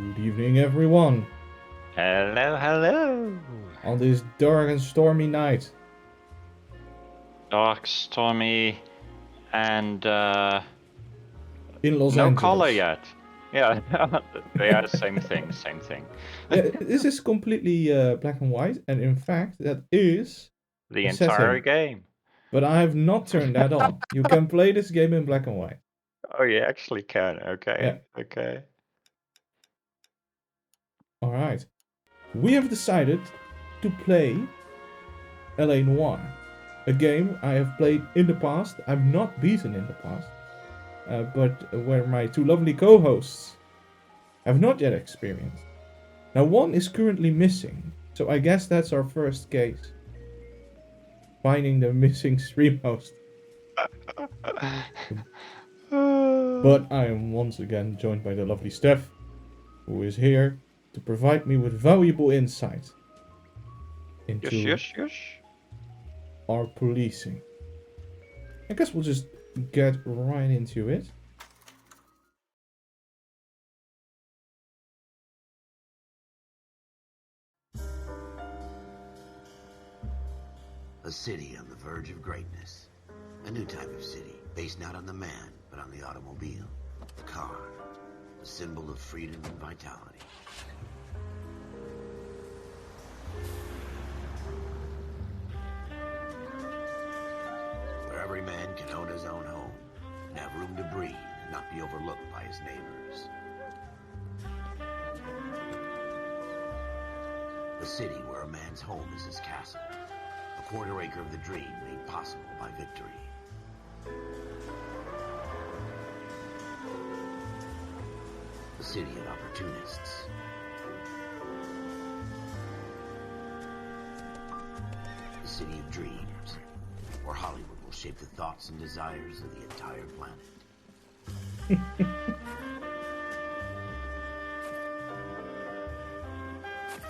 Good evening, everyone. Hello, hello. On this dark and stormy night. Dark, stormy, and In Los no Angeles. color yet. Yeah, they are the same thing, same thing. Yeah, this is completely black and white, and in fact, that is the a entire setting. game. But I have not turned that on. You can play this game in black and white. Oh, you actually can. Okay, Yeah. okay. All right. We have decided to play LA Noire, a game I have played in the past. I've not beaten in the past, but where my two lovely co-hosts have not yet experienced. Now, one is currently missing, so I guess that's our first case. Finding the missing stream host. But I am once again joined by the lovely Steph, who is here to provide me with valuable insight into our policing. I guess we'll just get right into it. A city on the verge of greatness. A new type of city, based not on the man, but on the automobile. The car. The symbol of freedom and vitality. Where every man can own his own home, and have room to breathe, and not be overlooked by his neighbors. A city where a man's home is his castle. A quarter acre of the dream made possible by victory. A city of opportunists. A city of dreams, where Hollywood will shape the thoughts and desires of the entire planet.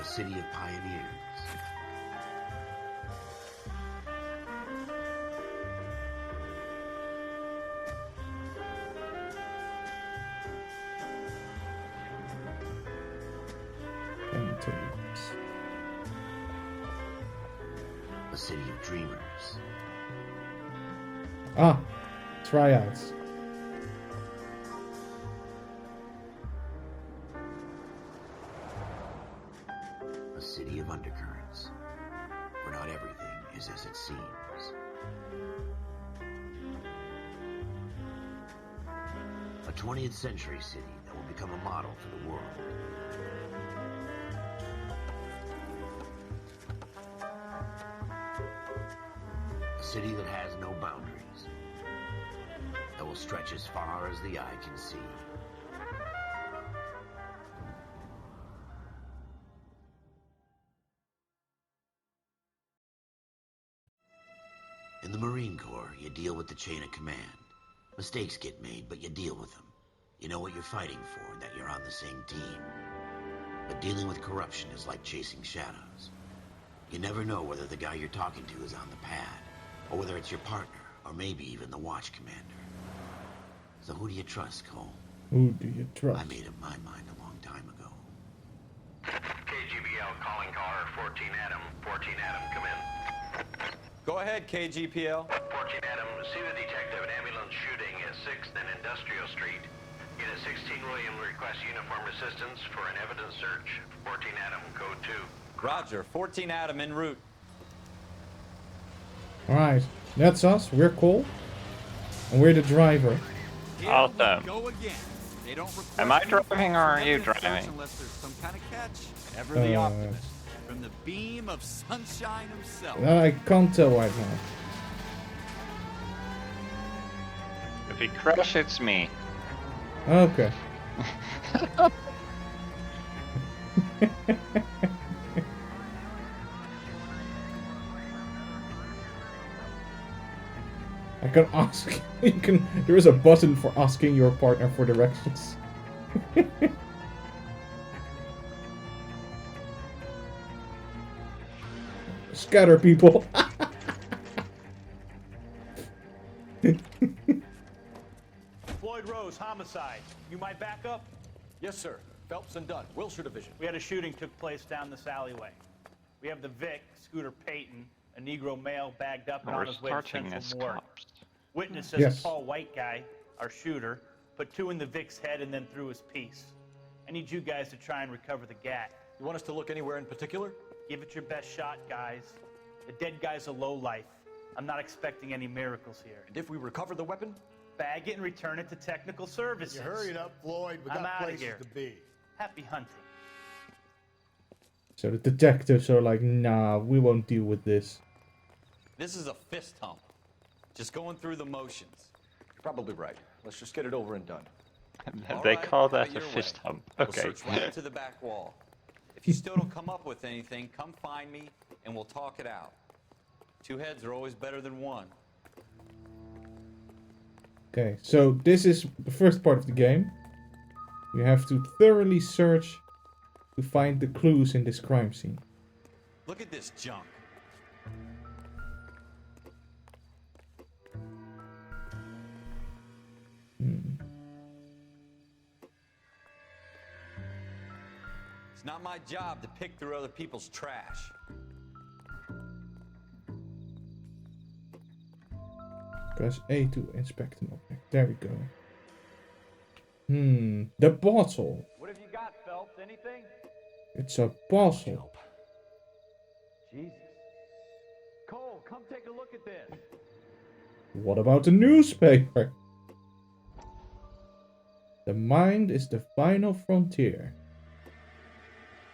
A city of pioneers. A city of dreamers. Ah, tryouts. A city of undercurrents, where not everything is as it seems. A 20th century city that will become a model for the world. A city that has no boundaries, that will stretch as far as the eye can see. In the Marine Corps, you deal with the chain of command. Mistakes get made, but you deal with them. You know what you're fighting for, and that you're on the same team. But dealing with corruption is like chasing shadows. You never know whether the guy you're talking to is on the pad, or whether it's your partner, or maybe even the watch commander. So who do you trust, Cole? Who do you trust? I made up my mind a long time ago. KGBL calling caller 14 Adam. 14 Adam, come in. Go ahead, KGPL. 14 Adam, see the detective, an ambulance shooting at 6th and Industrial Street. Unit 16 William requests uniform assistance for an evidence search. 14 Adam, code 2. Roger, 14 Adam en route. Alright, that's us. We're Cole. And we're the driver. Awesome. Go again. They don't Am I driving or are you driving? Unless there's some kind of catch. Ever the optimist. From the beam of sunshine himself. I can't tell right now. If he crashes, it's me. Okay. I can ask. You can. There is a button for asking your partner for directions. Scatter people. Floyd Rose, homicide. You might back up? Yes, sir. Phelps and Dunn, Wilshire Division. We had a shooting took place down this alleyway. We have the Vic, Scooter Payton, a Negro male bagged up and We're on his way to starting as Central Morgue. cops. Witness says Yes. a tall white guy, our shooter, put 2 in the Vic's head and then threw his piece. I need you guys to try and recover the gat. You want us to look anywhere in particular? Give it your best shot, guys. The dead guy's a lowlife. I'm not expecting any miracles here. And if we recover the weapon? Bag it and return it to technical services. You hurry it up, Floyd. We I'm got outta places here. to be. Happy hunting. So the detectives are like, nah, we won't deal with this. This is a fist hump. Just going through the motions. You're probably right. Let's just get it over and done. All They right, call have that it a your fist way. hump. We'll Okay. search right to the back wall. If you still don't come up with anything, come find me and we'll talk it out. 2 heads are always better than 1. Okay, so this is the first part of the game. You have to thoroughly search to find the clues in this crime scene. Look at this junk. It's not my job to pick through other people's trash. Press A to inspect an object. There we go. The bottle. What have you got, Phelps? Anything? It's a bottle. Jesus. Cole, come take a look at this. What about the newspaper? The mind is the final frontier.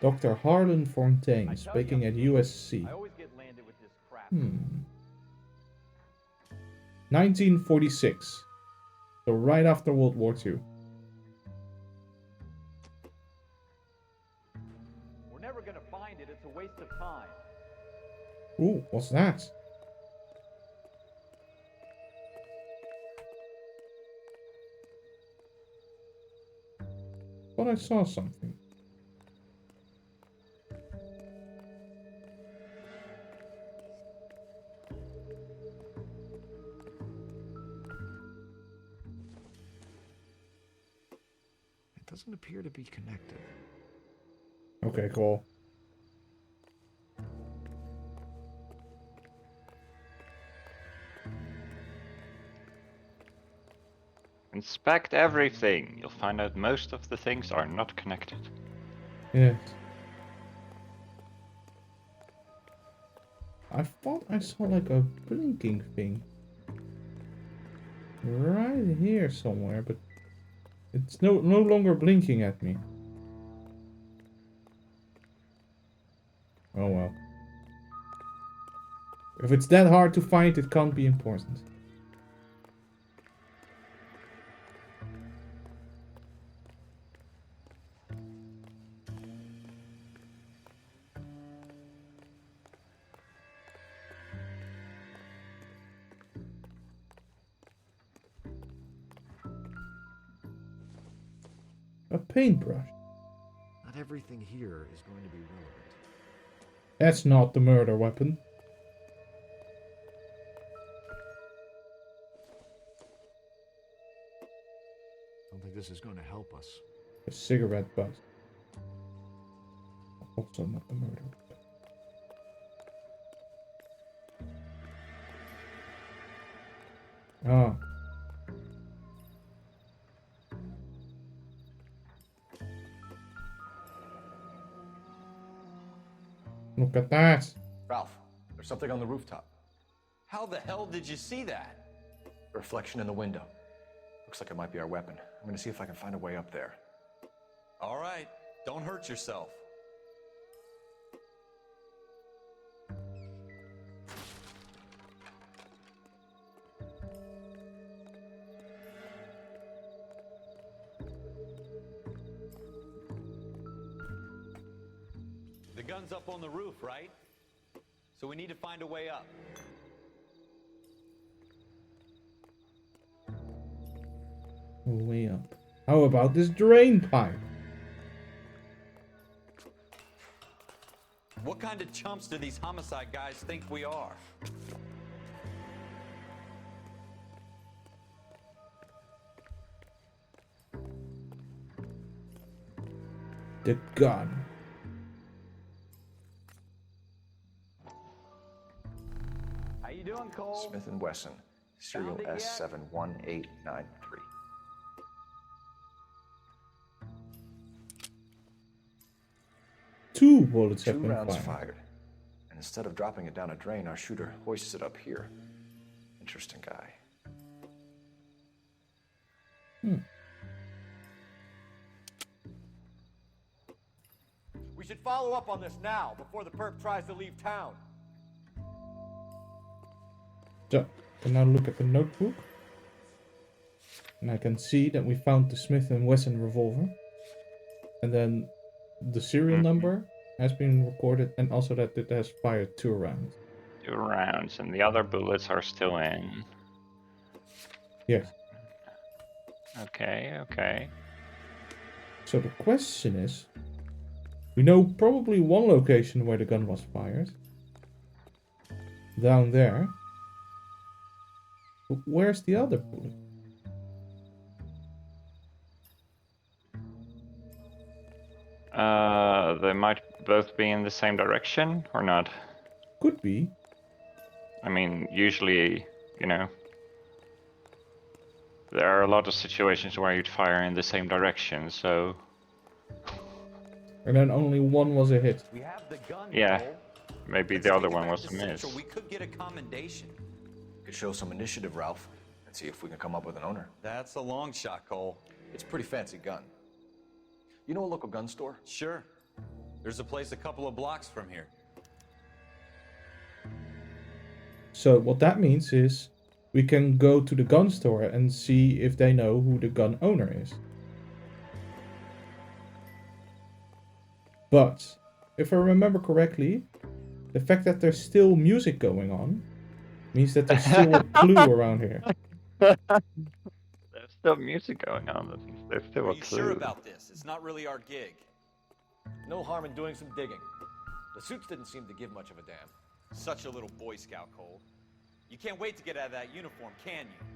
Dr. Harlan Fontaine, speaking at USC. I always get landed with this crap. 1946. So right after World War II. We're never gonna find it. It's a waste of time. Ooh, what's that? Thought I saw something. It doesn't appear to be connected. Okay, cool. Inspect everything. You'll find out most of the things are not connected. Yes. I thought I saw like a blinking thing. Right here somewhere, but it's no longer blinking at me. Oh well. If it's that hard to find, it can't be important. A paintbrush. Not everything here is going to be relevant. That's not the murder weapon. Don't think this is going to help us. A cigarette butt. Also not the murder weapon. Ah. Look at that. Ralph, there's something on the rooftop. How the hell did you see that? A reflection in the window. Looks like it might be our weapon. I'm gonna see if I can find a way up there. All right, don't hurt yourself. The gun's up on the roof, right? So we need to find a way up. Way up. How about this drain pipe? What kind of chumps do these homicide guys think we are? the gun. How you doing, Cole? Smith & Wesson, serial Found it yet? S71893. Two bullets Two have been rounds fired. fired. And instead of dropping it down a drain, our shooter hoists it up here. Interesting guy. We should follow up on this now, before the perp tries to leave town. So, I can now look at the notebook. And I can see that we found the Smith & Wesson revolver. And then the serial number has been recorded, and also that it has fired 2 rounds. 2 rounds, and the other bullets are still in. Yes. Okay, okay. So the question is, we know probably one location where the gun was fired. Down there. But where's the other bullet? They might both be in the same direction, or not? Could be. I mean, usually, you know, there are a lot of situations where you'd fire in the same direction, so... And then only one was a hit. We have the gun, Yeah, Cole. maybe Let's the other take it one back was to a miss. Central. We could get a commendation. Could show some initiative, Ralph, and see if we can come up with an owner. That's a long shot, Cole. It's a pretty fancy gun. You know a local gun store? Sure. There's a place a couple of blocks from here. So what that means is we can go to the gun store and see if they know who the gun owner is. But if I remember correctly, the fact that there's still music going on means that there's still a clue around here. There's still music going on, that means there's still Are a you clue. sure about this? It's not really our gig. No harm in doing some digging. The suits didn't seem to give much of a damn. Such a little Boy Scout, Cole. You can't wait to get out of that uniform, can you?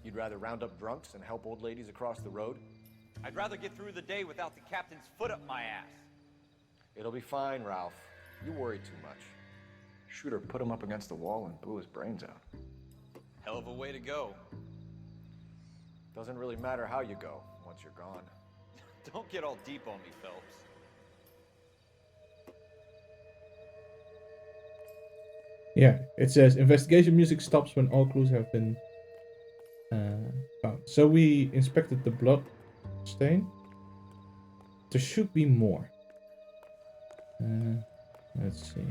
You'd rather round up drunks and help old ladies across the road? I'd rather get through the day without the captain's foot up my ass. It'll be fine, Ralph. You worry too much. Shooter put him up against the wall and blew his brains out. Hell of a way to go. Doesn't really matter how you go, once you're gone. Don't get all deep on me, Phelps. Yeah, it says investigation music stops when all clues have been found. So we inspected the blood stain. There should be more. Let's see.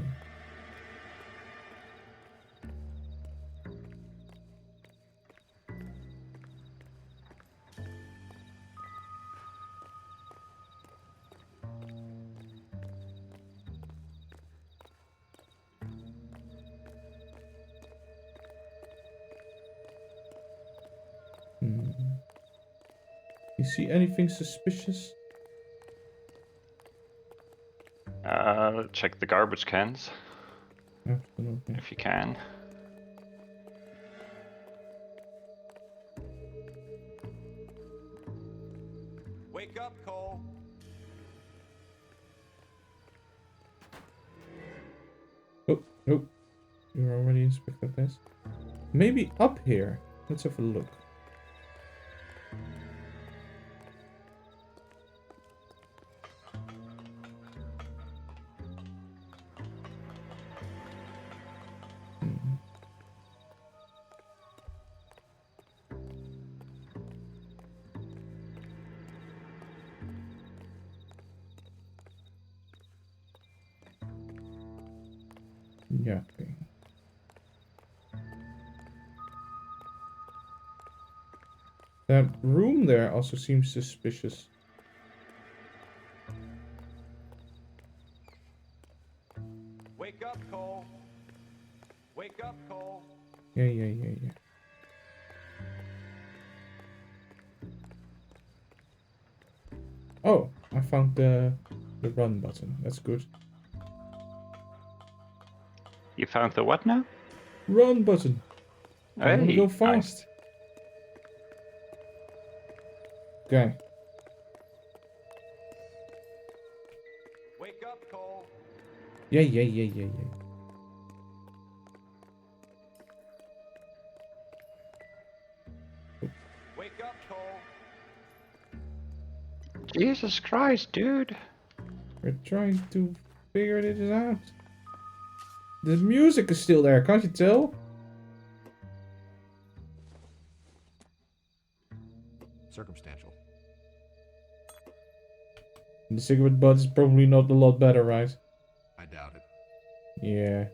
You see anything suspicious? Check the garbage cans, Absolutely. if you can. Wake up, Cole. Oh, you already inspected this. Maybe up here. Let's have a look. Yeah. Okay. That room there also seems suspicious. Wake up, Cole. Wake up, Cole. Yeah. Oh, I found the run button. That's good. You found the what now? Run button. I want to Hey, go nice. fast. Okay. Yeah. Wake up, Cole. Jesus Christ, dude. We're trying to figure this out. The music is still there, can't you tell? Circumstantial. And the cigarette butt is probably not a lot better, right? I doubt it. Yeah.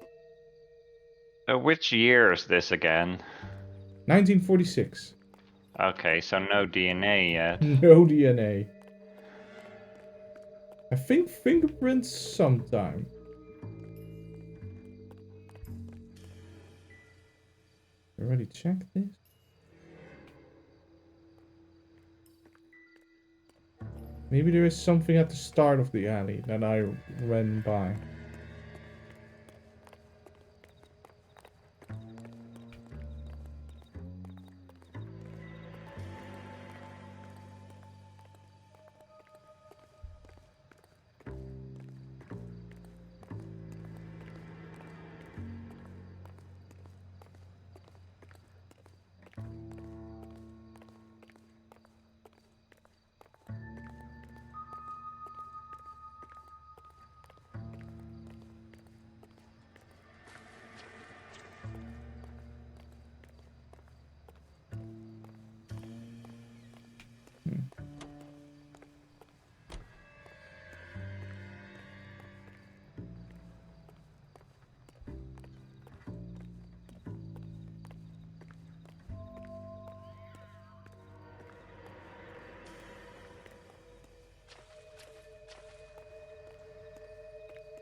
Which year is this again? 1946. Okay, so no DNA yet. No DNA. I think fingerprints sometime. Already checked this? Maybe there is something at the start of the alley that I ran by.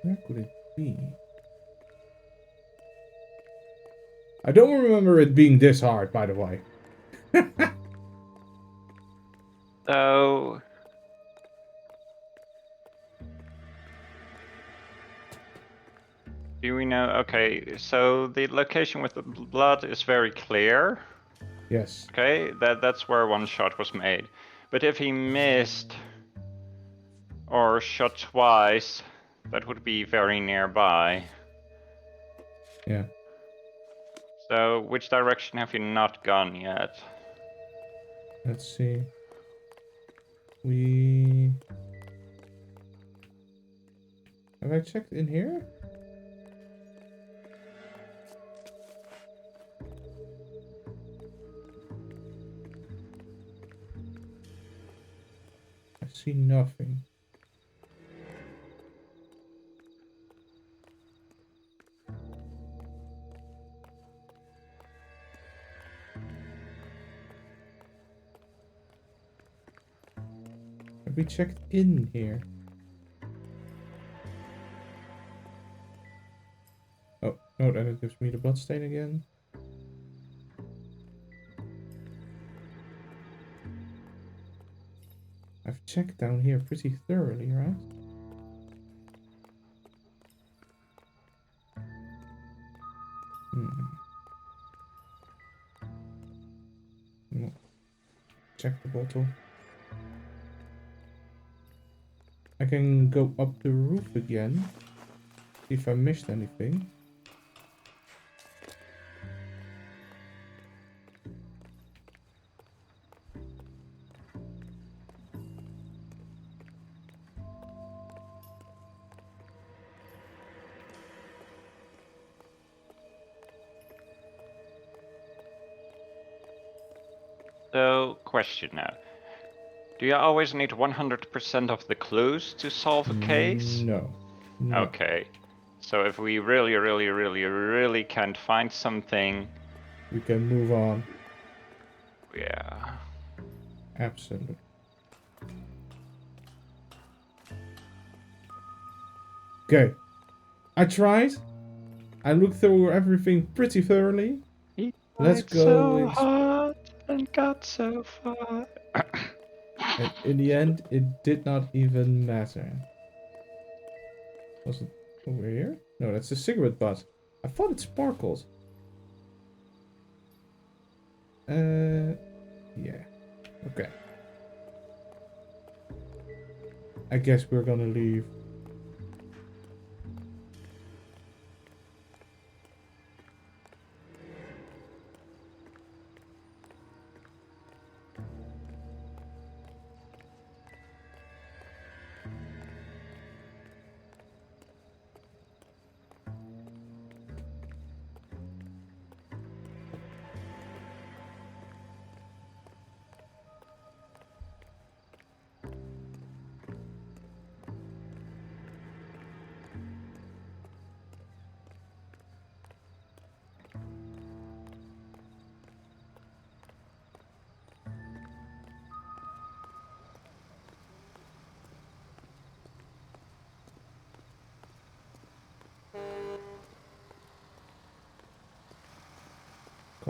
Where could it be? I don't remember it being this hard, by the way. So... do we know? Okay, so the location with the blood is very clear. Yes. Okay, that's where one shot was made. But if he missed or shot twice, that would be very nearby. Yeah. So which direction have you not gone yet? Let's see. Have I checked in here? I see nothing. Have we checked in here? Oh, no, then it gives me the bloodstain again. I've checked down here pretty thoroughly, right? No. Check the bottle. I can go up the roof again. See if I missed anything. So, question now. Do you always need 100% of the clues to solve a case? No. Okay. So if we really can't find something... we can move on. Yeah. Absolutely. Okay. I tried. I looked through everything pretty thoroughly. Let's go. So hard and got so far. And in the end, it did not even matter. Was it over here? No, that's the cigarette butt. I thought it sparkled. Yeah. Okay. I guess we're gonna leave.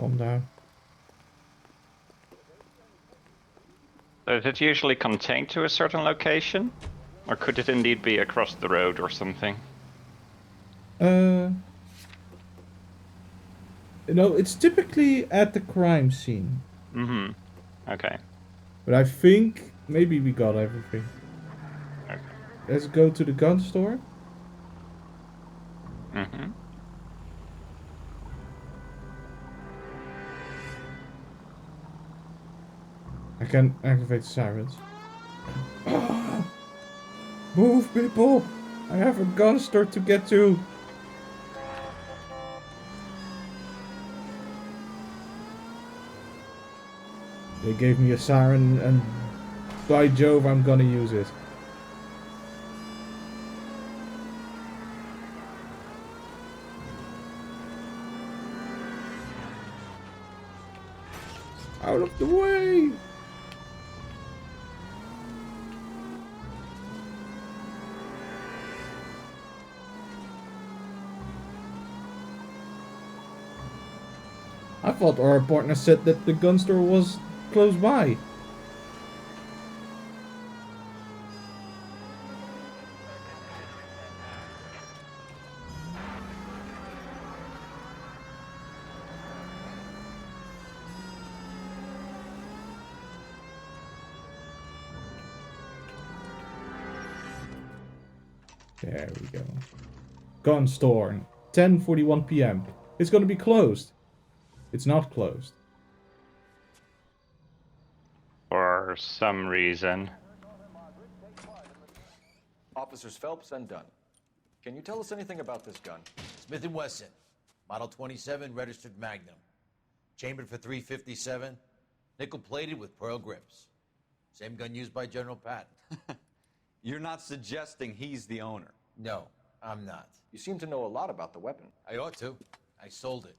Calm down. Is it usually contained to a certain location? Or could it indeed be across the road or something? No, it's typically at the crime scene. Mm-hmm. Okay. But I think maybe we got everything. Okay. Let's go to the gun store. Mm-hmm. I can activate the sirens. Move, people! I have a gun store to get to. They gave me a siren, and by Jove, I'm gonna use it. Out of the way! I thought our partner said that the gun store was close by. There we go. Gun store. 10:41 p.m. It's gonna be closed. It's not closed. For some reason. Officers Phelps and Dunn. Can you tell us anything about this gun? Smith & Wesson, Model 27, registered Magnum. Chambered for .357, nickel-plated with pearl grips. Same gun used by General Patton. You're not suggesting he's the owner? No, I'm not. You seem to know a lot about the weapon. I ought to. I sold it.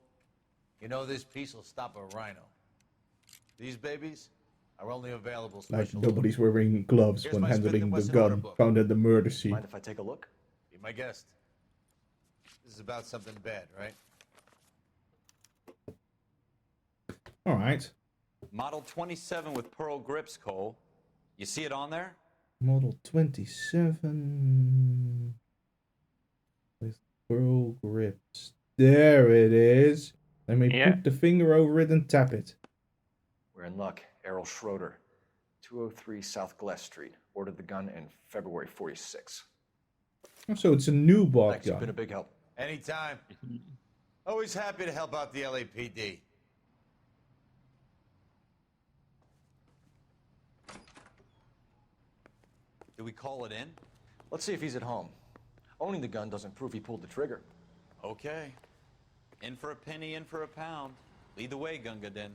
You know, this piece will stop a rhino. These babies are only available Like special. nobody's wearing gloves Here's when my Smith handling & the Wesson order gun book. found at the murder scene. Mind if I take a look? Be my guest. This is about something bad, right? Alright. Model 27 with pearl grips, Cole. You see it on there? Model 27 with pearl grips. There it is. I may put the finger over it and tap it. We're in luck. Errol Schroeder, 203 South Glass Street. Ordered the gun in February 46. Oh, so it's a new bought Thanks, you've gun. been a big help. Anytime. Always happy to help out the LAPD. Do we call it in? Let's see if he's at home. Owning the gun doesn't prove he pulled the trigger. Okay. In for a penny, in for a pound. Lead the way, Gunga Din.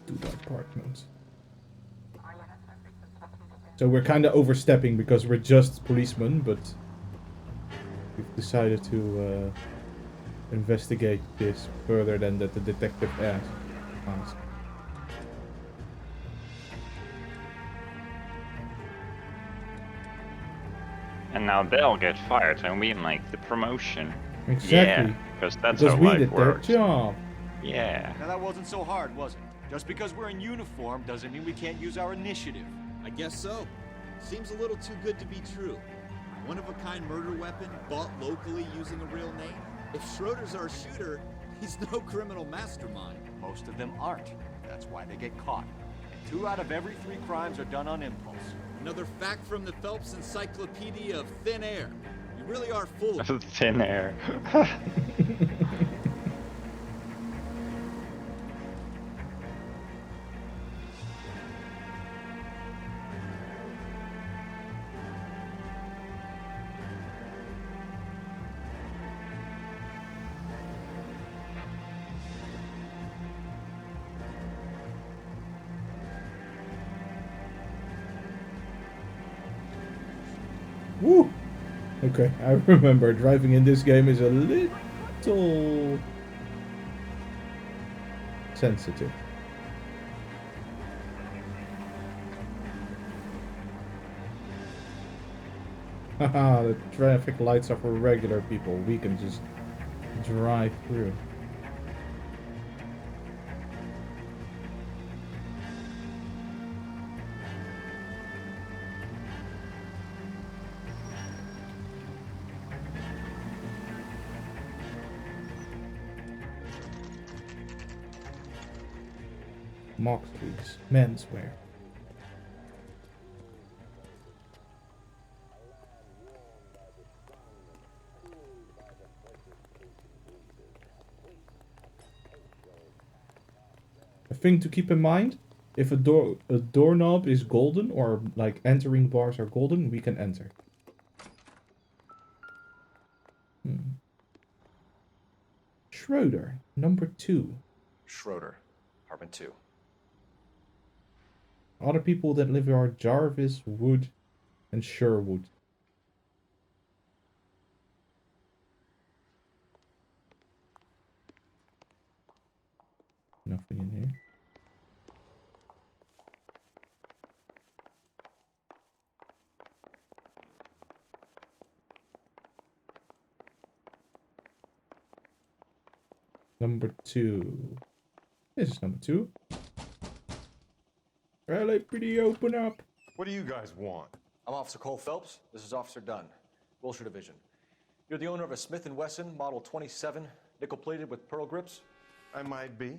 To the apartment. So we're kind of overstepping because we're just policemen, but we've decided to investigate this further than that the detective asked. And now they'll get fired and we make the promotion. Exactly. Yeah, because that's because how we life did works. their job. Yeah. Now that wasn't so hard, was it? Just because we're in uniform doesn't mean we can't use our initiative. I guess so. Seems a little too good to be true. One-of-a-kind murder weapon bought locally using a real name? If Schroeder's our shooter, he's no criminal mastermind. Most of them aren't. That's why they get caught. And 2 out of every 3 crimes are done on impulse. Another fact from the Phelps Encyclopedia of Thin Air. You really are full of Thin air. Woo! Okay, I remember driving in this game is a little sensitive. Haha, the traffic lights are for regular people. We can just drive through. Moxley's menswear. A thing to keep in mind, if a doorknob is golden or like entering bars are golden, we can enter. Schroeder, number 2. Schroeder, apartment 2. Other people that live here are Jarvis, Wood, and Sherwood. Nothing in here. Number 2. This is number 2. LAPD, open up. What do you guys want? I'm Officer Cole Phelps. This is Officer Dunn, Wilshire Division. You're the owner of a Smith & Wesson Model 27, nickel-plated with pearl grips? I might be.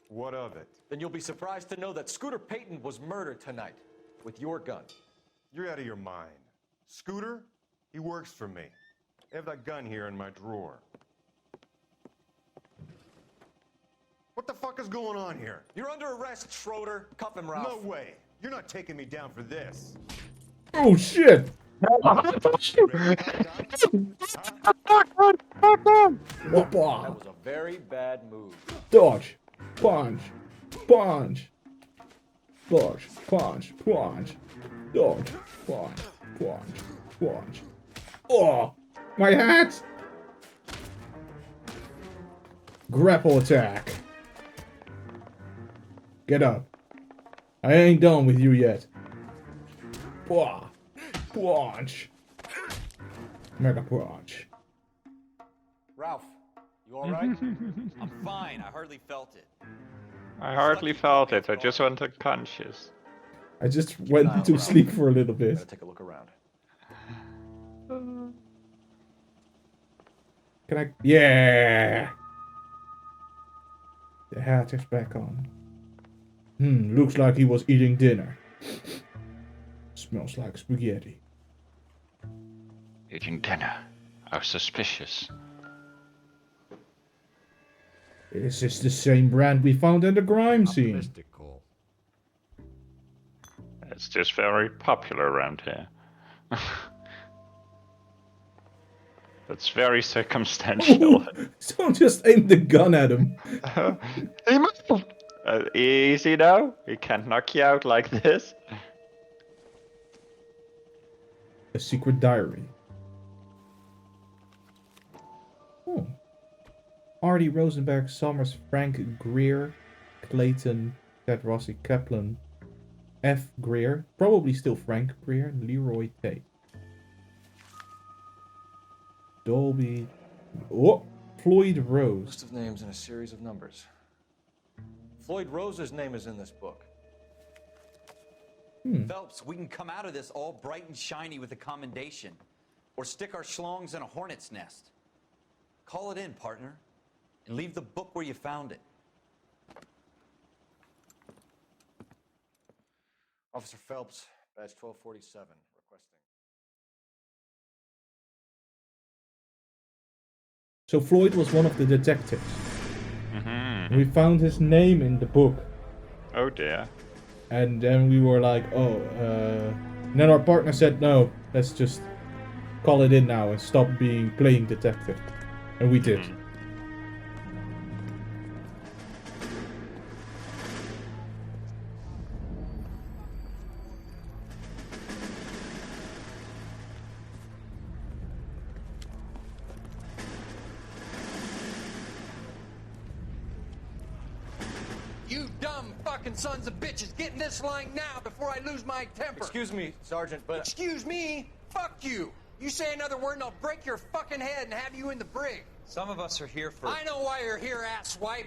What of it? Then you'll be surprised to know that Scooter Payton was murdered tonight with your gun. You're out of your mind. Scooter? He works for me. I have that gun here in my drawer. What the fuck is going on here? You're under arrest, Schroeder. Cuff him, Ralph. No way. You're not taking me down for this. Oh shit! That was a very bad move. Dodge, punch, punch, dodge, punch, punch, dodge, punch, punch, punch. Oh, my hat! Grapple attack. Get up. I ain't done with you yet. Pwah. Punch. Mega punch. Ralph, you all right? I'm fine. I hardly felt it. I hardly felt it. I just went unconscious. I just went to sleep for a little bit. Gotta take a look around. Can I? Yeah! The hat is back on. Looks like he was eating dinner. Smells like spaghetti. Eating dinner. How suspicious. Is this the same brand we found in the crime scene? Mystical. It's just very popular around here. That's very circumstantial. Someone just aimed the gun at him. He moved. Easy now. He can't knock you out like this. A secret diary. Oh. Artie Rosenberg, Summers, Frank Greer, Clayton, Ted Rossi, Kaplan, F. Greer, probably still Frank Greer, Leroy Tate. Dolby. Oh, Floyd Rose. List of names and a series of numbers. Floyd Rose's name is in this book. Phelps, we can come out of this all bright and shiny with a commendation. Or stick our schlongs in a hornet's nest. Call it in, partner. And leave the book where you found it. Officer Phelps, badge 1247, requesting. So Floyd was one of the detectives. We found his name in the book. Oh dear. And then we were like, oh, and then our partner said, no, let's just call it in now and stop playing detective. And we did. You dumb fucking sons of bitches, get in this line now before I lose my temper. Excuse me, Sergeant, but... Excuse me? Fuck you. You say another word and I'll break your fucking head and have you in the brig. Some of us are here for... I know why you're here, asswipe.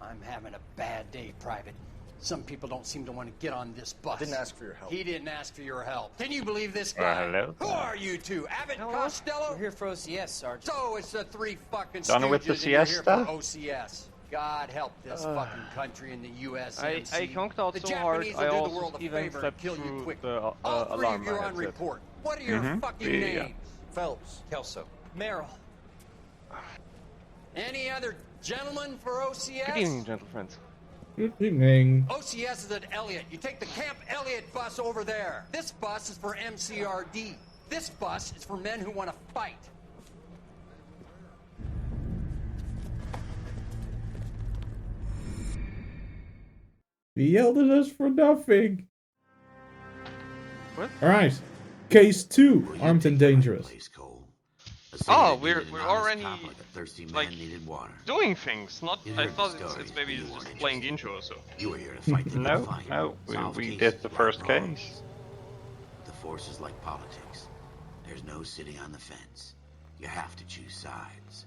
I'm having a bad day, Private. Some people don't seem to want to get on this bus. Didn't ask for your help. He didn't ask for your help. Can you believe this guy? Hello. Who are you two? Abbott and Costello? We're here for OCS, Sergeant. So it's the three fucking Done with the stooges and you're here siesta? for OCS. God help this fucking country and the USMC. I conked out The so hard, Japanese I will do the also world a even favor and slept kill you through quick. the All three alarm of you are I on had set. report. What are your fucking Yeah. names? Phelps. Kelso. Merrill. Any other gentlemen for OCS? Good evening, gentle friends. Good evening. OCS is at Elliott. You take the Camp Elliott bus over there. This bus is for MCRD. This bus is for men who want to fight. He yelled at us for nothing. What? Alright. Case 2. Well, you Armed and take my dangerous. place, Cole. A Oh, city we're needed an honest already, cop like a thirsty man like, needed water. doing things. Not. You I heard thought the it's stories, maybe but you just weren't playing the interested. intro or so. You were here to fight the good No, fight. no, solve we cases, did the right first wrongs. case. The force is like politics. There's no sitting on the fence. You have to choose sides.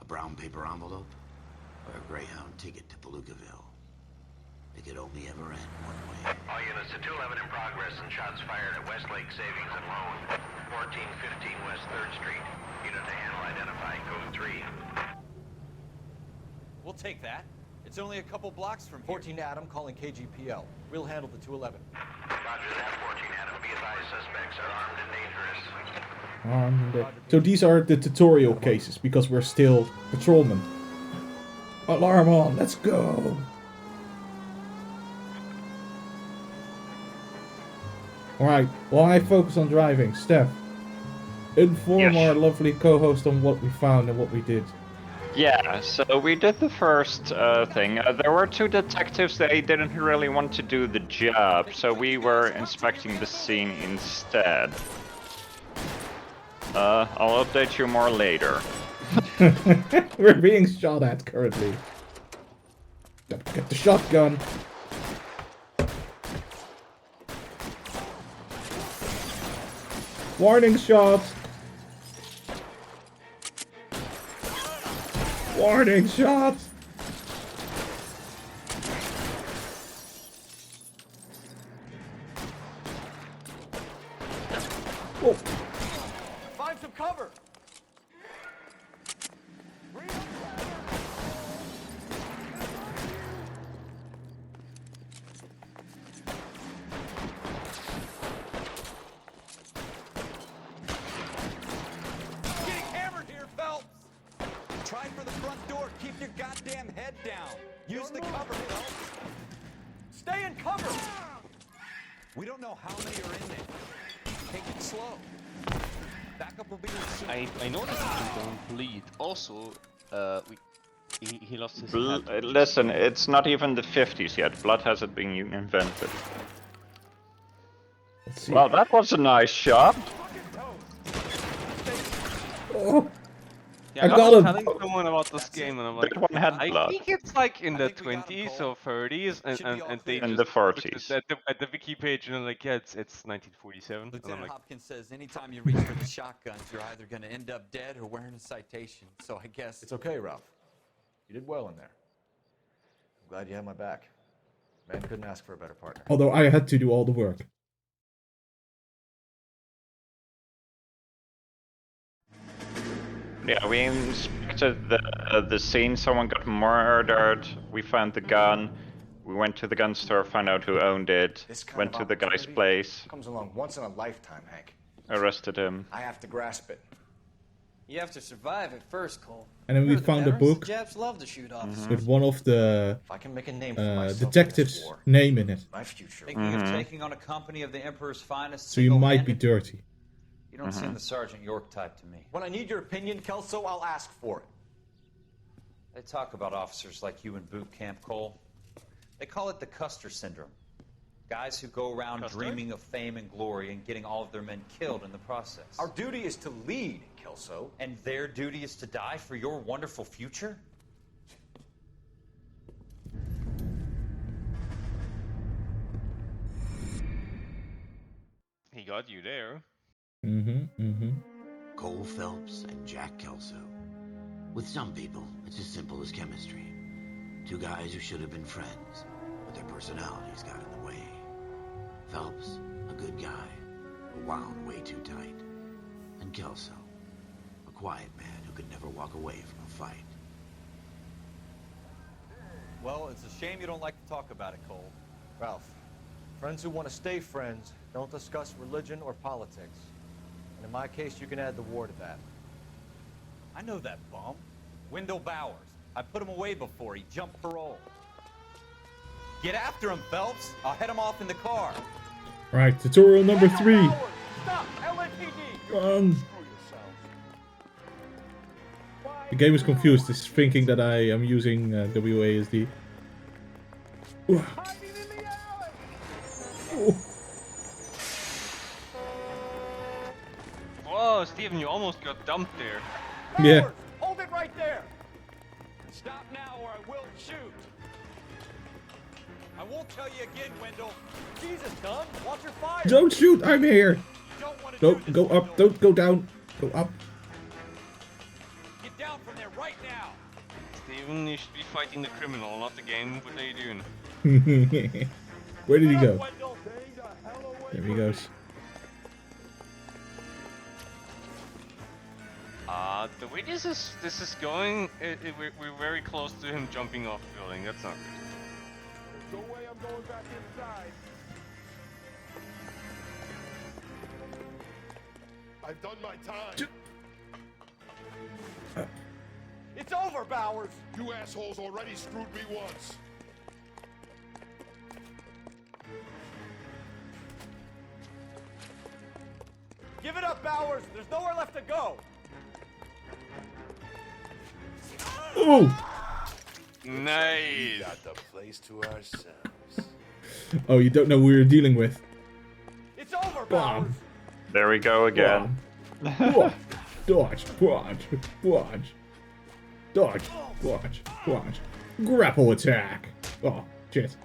A brown paper envelope or a Greyhound ticket to Palookaville. It could only ever end one way. All units to 211 in progress and shots fired at Westlake Savings and Loan. 1415 West 3rd Street. Unit to handle identified. Code 3. We'll take that. It's only a couple blocks from here. 14 Adam calling KGPL. We'll handle the 211. Roger that, 14 Adam. Be advised, suspects are armed and dangerous. So these are the tutorial cases because we're still patrolmen. Alarm on, let's go. Alright, while I focus on driving, Steph, inform Yes. our lovely co-host on what we found and what we did. Yeah, so we did the first thing. There were two detectives, they didn't really want to do the job, so we were inspecting the scene instead. I'll update you more later. We're being shot at currently. Get the shotgun. Warning shot. Warning shot. Oh. Find some cover! Getting hammered here, Phelps! Try for the front door. Keep your goddamn head down. Use the cover, Phelps. Stay in cover! We don't know how many are in there. Take it slow. Backup will be soon. I noticed he don't bleed. Also, he lost his head. Listen, it's not even the 50s yet. Blood hasn't been invented. Let's see. Well, that was a nice shot. Oh. Yeah, I I got was him. telling someone about this game, and I'm like, That one had I blood. think it's like in the I think we got him, 20s Cole. or 30s, and they In just the looked 40s. at the wiki page, and I'm like, yeah, it's 1947. And I'm Lieutenant like, Hopkins says anytime you reach for the shotguns, you're either going to end up dead or wearing a citation. So I guess It's okay, Ralph. You did well in there. I'm glad you had my back. Man couldn't ask for a better partner. Although I had to do all the work. Yeah, we inspected the scene. Someone got murdered. We found the gun. We went to the gun store, found out who owned it. This kind Went of to the guy's opportunity place, comes along once in a lifetime, Hank. arrested him. I have to grasp it. You have to survive at first, Cole. And then we Remember the found a veterans? book The Japs love to shoot officers. with one of the If I can make a name for myself in this detectives' war, name in it. my future. thinking of taking on a company of the Emperor's finest. So you might be single-handed? dirty. You don't seem the Sergeant York type to me. When I need your opinion, Kelso, I'll ask for it. They talk about officers like you in boot camp, Cole. They call it the Custer syndrome. Guys who go around Custer? dreaming of fame and glory and getting all of their men killed in the process. Our duty is to lead, Kelso. And their duty is to die for your wonderful future? he got you there. Mm-hmm, mm-hmm. Phelps and Jack Kelso. With some people, it's as simple as chemistry. Two guys who should have been friends, but their personalities got in the way. Phelps, a good guy, but wound way too tight. And Kelso, a quiet man who could never walk away from a fight. Well, it's a shame you don't like to talk about it, Cole. Ralph, friends who want to stay friends don't discuss religion or politics. And in my case, you can add the war to that. I know that bum. Wendell Bowers. I put him away before. He jumped parole. Get after him, Phelps. I'll head him off in the car. Right, tutorial number 3. Stop! LAPD! The game is confused. It's thinking that I am using WASD. Ooh. Whoa, Steven, you almost got dumped there. Yeah. Hold it right there! Stop now or I will shoot! I won't tell you again, Wendell. Jesus, Dunn, watch your fire! Don't shoot, I'm here. Don't go up, don't go down. Go up. Get down from there right now. Steven, you should be fighting the criminal, not the game. What are you doing? Where did he go? There he goes. The way this is going, we're very close to him jumping off the building. That's not good. There's no way I'm going back inside. I've done my time. It's over, Bowers. You assholes already screwed me once. Give it up, Bowers. There's nowhere left to go. Oh! Nice. We got the place to ourselves. Oh, you don't know who you're dealing with. It's over, Bowers. There we go again. Dodge, dodge, dodge, dodge, dodge, dodge, dodge. Grapple attack. Oh, shit.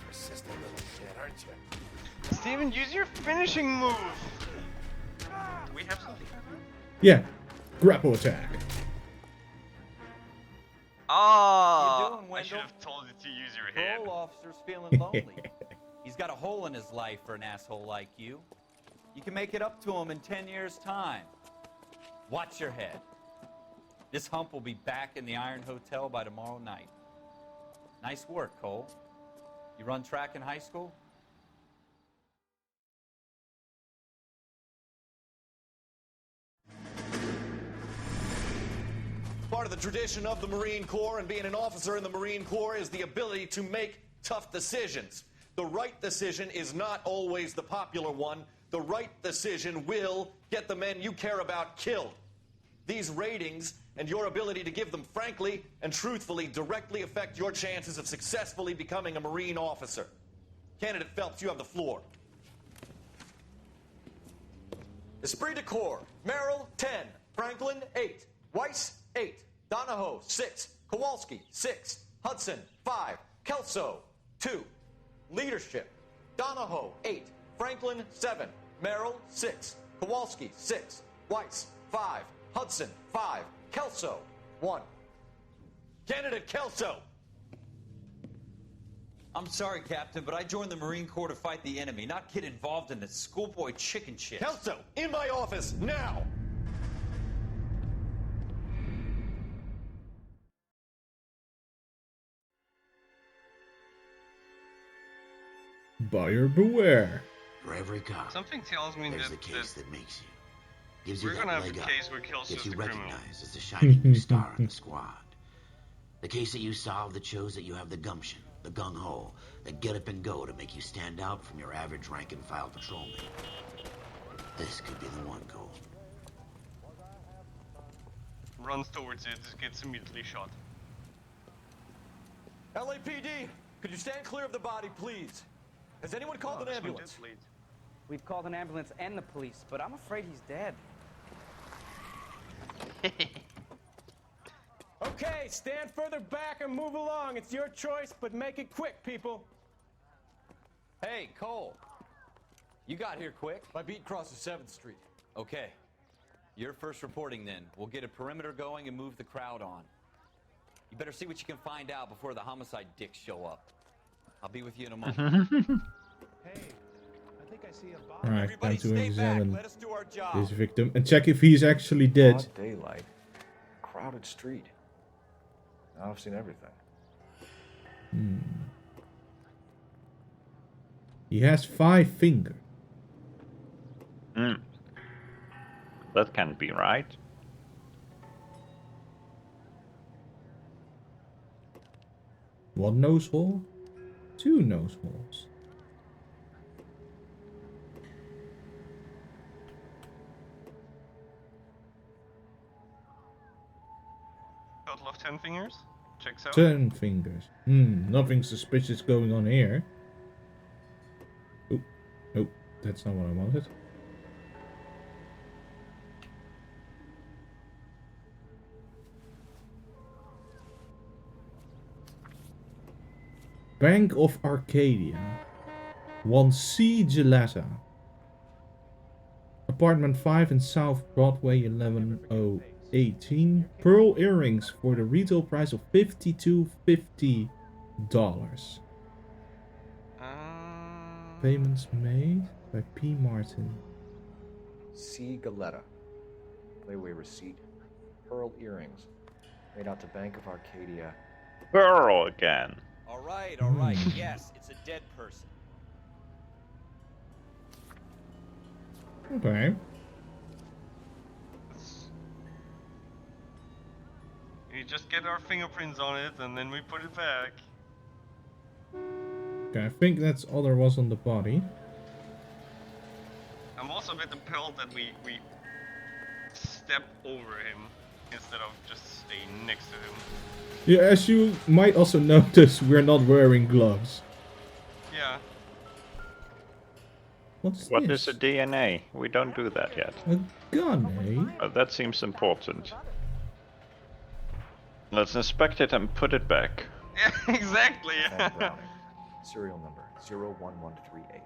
Persistent little shit, aren't you? Steven, use your finishing move. We have something. Yeah, grapple attack. Oh, doing, I should Wendell? have told you to use your head. Parole officer's feeling lonely. He's got a hole in his life for an asshole like you. You can make it up to him in 10 years' time. Watch your head. This hump will be back in the Iron Hotel by tomorrow night. Nice work, Cole. You run track in high school? Part of the tradition of the Marine Corps and being an officer in the Marine Corps is the ability to make tough decisions. The right decision is not always the popular one. The right decision will get the men you care about killed. These ratings and your ability to give them frankly and truthfully directly affect your chances of successfully becoming a Marine officer. Candidate Phelps, you have the floor. Esprit de Corps, Merrill, 10. Franklin, 8. Weiss, 8. Donahoe, 6. Kowalski, 6. Hudson, 5. Kelso, 2. Leadership, Donahoe, 8. Franklin, 7. Merrill, 6. Kowalski, 6. Weiss, 5. Hudson, 5. Kelso, 1. Candidate Kelso. I'm sorry, Captain, but I joined the Marine Corps to fight the enemy, not get involved in this schoolboy chicken shit. Kelso, in my office, now! Buyer beware. For every cop, Something tells me there's that, the case that makes you. Gives we're you gonna that have leg a up. case where Kelso's Gets you the criminal. recognized as the shining new star in the squad. The case that you solved that shows that you have the gumption, the gung-ho, the get up and go to make you stand out from your average rank-and-file patrolman. This could be the one, Cole. Runs towards it, gets immediately shot. LAPD, could you stand clear of the body, please? Has anyone called an ambulance? We've called an ambulance and the police, but I'm afraid he's dead. Okay, stand further back and move along. It's your choice, but make it quick, people. Hey, Cole. You got here quick. My beat crosses 7th Street. Okay. You're first reporting then. We'll get a perimeter going and move the crowd on. You better see what you can find out before the homicide dicks show up. I'll be with you in a moment. Hey, I think I see a body. Alright, time to examine Let us do our job. this victim and check if he's actually dead. Broad daylight, crowded street. Now I've seen everything. He has 5 fingers. That can't be right. One nose hole, 2 nose holes. Total of 10 fingers? Checks out. 10 fingers. Nothing suspicious going on here. Oh, that's not what I wanted. Bank of Arcadia. 1C Gilletta. Apartment 5 in South Broadway, 11018. Pearl earrings for the retail price of $52.50. Payments made by P. Martin. C. Galetta. Layaway receipt. Pearl earrings. Made out to Bank of Arcadia. Pearl again. All right. Yes, it's a dead person. Okay. We just get our fingerprints on it and then we put it back. Okay, I think that's all there was on the body. I'm also a bit impelled that we step over him instead of just staying next to him. Yeah, as you might also notice, we're not wearing gloves. Yeah. What is a DNA? We don't do that yet. A gun, eh? That seems important. Let's inspect it and put it back. Yeah, exactly. Van Browning. Serial number 01138.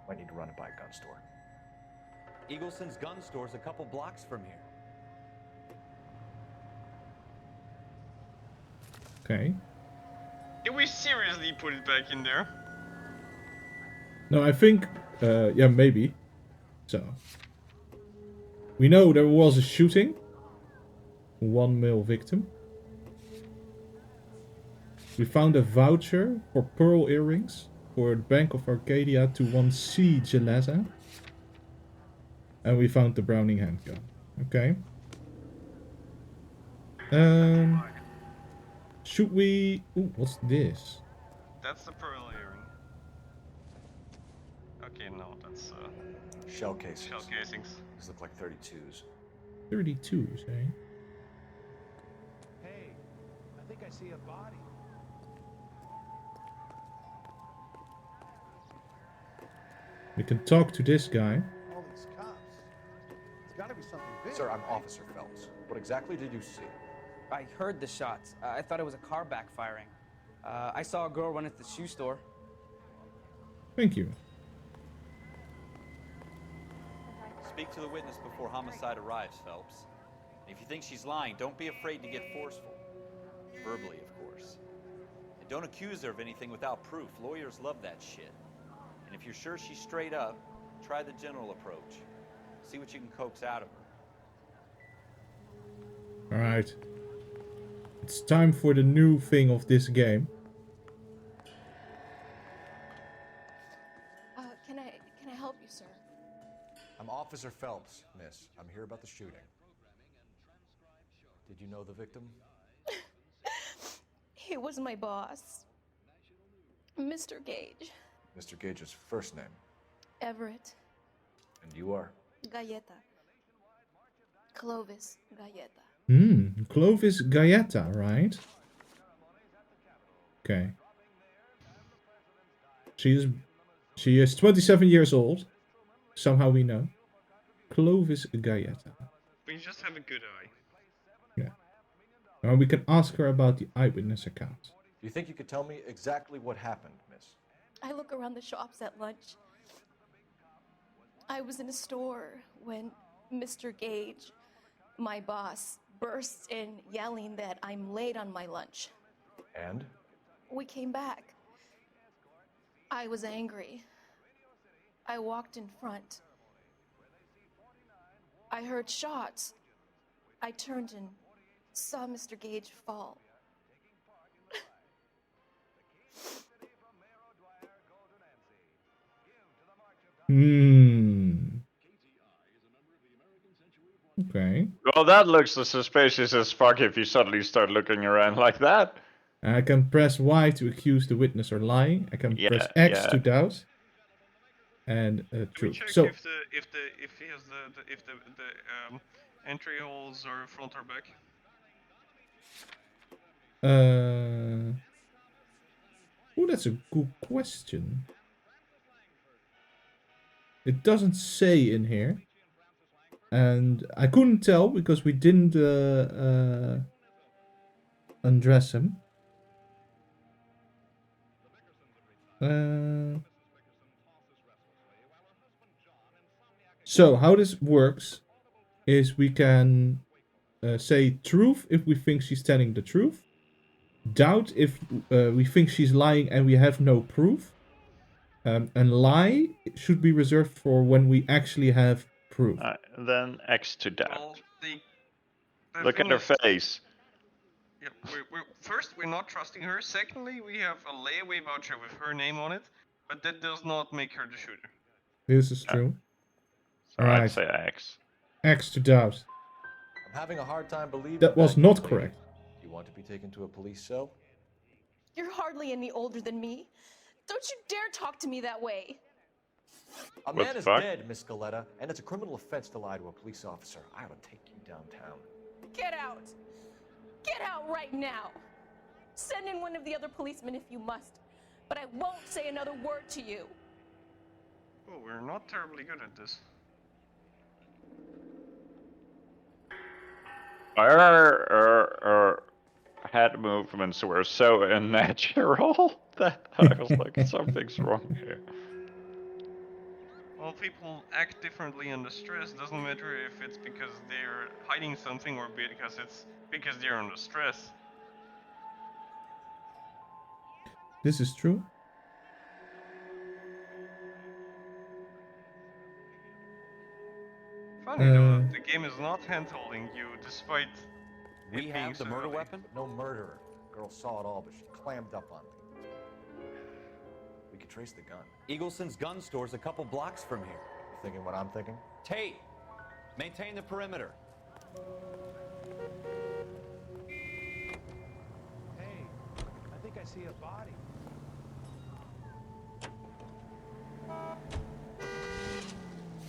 Might need to run it by a gun store. Eagleson's gun store's a couple blocks from here. Okay. Did we seriously put it back in there? No, I think, yeah, maybe. So. We know there was a shooting. 1 male victim. We found a voucher for pearl earrings for the Bank of Arcadia to 1C Gilletta. And we found the Browning handgun. Okay. Should we... Ooh, what's this? That's the pearl earring. Okay, no, that's Shell casings. shell casings. These look like 32s. 32s, eh? Hey, I think I see a body. We can talk to this guy. All these cops. It's gotta be something big. Sir, I'm Officer Phelps. What exactly did you see? I heard the shots. I thought it was a car backfiring. I saw a girl run into the shoe store. Thank you. Speak to the witness before homicide arrives, Phelps. And if you think she's lying, don't be afraid to get forceful. Verbally, of course. And don't accuse her of anything without proof. Lawyers love that shit. And if you're sure she's straight up, try the general approach. See what you can coax out of her. Alright. It's time for the new thing of this game. Can I help you, sir? I'm Officer Phelps, miss. I'm here about the shooting. Did you know the victim? He was my boss. Mr. Gage. Mr. Gage's first name. Everett. And you are? Galleta. Clovis Galleta. Clovis Galleta, right? Okay. She is 27 years old. Somehow we know. Clovis Galleta. We just have a good eye. Yeah. Now we can ask her about the eyewitness account. Do you think you could tell me exactly what happened, miss? I look around the shops at lunch. I was in a store when Mr. Gage, my boss, bursts in yelling that I'm late on my lunch. And? We came back. I was angry. I walked in front. I heard shots. I turned and saw Mr. Gage fall. Okay. Well, that looks as suspicious as fuck if you suddenly start looking around like that. I can press Y to accuse the witness of lying. I can press X to doubt. And truth. Check So if he has the entry holes are front or back. Oh, that's a good question. It doesn't say in here. And I couldn't tell because we didn't undress him. So how this works is we can say truth if we think she's telling the truth. Doubt if we think she's lying and we have no proof. And lie should be reserved for when we actually have proof. Then X to doubt. Well, the Look at thing her is- face. Yeah, first, we're not trusting her. Secondly, we have a layaway voucher with her name on it, but that does not make her the shooter. This is true. So I'd say X. X to doubt. I'm having a hard time believing That was young not lady. correct. Do you want to be taken to a police cell? You're hardly any older than me. Don't you dare talk to me that way. A What man the is fuck? dead, Miss Galetta, and it's a criminal offense to lie to a police officer. I ought to take you downtown. Get out. Get out right now. Send in one of the other policemen if you must, but I won't say another word to you. Oh, we're not terribly good at this. Her head movements were so unnatural that I was like, something's wrong here. Well, people act differently under stress. Doesn't matter if it's because they're hiding something or because it's because they're under stress. This is true. Funny though, the game is not hand-holding you despite We it being have the so murder early. weapon? No murderer. Girl saw it all, but she clammed up on me. We could trace the gun. Eagleson's gun store's a couple blocks from here. You thinking what I'm thinking? Tate, maintain the perimeter. Hey, I think I see a body.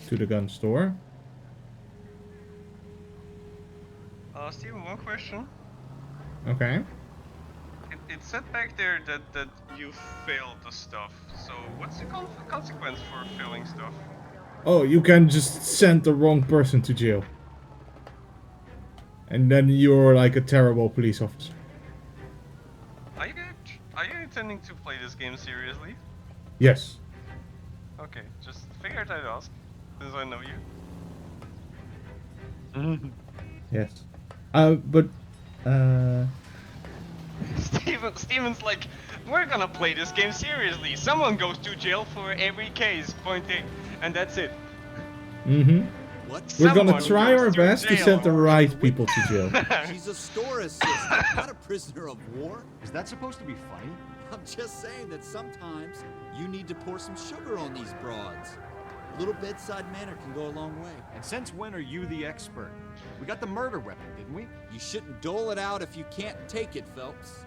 To the gun store. Steven, one question. Okay. It said back there that you failed the stuff. So what's the consequence for failing stuff? Oh, you can just send the wrong person to jail. And then you're like a terrible police officer. Are you intending to play this game seriously? Yes. Okay, just figured I'd ask, since I know you. Yes. But Steven's like, we're gonna play this game seriously. Someone goes to jail for every case, pointing, and that's it. we're gonna try our best to send the right people to jail. She's a store assistant, not a prisoner of war. Is that supposed to be funny? I'm just saying that sometimes you need to pour some sugar on these broads. A little bedside manner can go a long way. And since when are you the expert? We got the murder weapon, didn't we? You shouldn't dole it out if you can't take it, Phelps.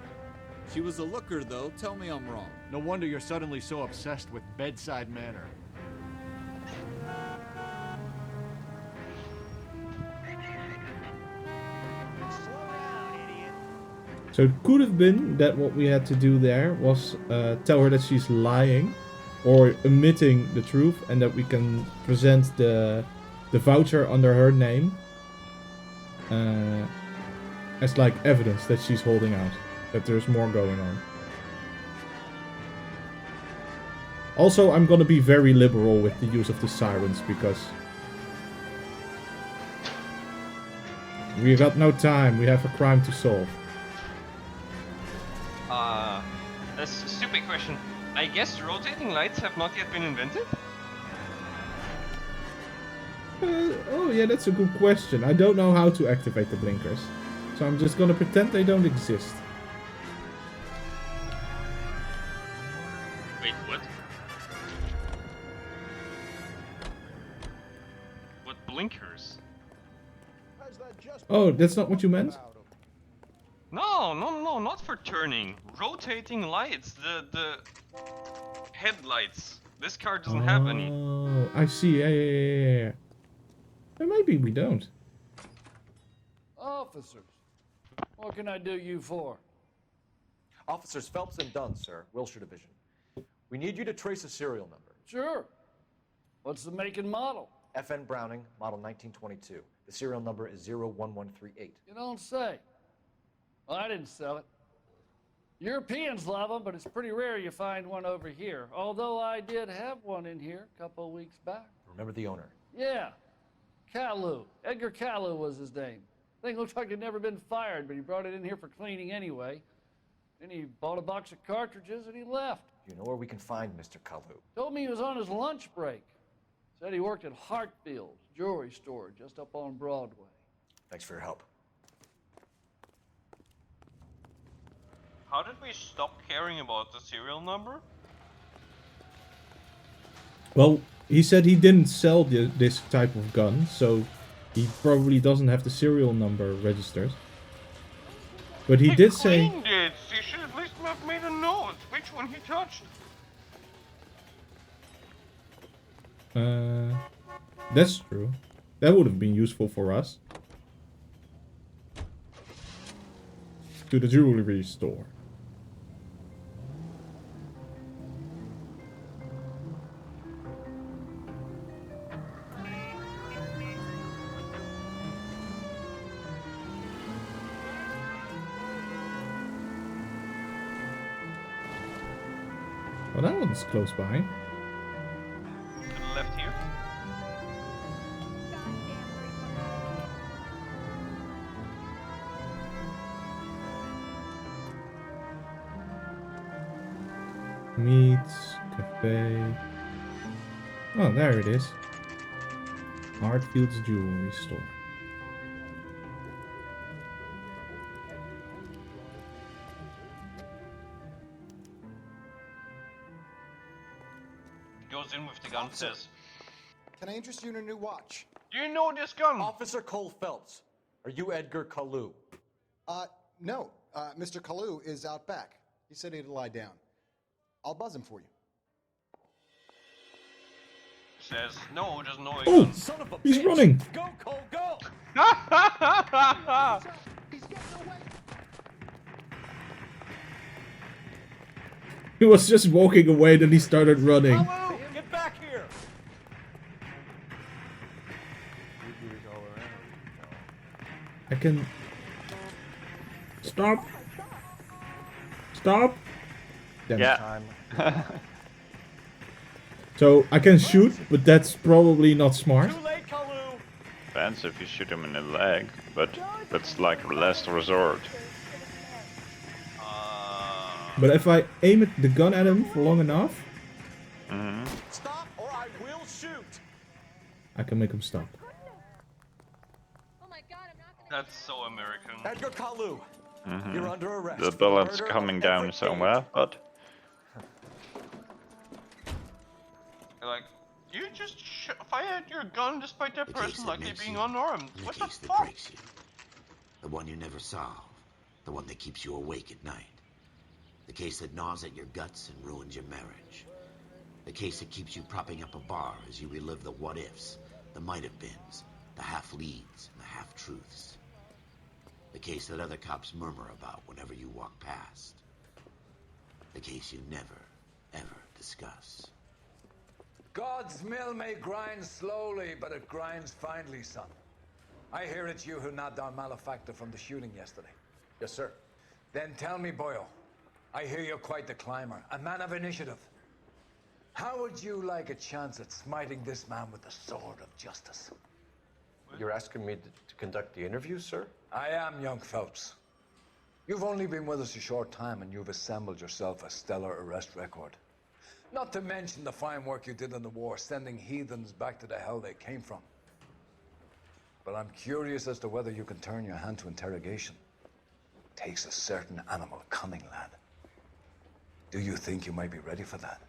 She was a looker, though. Tell me I'm wrong. No wonder you're suddenly so obsessed with bedside manner. So it could have been that what we had to do there was tell her that she's lying or omitting the truth, and that we can present the voucher under her name as like evidence that she's holding out, that there's more going on. Also, I'm gonna be very liberal with the use of the sirens because We got no time. We have a crime to solve. That's a stupid question. I guess rotating lights have not yet been invented? Oh yeah, that's a good question. I don't know how to activate the blinkers. So I'm just gonna pretend they don't exist. Wait, what? What blinkers? Oh, that's not what you meant? No, not for turning. Rotating lights, the headlights. This car doesn't have any. Oh, I see. Yeah. Maybe we don't. Officers, what can I do you for? Officers Phelps and Dunn, sir, Wilshire Division. We need you to trace a serial number. Sure. What's the make and model? FN Browning, model 1922. The serial number is 01138. You don't say. Well, I didn't sell it. Europeans love them, but it's pretty rare you find one over here. Although I did have one in here a couple of weeks back. Remember the owner? Yeah. Kalu. Edgar Kalu was his name. Thing looked like he'd never been fired, but he brought it in here for cleaning anyway. Then he bought a box of cartridges and he left. Do you know where we can find Mr. Kalu? Told me he was on his lunch break. Said he worked at Hartfield's jewelry store just up on Broadway. Thanks for your help. How did we stop caring about the serial number? Well, he said he didn't sell this type of gun, so he probably doesn't have the serial number registered. But he did say... Cleaned it. He should at least have made a note which one he touched. That's true. That would have been useful for us. To the jewelry store. Well, that one's close by. To the left here. Meats, cafe. Oh, there it is. Hartfield's jewelry store. Goes in with the gun, says, Can I interest you in a new watch? "Do you know this gun?" Officer Cole Phelps, are you Edgar Kalu? No. Mr. Kalu is out back. He said he'd lie down. I'll buzz him for you. Says, "No, doesn't know a Oh, gun." son of a he's bitch. Running. Go, Cole, go! He was just walking away, then he started running. Hello, get back here! I can... Stop! Stop! Damn Yeah. So, I can shoot, but that's probably not smart. Depends if you shoot him in the leg, but that's like a last resort. But if I aim the gun at him for long enough... Stop or I will shoot! I can make him stop. That's so American. Edgar Kalu, you're under arrest. The bullet's coming down somewhere, but... Like, you just fired your gun despite that person likely being unarmed. What the fuck? The one you never solve. The one that keeps you awake at night. The case that gnaws at your guts and ruins your marriage. The case that keeps you propping up a bar as you relive the what-ifs, the might-have-beens, the half-leads, and the half-truths. The case that other cops murmur about whenever you walk past. The case you never, ever discuss. God's mill may grind slowly, but it grinds finely, son. I hear it's you who nabbed our malefactor from the shooting yesterday. Yes, sir. Then tell me, Boyle, I hear you're quite the climber, a man of initiative. How would you like a chance at smiting this man with the sword of justice? You're asking me to conduct the interview, sir? I am, young Phelps. You've only been with us a short time and you've assembled yourself a stellar arrest record. Not to mention the fine work you did in the war, sending heathens back to the hell they came from. But I'm curious as to whether you can turn your hand to interrogation. Takes a certain animal cunning, lad. Do you think you might be ready for that?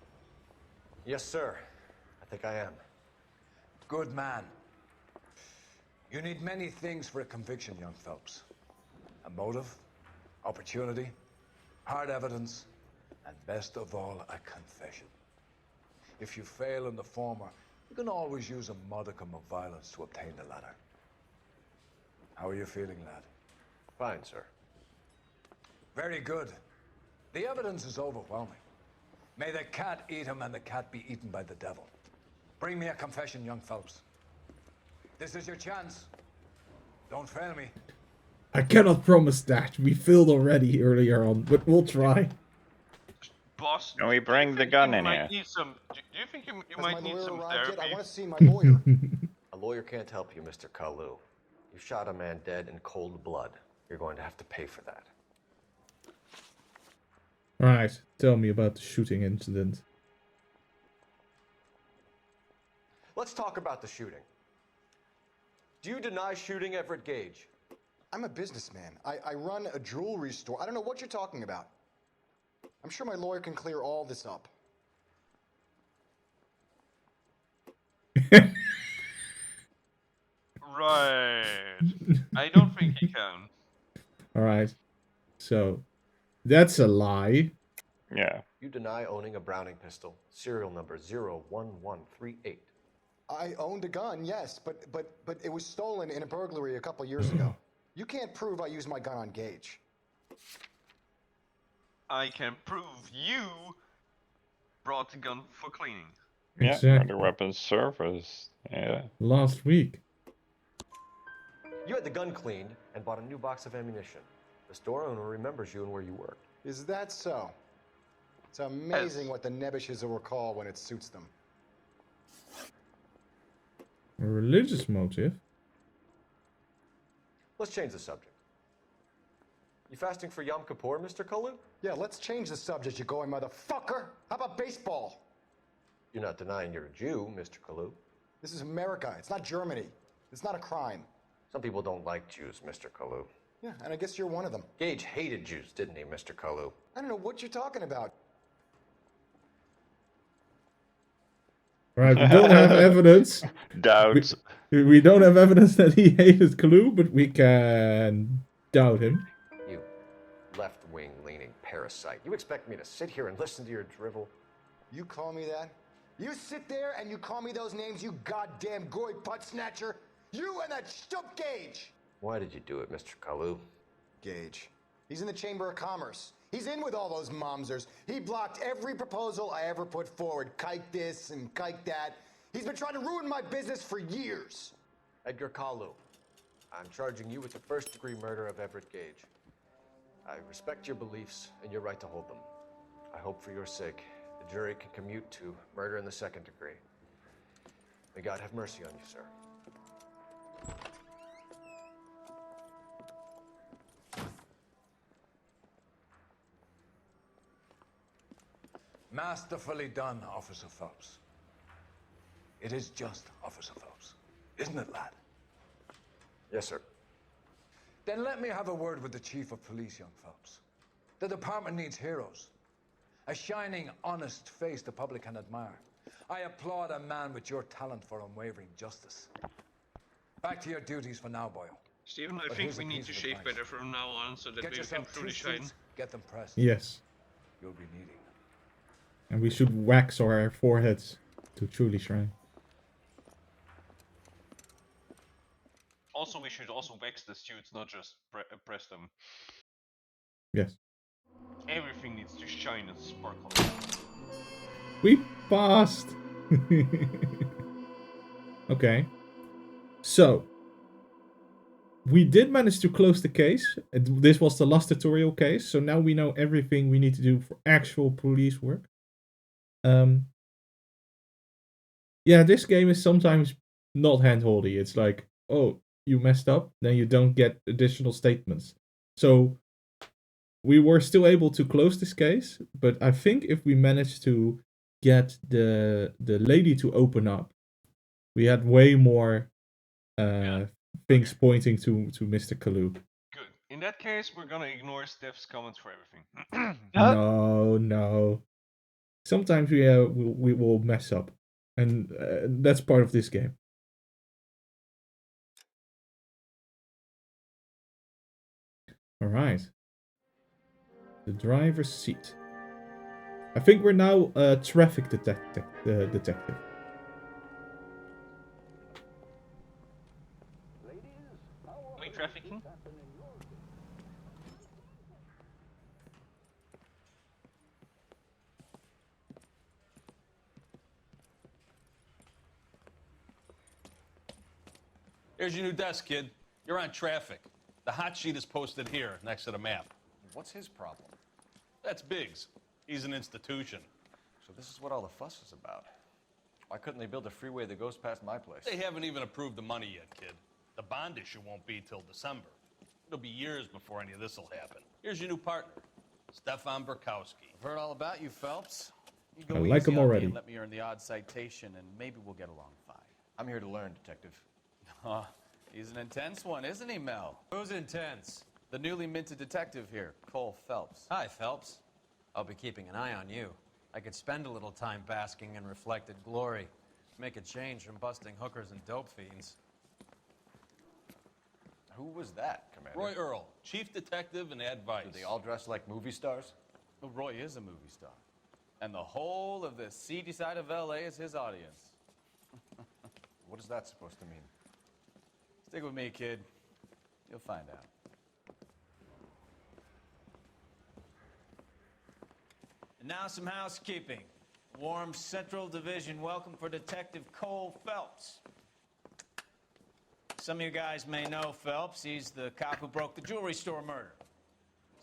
Yes, sir. I think I am. Good man. You need many things for a conviction, young Phelps. A motive, opportunity, hard evidence, and best of all, a confession. If you fail in the former, you can always use a modicum of violence to obtain the latter. How are you feeling, lad? Fine, sir. Very good. The evidence is overwhelming. May the cat eat him and the cat be eaten by the devil. Bring me a confession, young Phelps. This is your chance. Don't fail me. I cannot promise that. We failed already earlier on, but we'll try. Boss, Can we bring the gun in here? Need some, do you think you might need some I therapy? want to see my lawyer. A lawyer can't help you, Mr. Kalu. You shot a man dead in cold blood. You're going to have to pay for that. Alright, tell me about the shooting incident. Let's talk about the shooting. Do you deny shooting Everett Gage? I'm a businessman. I run a jewelry store. I don't know what you're talking about. I'm sure my lawyer can clear all this up. Right. I don't think he can. Alright. So, that's a lie. Yeah. You deny owning a Browning pistol, serial number 01138. I owned a gun, yes, but it was stolen in a burglary a couple years ago. You can't prove I used my gun on Gage. I can prove you brought the gun for cleaning. Yeah, Exactly. murder weapons service. Yeah. Last week. You had the gun cleaned and bought a new box of ammunition. The store owner remembers you and where you worked. Is that so? It's amazing what the Nebbishes will recall when it suits them. A religious motive? Let's change the subject. You fasting for Yom Kippur, Mr. Kalu? Yeah, let's change the subject, you going motherfucker. How about baseball? You're not denying you're a Jew, Mr. Kalu. This is America. It's not Germany. It's not a crime. Some people don't like Jews, Mr. Kalu. Yeah, and I guess you're one of them. Gage hated Jews, didn't he, Mr. Kalu? I don't know what you're talking about. Right, we don't have evidence. Doubt. We don't have evidence that he hated Kalu, but we can doubt him. You left-wing leaning parasite. You expect me to sit here and listen to your drivel? You call me that? You sit there and you call me those names, you goddamn goy putt snatcher? You and that stump Gage! Why did you do it, Mr. Kalu? Gage. He's in the Chamber of Commerce. He's in with all those momsers. He blocked every proposal I ever put forward. Kike this and kike that. He's been trying to ruin my business for years. Edgar Kalu, I'm charging you with the first-degree murder of Everett Gage. I respect your beliefs and your right to hold them. I hope for your sake the jury can commute to murder in the second degree. May God have mercy on you, sir. Masterfully done, Officer Phelps. It is just Officer Phelps, isn't it, lad? Yes, sir. Then let me have a word with the Chief of Police, young Phelps. The department needs heroes. A shining, honest face the public can admire. I applaud a man with your talent for unwavering justice. Back to your duties for now, Boyle. Stephen, I But think here's we a need piece to of shave advice. better from now on so that Get we can yourself truly 2 shine. suits, get them pressed. Yes. You'll be needing them. And we should wax our foreheads to truly shine. Also, we should also wax the suits, not just press them. Yes. Everything needs to shine and sparkle. We passed! Okay. So. We did manage to close the case. This was the last tutorial case. So now we know everything we need to do for actual police work. Yeah, this game is sometimes not handholdy. It's like oh, you messed up, then you don't get additional statements. So we were still able to close this case, but I think if we managed to get the lady to open up, we had way more things pointing to Mr. Kaloo. Good. In that case, we're gonna ignore Steph's comments for everything. No. Sometimes we will mess up, and that's part of this game. All right. The driver's seat. I think we're now a traffic detective. Are we trafficking? Here's your new desk, kid. You're on traffic. The hot sheet is posted here, next to the map. What's his problem? That's Biggs. He's an institution. So this is what all the fuss is about. Why couldn't they build a freeway that goes past my place? They haven't even approved the money yet, kid. The bond issue won't be till December. It'll be years before any of this will happen. Here's your new partner, Stefan Burkowski. I've heard all about you, Phelps. You I go like easy him on me already. and let me earn the odd citation, and maybe we'll get along fine. I'm here to learn, Detective. He's an intense one, isn't he, Mel? Who's intense? The newly minted detective here, Cole Phelps. Hi, Phelps. I'll be keeping an eye on you. I could spend a little time basking in reflected glory. Make a change from busting hookers and dope fiends. Who was that, Commander? Roy Earl, chief detective and advice. Do they all dress like movie stars? Well, Roy is a movie star. And the whole of the seedy side of L.A. is his audience. What is that supposed to mean? Stick with me, kid. You'll find out. And now some housekeeping. Warm Central Division welcome for Detective Cole Phelps. Some of you guys may know Phelps. He's the cop who broke the jewelry store murder.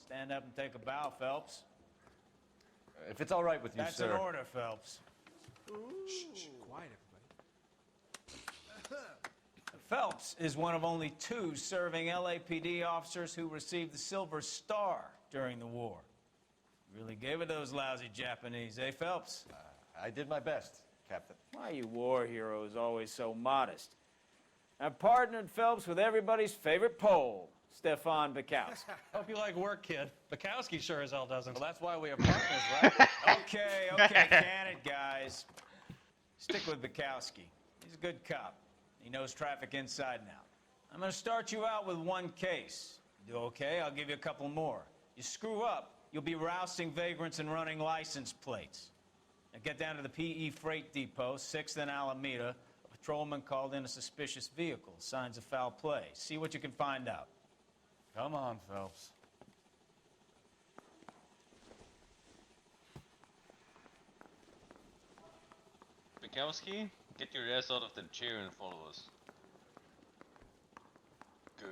Stand up and take a bow, Phelps. If it's all right with you, That's sir. an order, Phelps. Shh, quiet, everybody. Phelps is one of only 2 serving LAPD officers who received the Silver Star during the war. Really gave it those lousy Japanese, eh, Phelps? I did my best, Captain. Why are you war heroes always so modest? I've partnered Phelps with everybody's favorite Pole, Stefan Bukowski. Hope you like work, kid. Bukowski sure as hell doesn't. Well, that's why we have partners, right? Okay, can it, guys. Stick with Bukowski. He's a good cop. He knows traffic inside and out. I'm going to start you out with 1 case. You do okay, I'll give you a couple more. You screw up, you'll be rousting vagrants and running license plates. Now get down to the PE Freight Depot, 6th and Alameda. A patrolman called in a suspicious vehicle. Signs of foul play. See what you can find out. Come on, Phelps. Bukowski, get your ass out of the chair and follow us. Good.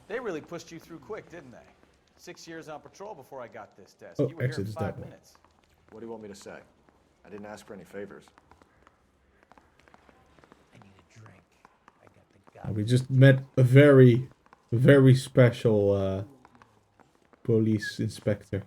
They really pushed you through quick, didn't they? 6 years on patrol before I got this desk. Oh, You were here exit in is 5 that way. minutes. What do you want me to say? I didn't ask for any favors. I need a drink. I got the We just met a very, very special police inspector.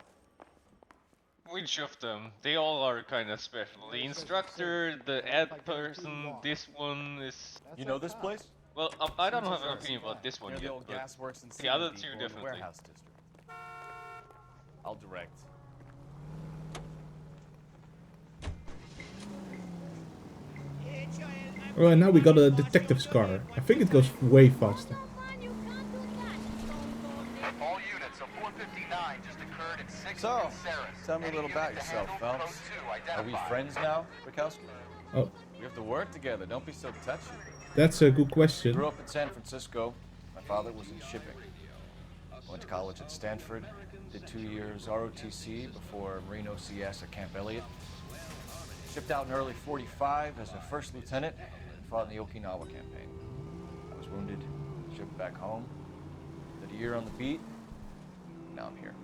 Which of them? They all are kind of special. The instructor, the ad person, this one is... You know this place? Well, I don't have an opinion about this one Near yet, the old but gas works and the other 2 depot in the definitely. warehouse district. I'll direct. Oh, and now we got a detective's car. I think it goes way faster. All units, a 459 just occurred at 6th So, and Sarah's. tell me a little about yourself, Phelps. Are we friends now, Bukowski? Oh, We have to work together. Don't be so touchy. that's a good question. Grew up in San Francisco. My father was in shipping. Went to college at Stanford. Did 2 years ROTC before Marine OCS at Camp Elliott. Shipped out in early '45 as a first lieutenant and fought in the Okinawa campaign. I was wounded, shipped back home. Did a year on the beat. Now I'm here.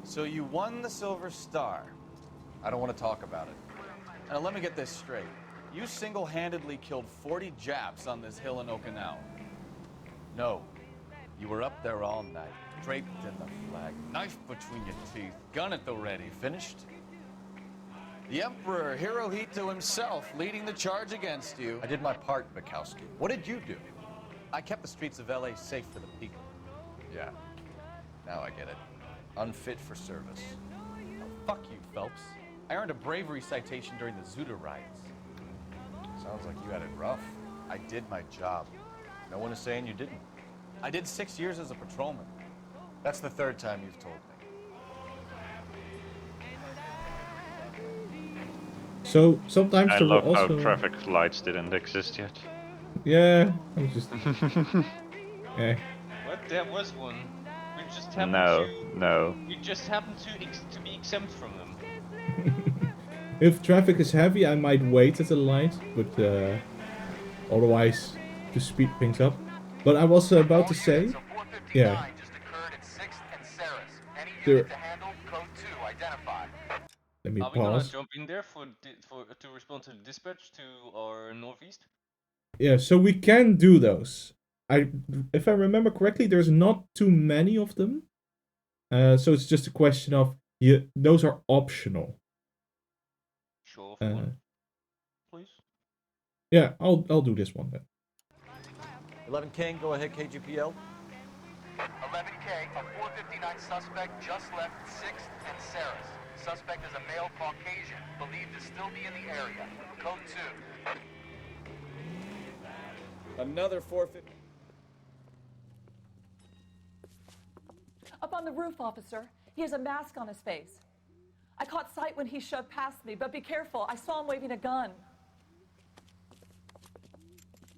So you won the Silver Star. I don't want to talk about it. Now let me get this straight. You single-handedly killed 40 Japs on this hill in Okinawa. No, you were up there all night, draped in the flag, knife between your teeth, gun at the ready, finished? The Emperor Hirohito himself leading the charge against you. I did my part, Bukowski. What did you do? I kept the streets of LA safe for the people. Yeah. Now I get it. Unfit for service. Oh, fuck you, Phelps. I earned a bravery citation during the Zuda riots. Sounds like you had it rough. I did my job. No one is saying you didn't. I did 6 years as a patrolman. That's the third time you've told me. So sometimes I there were love also... how traffic lights didn't exist yet. Yeah, I was just... yeah. What? There was one. We just happened No. We just happened to be exempt from them. If traffic is heavy, I might wait at the light, but otherwise, to speed things up. But I was about to say, yeah. There, let me Are we gonna pause. jump in there to respond to the dispatch to our northeast? Yeah, so we can do those. If I remember correctly, there's not too many of them. So it's just a question of, those are optional. Sure. One, please. Yeah, I'll do this one then. 11 King, go ahead, KGPL. 11K, a 459 suspect just left 6th and Saris. Suspect is a male Caucasian, believed to still be in the area. Code 2. Another 450. Up on the roof, officer. He has a mask on his face. I caught sight when he shoved past me, but be careful. I saw him waving a gun.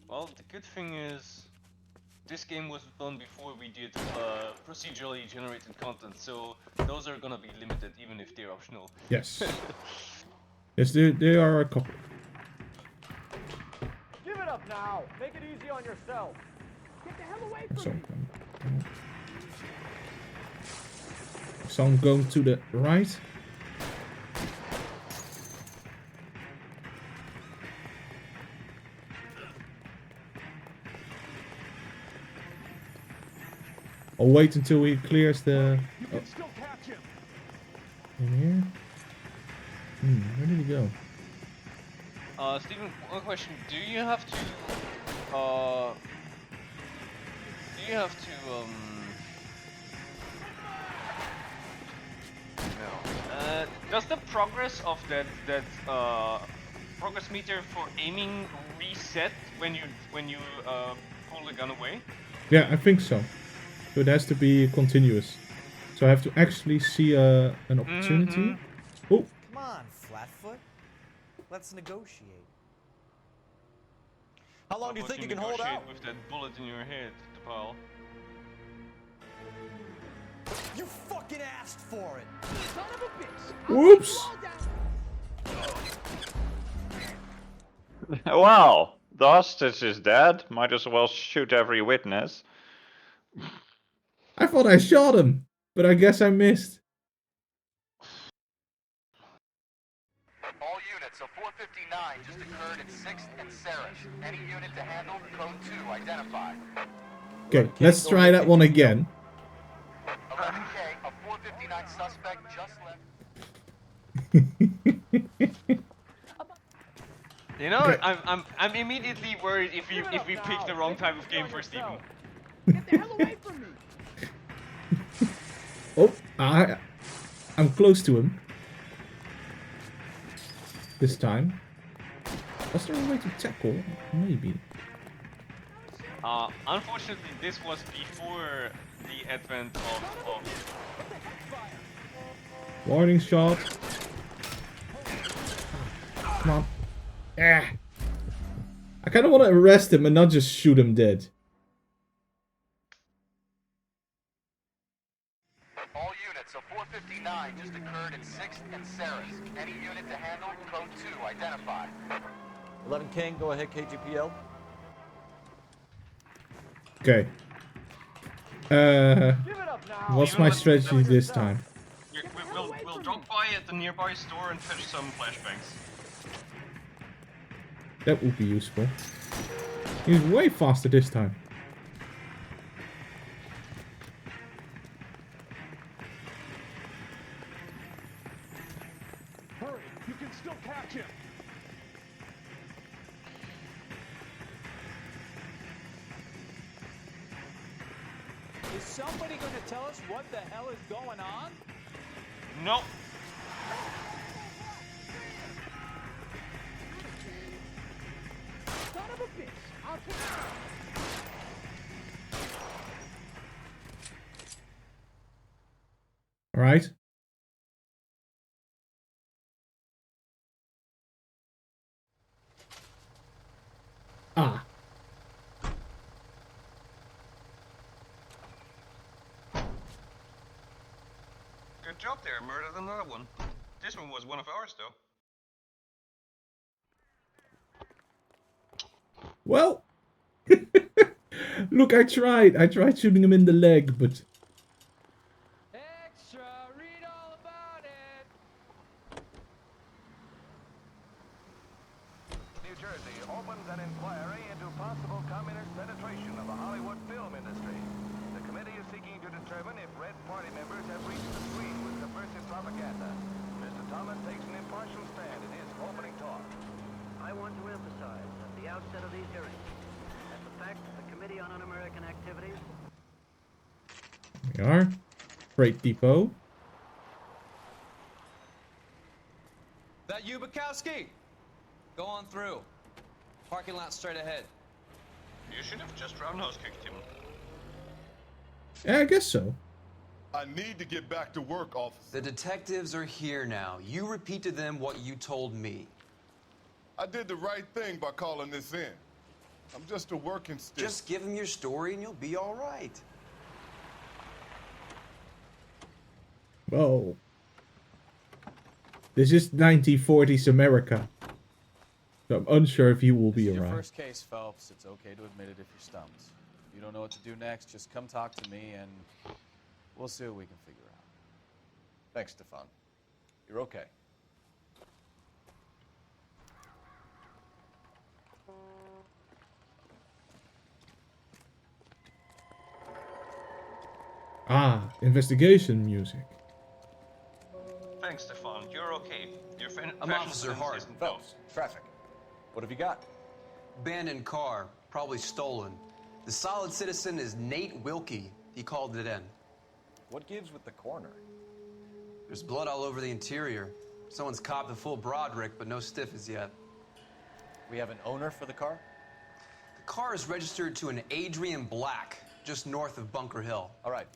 Well, the good thing is, this game was done before we did procedurally generated content, so those are gonna be limited, even if they're optional. Yes. Yes, there are a couple. Give it up now. Make it easy on yourself. Get the hell away from me. So I'm going to the right. I'll wait until he clears the... You can still catch him. In here? Where did he go? Steven, one question. Do you have to, does the progress of that progress meter for aiming reset when you pull the gun away? Yeah, I think so. So it has to be continuous. So I have to actually see an opportunity. Oh! Come on, Flatfoot. Let's negotiate. How long do you think you can hold out? With that bullet in your head, Tapal. You fucking asked for it. Son of a bitch. Whoops! Wow, the hostage is dead. Might as well shoot every witness. I thought I shot him, but I guess I missed. All units, a 459 just occurred at 6th and Saris. Any unit to handle, code 2, identified. Okay, let's try that one again. 11K, a 459 suspect just left. You know, Okay. I'm immediately worried if we pick the wrong type of game for Steven. Get the hell away from me. Oh, I'm close to him. This time. Was there a way to tackle? Maybe. Unfortunately, this was before the advent of... Warning shot. Come on. Ah. I kind of want to arrest him and not just shoot him dead. All units, a 459 just occurred at 6th and Saris. Any unit to handle, code 2, identified. 11 King, go ahead, KGPL. Okay. What's my strategy this time? We'll drop by at the nearby store and fetch some flashbangs. That would be useful. He's way faster this time. Hurry, you can still catch him. Is somebody going to tell us what the hell is going on? No. Son of a bitch! I'll take All right. Ah. Good job there, murdered another one. This one was one of ours though. Well. Look, I tried. I tried shooting him in the leg, but... Extra, read all about it. New Jersey opens an inquiry into possible communist penetration of the Hollywood film industry. The committee is seeking to determine if Red Party members have reached the screen with subversive propaganda. Mr. Thomas takes an impartial stand in his opening talk. I want to emphasize at the outset of these hearings that the fact that the Committee on Un-American Activities... There we are. Freight depot. That you, Bukowski? Go on through. Parking lot straight ahead. You should have just roundhouse kicked him. Yeah, I guess so. I need to get back to work, officer. The detectives are here now. You repeat to them what you told me. I did the right thing by calling this in. I'm just a working stick. Just give them your story and you'll be all right. Whoa. This is 1940s America. So I'm unsure if he will be This is your around. first case, Phelps. It's okay to admit it if you're stumped. If you don't know what to do next, just come talk to me and we'll see what we can figure out. Thanks, Stefan. You're okay. Ah, investigation music. Thanks, Stefan. You're okay. Your I'm Officer Hart. Phelps, traffic. What have you got? Abandoned car, probably stolen. The solid citizen is Nate Wilkie. He called it in. What gives with the coroner? There's blood all over the interior. Someone's copped the full Broderick, but no stiff as yet. We have an owner for the car? The car is registered to an Adrian Black, just north of Bunker Hill. All right.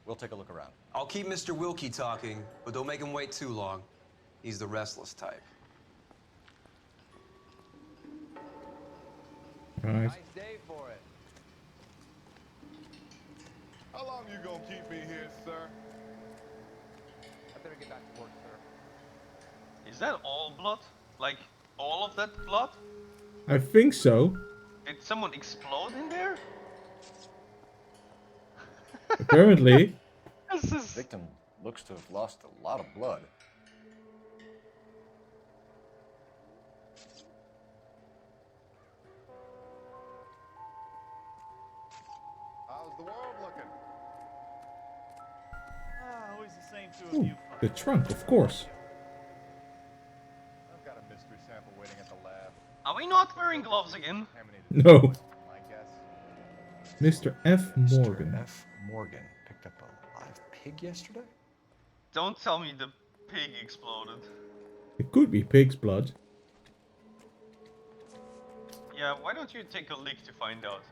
We'll take a look around. I'll keep Mr. Wilkie talking, but don't make him wait too long. He's the restless type. Right. Nice day for it. How long you gonna keep me here, sir? I better get back to work, sir. Is that all blood? Like, all of that blood? I think so. Did someone explode in there? Apparently. The victim looks to have lost a lot of blood. How's the world looking? Always the same two of Ooh, you. the trunk, of course. I've got a mystery sample waiting at the lab. Are we not wearing gloves again? No. My guess. Mr. F. Morgan. Mr. F. Morgan picked up a live pig yesterday? Don't tell me the pig exploded. It could be pig's blood. Yeah, why don't you take a lick to find out?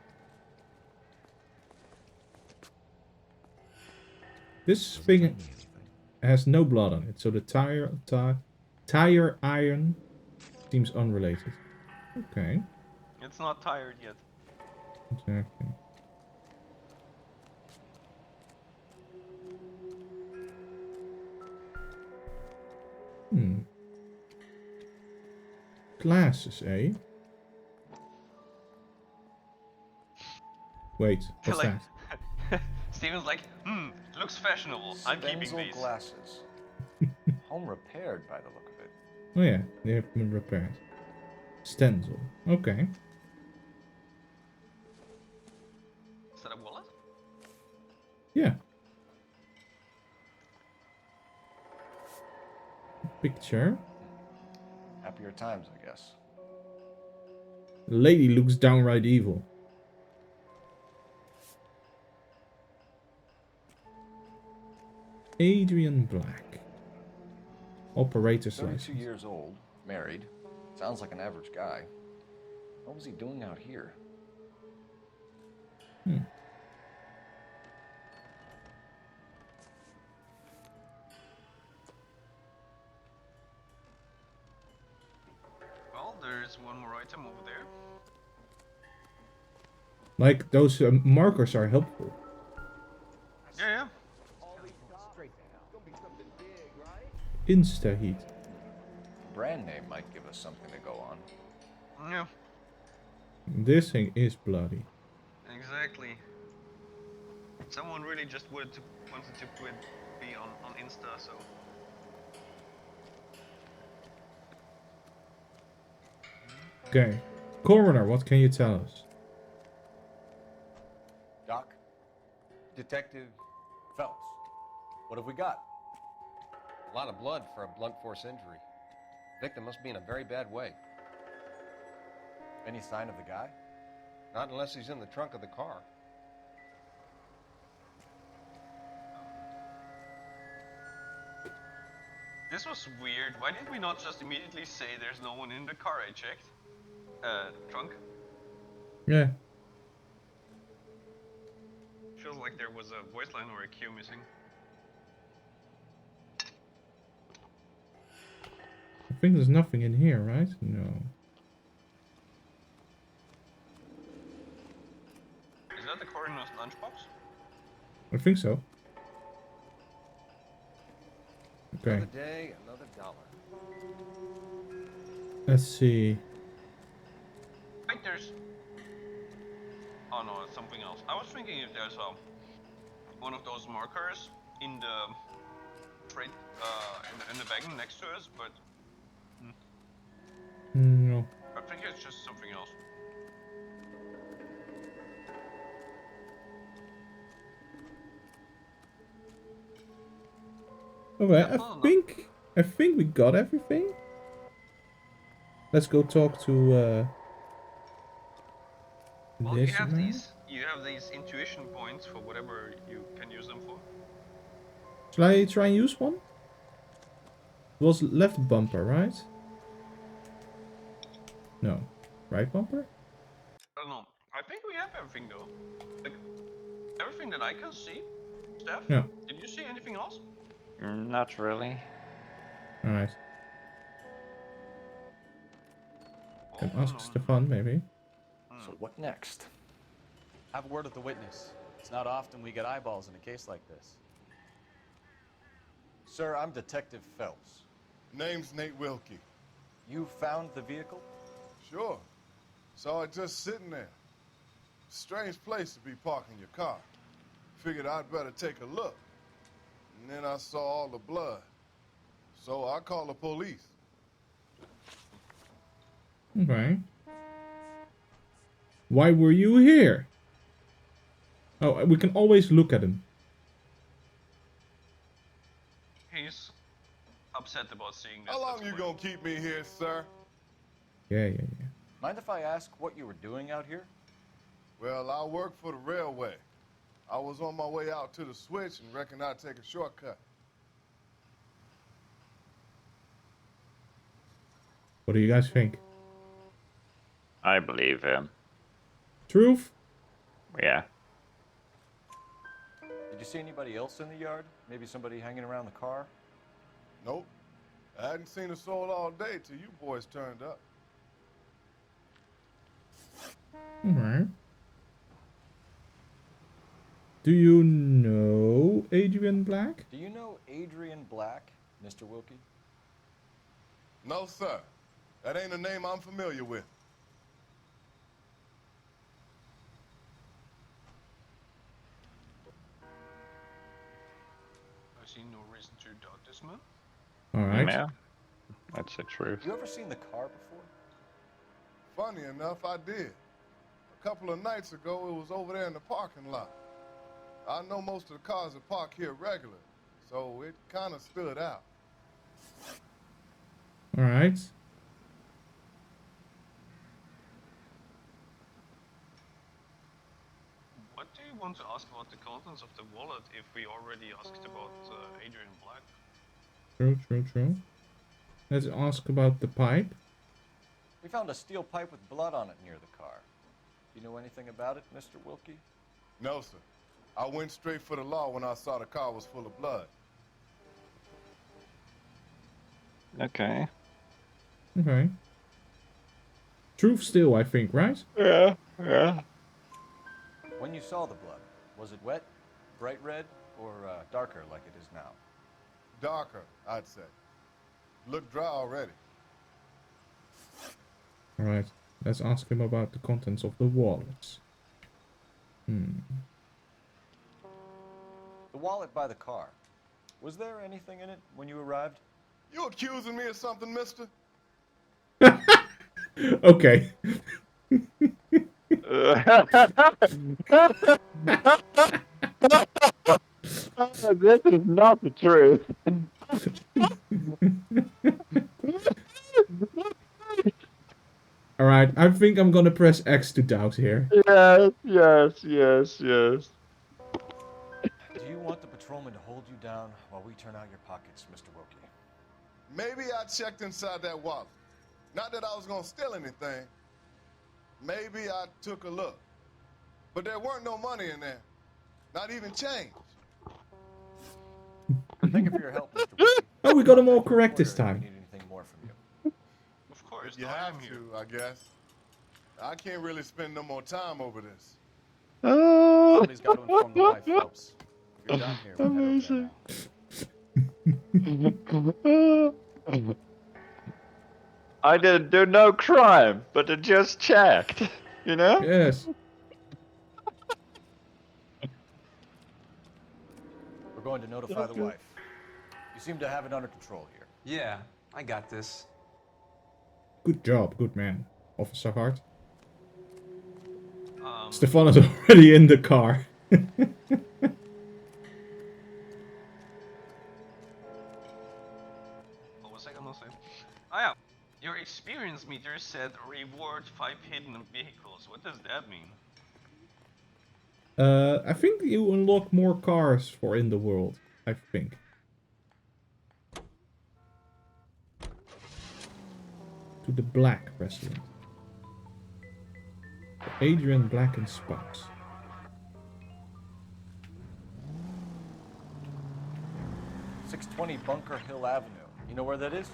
This thing has no blood on it, so the tire iron seems unrelated. Okay. It's not tired yet. Exactly. Glasses, eh? Wait, what's Like- that? Steven's like, looks fashionable. I'm keeping Spenzel these. glasses. Home repaired by the look of it. Oh yeah, they have been repaired. Stencil. Okay. Is that a wallet? Yeah. Picture. Happier times, I guess. The lady looks downright evil. Adrian Black. Operator's 32 license. years old, married. Sounds like an average guy. What was he doing out here? Well, there's one more item over there. Like, those markers are helpful. Yeah. Insta heat. Brand name might give us something to go on. Yeah, This thing is bloody. exactly. Someone really just wanted to put be on Insta, so. Okay. Coroner, what can you tell us? Doc? Detective Phelps. What have we got? A lot of blood for a blunt force injury. Victim must be in a very bad way. Any sign of the guy? Not unless he's in the trunk of the car. This was weird. Why did we not just immediately say there's no one in the car I checked? Trunk? Yeah. Feels like there was a voice line or a cue missing. I think there's nothing in here, right? No. Is that the coroner's lunchbox? I think so. Okay. Another day, another dollar. Let's see. Wait, there's... Oh no, it's something else. I was thinking if there's one of those markers in the freight, in the wagon next to us, but... No. I think it's just something else. Okay, I think we got everything. Let's go talk to Well, this you have man. these intuition points for whatever you can use them for. Shall I try and use one? It was left bumper, right? No. Right bumper? I don't know. I think we have everything though. Like, everything that I can see. Steph? Yeah. Did you see anything else? Not really. Alright. Can ask Stefan, maybe. So what next? Have a word with the witness. It's not often we get eyeballs in a case like this. Sir, I'm Detective Phelps. Name's Nate Wilkie. You found the vehicle? Sure. Saw it just sitting there. Strange place to be parking your car. Figured I'd better take a look. And then I saw all the blood. So I called the police. Okay. Why were you here? Oh, we can always look at him. He's upset about seeing this. How long you gonna keep me here, sir? Yeah. Mind if I ask what you were doing out here? Well, I work for the railway. I was on my way out to the switch and reckoned I'd take a shortcut. What do you guys think? I believe him. Truth? Yeah. Did you see anybody else in the yard? Maybe somebody hanging around the car? Nope. I hadn't seen a soul all day till you boys turned up. Alright. Do you know Adrian Black? Do you know Adrian Black, Mr. Wilkie? No, sir. That ain't a name I'm familiar with. I see no reason to doubt this man. Alright. Yeah. That's the truth. You ever seen the car before? Funny enough, I did. A couple of nights ago, it was over there in the parking lot. I know most of the cars are parked here regular, so it kind of stood out. All right. What do you want to ask about the contents of the wallet if we already asked about Adrian Black? True. Let's ask about the pipe. We found a steel pipe with blood on it near the car. You know anything about it, Mr. Wilkie? No, sir. I went straight for the law when I saw the car was full of blood. Okay. Okay. Truth still, I think, right? Yeah. When you saw the blood, was it wet, bright red, or darker like it is now? Darker, I'd say. Looked dry already. All right. Let's ask him about the contents of the wallet. The wallet by the car. Was there anything in it when you arrived? You accusing me of something, mister? Okay. This is not the truth. All right. I think I'm gonna press X to doubt here. Yes. Do you want the patrolman to hold you down while we turn out your pockets, Mr. Wilkie? Maybe I checked inside that wallet. Not that I was gonna steal anything. Maybe I took a look. But there weren't no money in there. Not even change. Thank you for your help, Mr. Wilkie. Oh, we got them all correct this time. Need anything more from you? Of course, You have to, I guess. I can't really spend no more time over this. Somebody's got to inform the wife, Phelps. If you're done here, we'll head over there now. I didn't do no crime, but it just checked. You know? Yes. We're going to notify the wife. You seem to have it under control here. Yeah, I got this. Good job, good man, Officer Hart. Stefan is already in the car. What was I gonna say? Oh yeah, your experience meter said reward 5 hidden vehicles. What does that mean? I think you unlock more cars for in the world. I think. To the Black resident. Adrian Black and spouse. .620 Bunker Hill Avenue. You know where that is?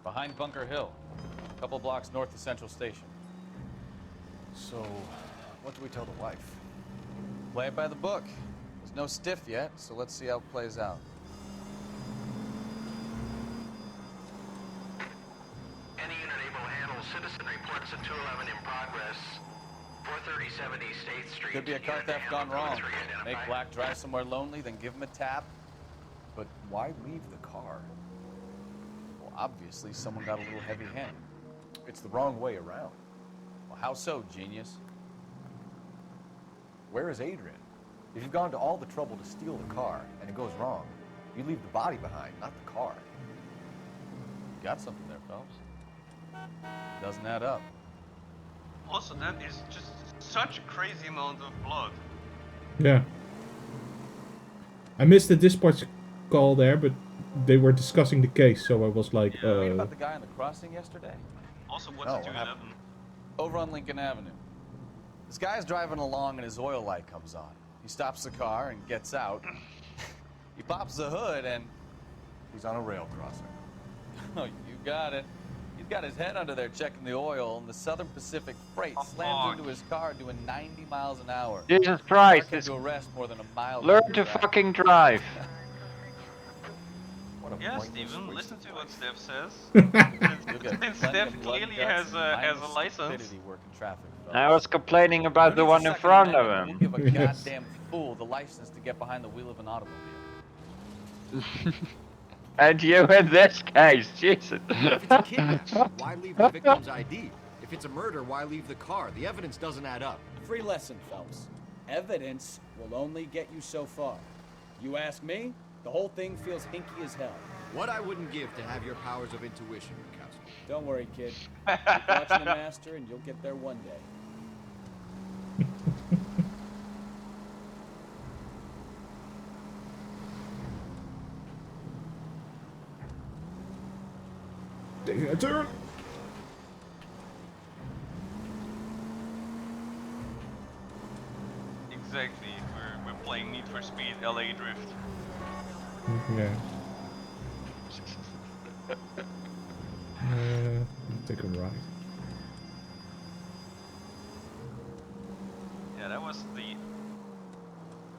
Behind Bunker Hill, a couple blocks north of Central Station. So, what do we tell the wife? Play it by the book. There's no stiff yet, so let's see how it plays out. Any unit able to handle citizen reports at 211 in progress. 437 East 8th Street. Could be a car theft gone wrong. Make Black drive somewhere lonely, then give him a tap. But why leave the car? Well, obviously someone got a little heavy-handed. It's the wrong way around. Well, how so, genius? Where is Adrian? If you've gone to all the trouble to steal the car and it goes wrong, you leave the body behind, not the car. You got something there, Phelps. Doesn't add up. Also, that is just such a crazy amount of blood. Yeah. I missed the dispatch call there, but they were discussing the case, so I was like, Read about the guy on the crossing yesterday? Also, what's 211? Over on Lincoln Avenue. This guy's driving along and his oil light comes on. He stops the car and gets out. He pops the hood and he's on a rail crossing. Oh, you got it. He's got his head under there checking the oil, and the Southern Pacific Freight slams into his car doing 90 miles an hour. Jesus Christ! To arrest more than a mile. Learn to fucking drive. Yeah, Steven, listen to what Steph says. Since Steph clearly has a license. I was complaining about the one in front of him. Give a goddamn fool the license to get behind the wheel of an automobile. And you in this case, Jesus. If it's a kidnapping, why leave the victim's ID? If it's a murder, why leave the car? The evidence doesn't add up. Free lesson, Phelps. Evidence will only get you so far. You ask me, the whole thing feels hinky as hell. What I wouldn't give to have your powers of intuition, Mikowski. Don't worry, kid. Keep watching the master and you'll get there one day. Taking a turn. Exactly. We're playing Need for Speed LA Drift. Yeah. Take a ride. Yeah, that was the.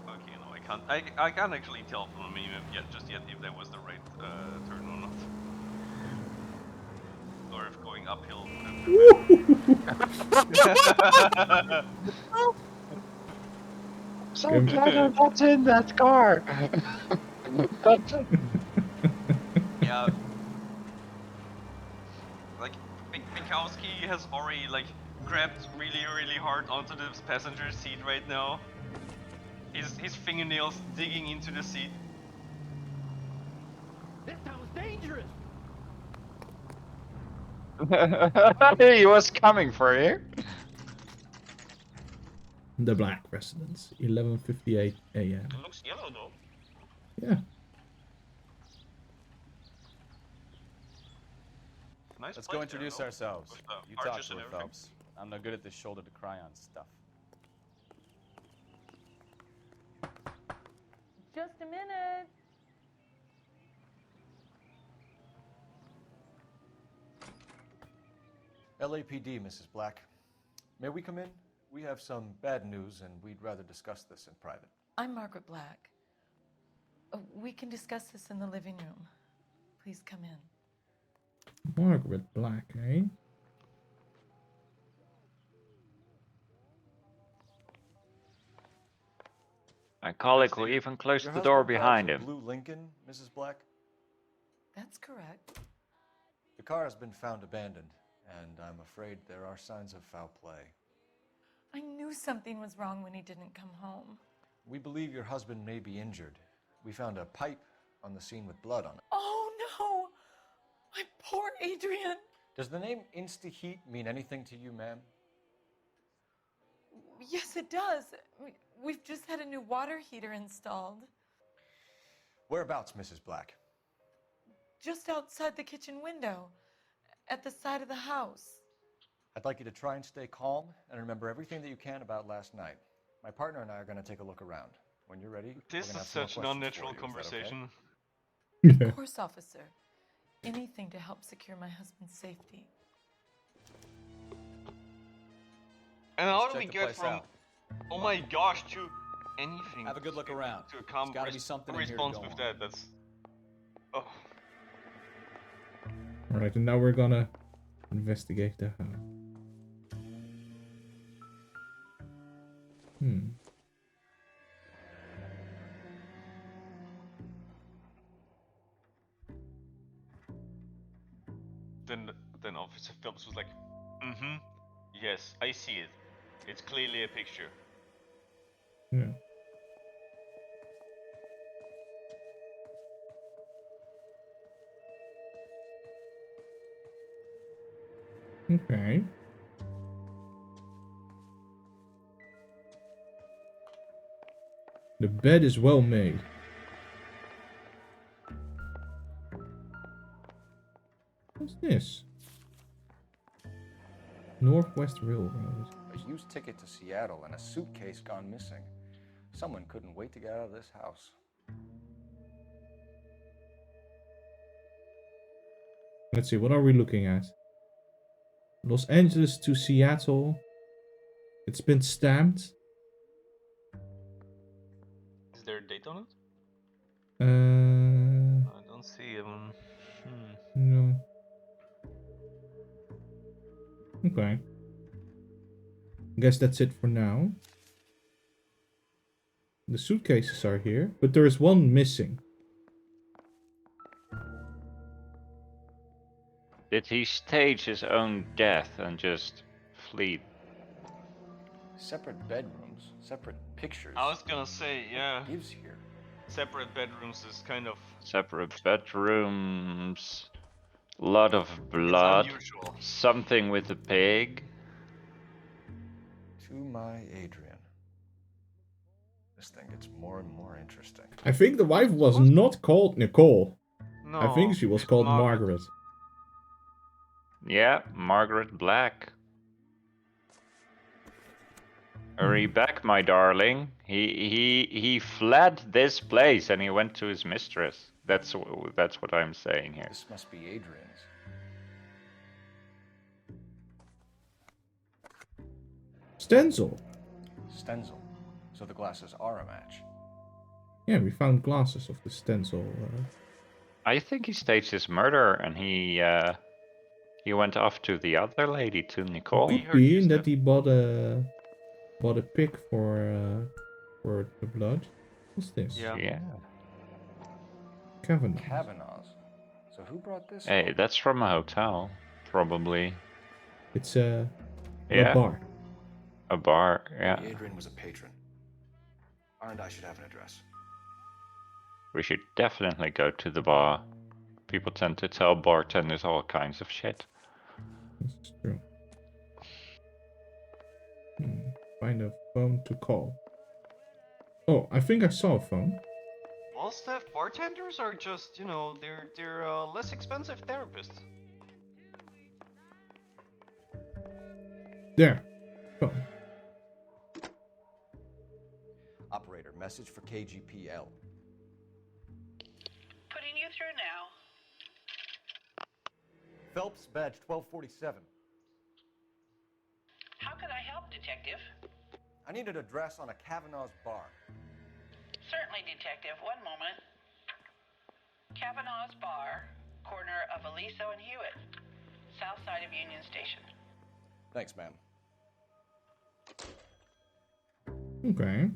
Okay, no, I can't. I can't actually tell from the minimap yet, just yet, if that was the right turn or not. Or if going uphill would have been. So glad I'm not in that car. Yeah. Like, Mikowski has already, like, grabbed really hard onto the passenger seat right now. His fingernails digging into the seat. This sounds dangerous. He was coming for you. The Black Residence, 11:58 a.m. It looks yellow though. Yeah. Nice. Let's go introduce ourselves. With, You talk arches to and her, everything. Phelps. I'm no good at this shoulder to cry on stuff. Just a minute. LAPD, Mrs. Black. May we come in? We have some bad news, and we'd rather discuss this in private. I'm Margaret Black. We can discuss this in the living room. Please come in. Margaret Black, eh? My colleague who even closed Your the door husband drives behind a him. Blue Lincoln, Mrs. Black? That's correct. The car has been found abandoned, and I'm afraid there are signs of foul play. I knew something was wrong when he didn't come home. We believe your husband may be injured. We found a pipe on the scene with blood on it. Oh no! My poor Adrian! Does the name Insta-Heat mean anything to you, ma'am? Yes, it does. We've just had a new water heater installed. Whereabouts, Mrs. Black? Just outside the kitchen window, at the side of the house. I'd like you to try and stay calm and remember everything that you can about last night. My partner and I are going to take a look around. When you're ready, This we're is gonna have such some an more questions unnatural for you. Is that okay? conversation. Of course, officer. Anything to help secure my husband's safety. And how Let's do we check the get place from, out. oh my gosh, to anything? Have a good look around. To a calm There's gotta be something in here to response go with on. that. That's. Oh. Alright, and now we're gonna investigate the house. Then Officer Phelps was like, yes, I see it. It's clearly a picture. Yeah. Okay. The bed is well made. What's this? Northwest Railroad. A used ticket to Seattle and a suitcase gone missing. Someone couldn't wait to get out of this house. Let's see, what are we looking at? Los Angeles to Seattle. It's been stamped. Is there a date on it? I don't see him. No. Okay. Guess that's it for now. The suitcases are here, but there is one missing. Did he stage his own death and just flee? Separate bedrooms, separate pictures. I was gonna say, yeah. What gives here? Separate bedrooms is kind of Separate bedrooms. Lot of blood. unusual. Something with a pig. To my Adrian. This thing gets more and more interesting. I think the wife was not called Nicole. No, I think she was it's called Margaret. Margaret. Yeah, Margaret Black. Hurry back, my darling. He fled this place and he went to his mistress. That's what I'm saying here. This must be Adrian's. Stencil. Stencil. So the glasses are a match. Yeah, we found glasses of the stencil. I think he staged his murder and he went off to the other lady, to Nicole. Could be that he bought a pig for the blood. What's this? Yeah. Kavanaugh. Kavanaugh's. So who brought this? Hey, that's from a hotel, probably. It's a Yeah. bar. A bar, yeah. Adrian was a patron. R&I should have an address. We should definitely go to the bar. People tend to tell bartenders all kinds of shit. That's true. Find a phone to call. Oh, I think I saw a phone. Well, staff bartenders are just, you know, they're less expensive therapists. There. Phone. Operator, message for KGPL. Putting you through now. Phelps, badge 1247. How can I help, Detective? I need an address on a Kavanaugh's bar. Certainly, Detective. One moment. Kavanaugh's Bar, corner of Aliso and Hewitt, south side of Union Station. Thanks, ma'am. Okay.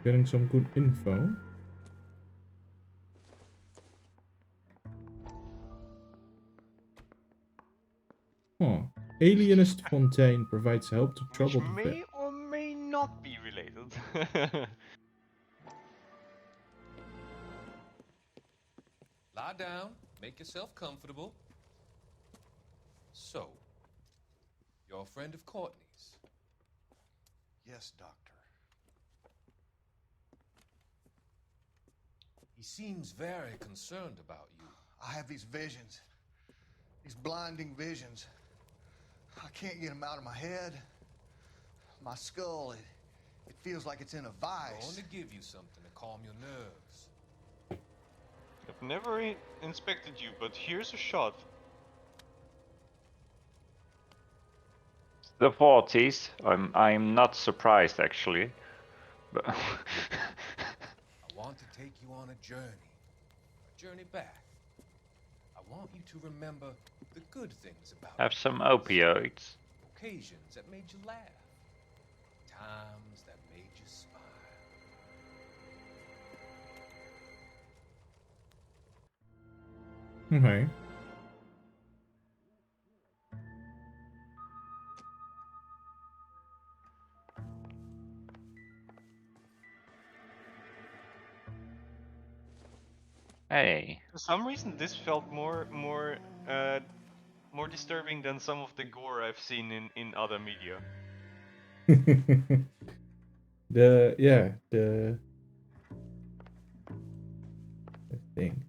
Getting some good info. Huh. Alienist Fontaine provides help to troubled Which vet. may or may not be related. Lie down, make yourself comfortable. So, you're a friend of Courtney's? Yes, Doctor. He seems very concerned about you. I have these visions. These blinding visions. I can't get them out of my head. My skull, it feels like it's in a I vice. want to give you something to calm your nerves. I've never inspected you, but here's a shot. The 40s. I'm not surprised actually. But I want to take you on a journey back. I want you to remember the good things about have some opioids. occasions that made you laugh, times that made you smile. Okay. Hey. For some reason, this felt more disturbing than some of the gore I've seen in other media. the thing.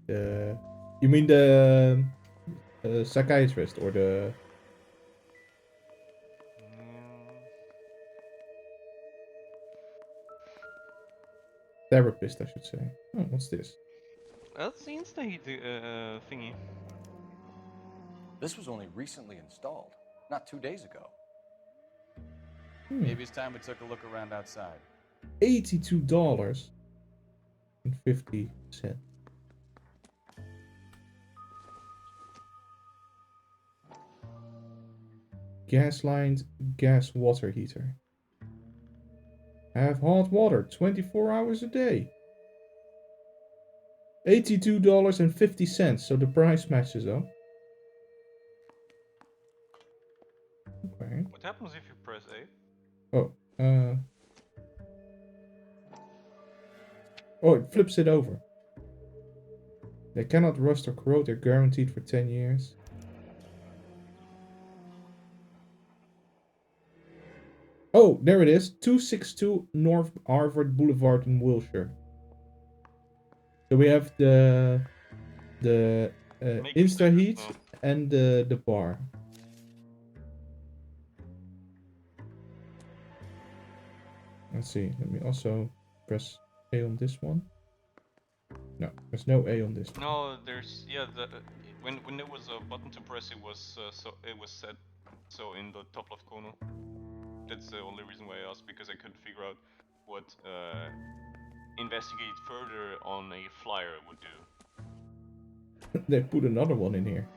You mean the psychiatrist or the therapist, I should say. Oh, what's this? That's the Insta thingy. This was only recently installed, not 2 days ago. Maybe it's time we took a look around outside. $82.50. Gas lines, gas water heater. Have hot water 24 hours a day. $82.50, so the price matches up. Okay. What happens if you press A? Oh, oh, it flips it over. They cannot rust or corrode, they're guaranteed for 10 years. Oh, there it is. 262 North Harvard Boulevard in Wilshire. So we have the Insta Heat and the bar. Let's see. Let me also press A on this one. No, there's no A on this one. No, there's when there was a button to press, it was set so in the top left corner. That's the only reason why I asked, because I couldn't figure out what investigate further on a flyer would do. They put another one in here.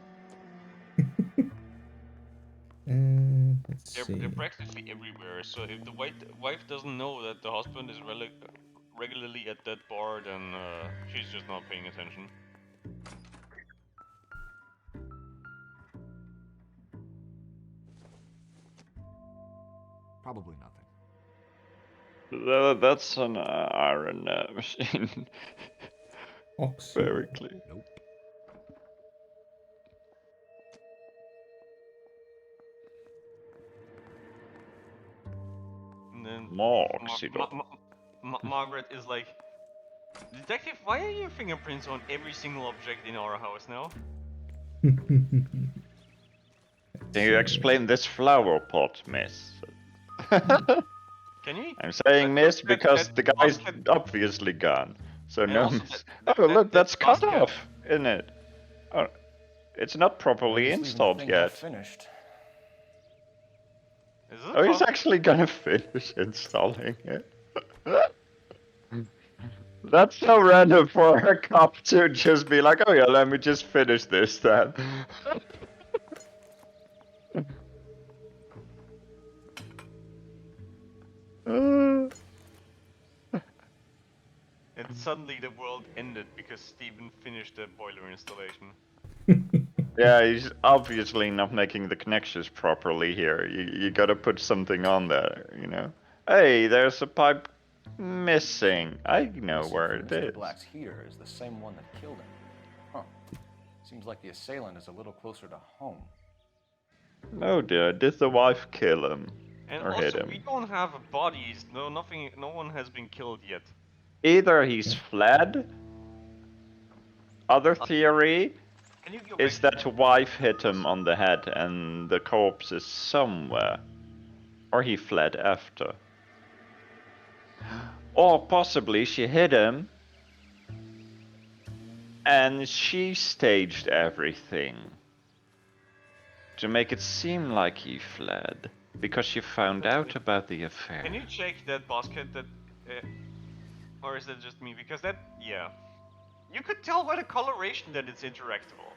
Let's see. They're practically everywhere. So if the wife doesn't know that the husband is regularly at that bar, then she's just not paying attention. Probably nothing. That's an iron machine. Very clear. Nope. And then Margaret is like, Detective, why are your fingerprints on every single object in our house now? Can you explain this flower pot, miss? Can you? I'm saying miss because the guy's obviously gone. So And no also miss. Oh, look, that's cut off, isn't it? Oh, it's not properly installed yet. Finished. Oh, he's actually gonna finish installing it. That's so random for a cop to just be like, oh yeah, let me just finish this then. And suddenly the world ended because Steven finished the boiler installation. Yeah, he's obviously not making the connections properly here. You gotta put something on there, you know? Hey, there's a pipe missing. I know where it Mr. is. Black's heater is the same one that killed him. Huh. Seems like the assailant is a little closer to home. Oh dear, did the wife kill him? And Or hit also, him? we don't have bodies. No one has been killed yet. Either he's fled. Other theory Can you go is back that wife hit him on the head and the corpse is somewhere. Or he fled after. Or possibly she hit him and she staged everything to make it seem like he fled because she found out about the affair. Can you check that basket that... or is that just me? Because that... yeah. You could tell by the coloration that it's interactable.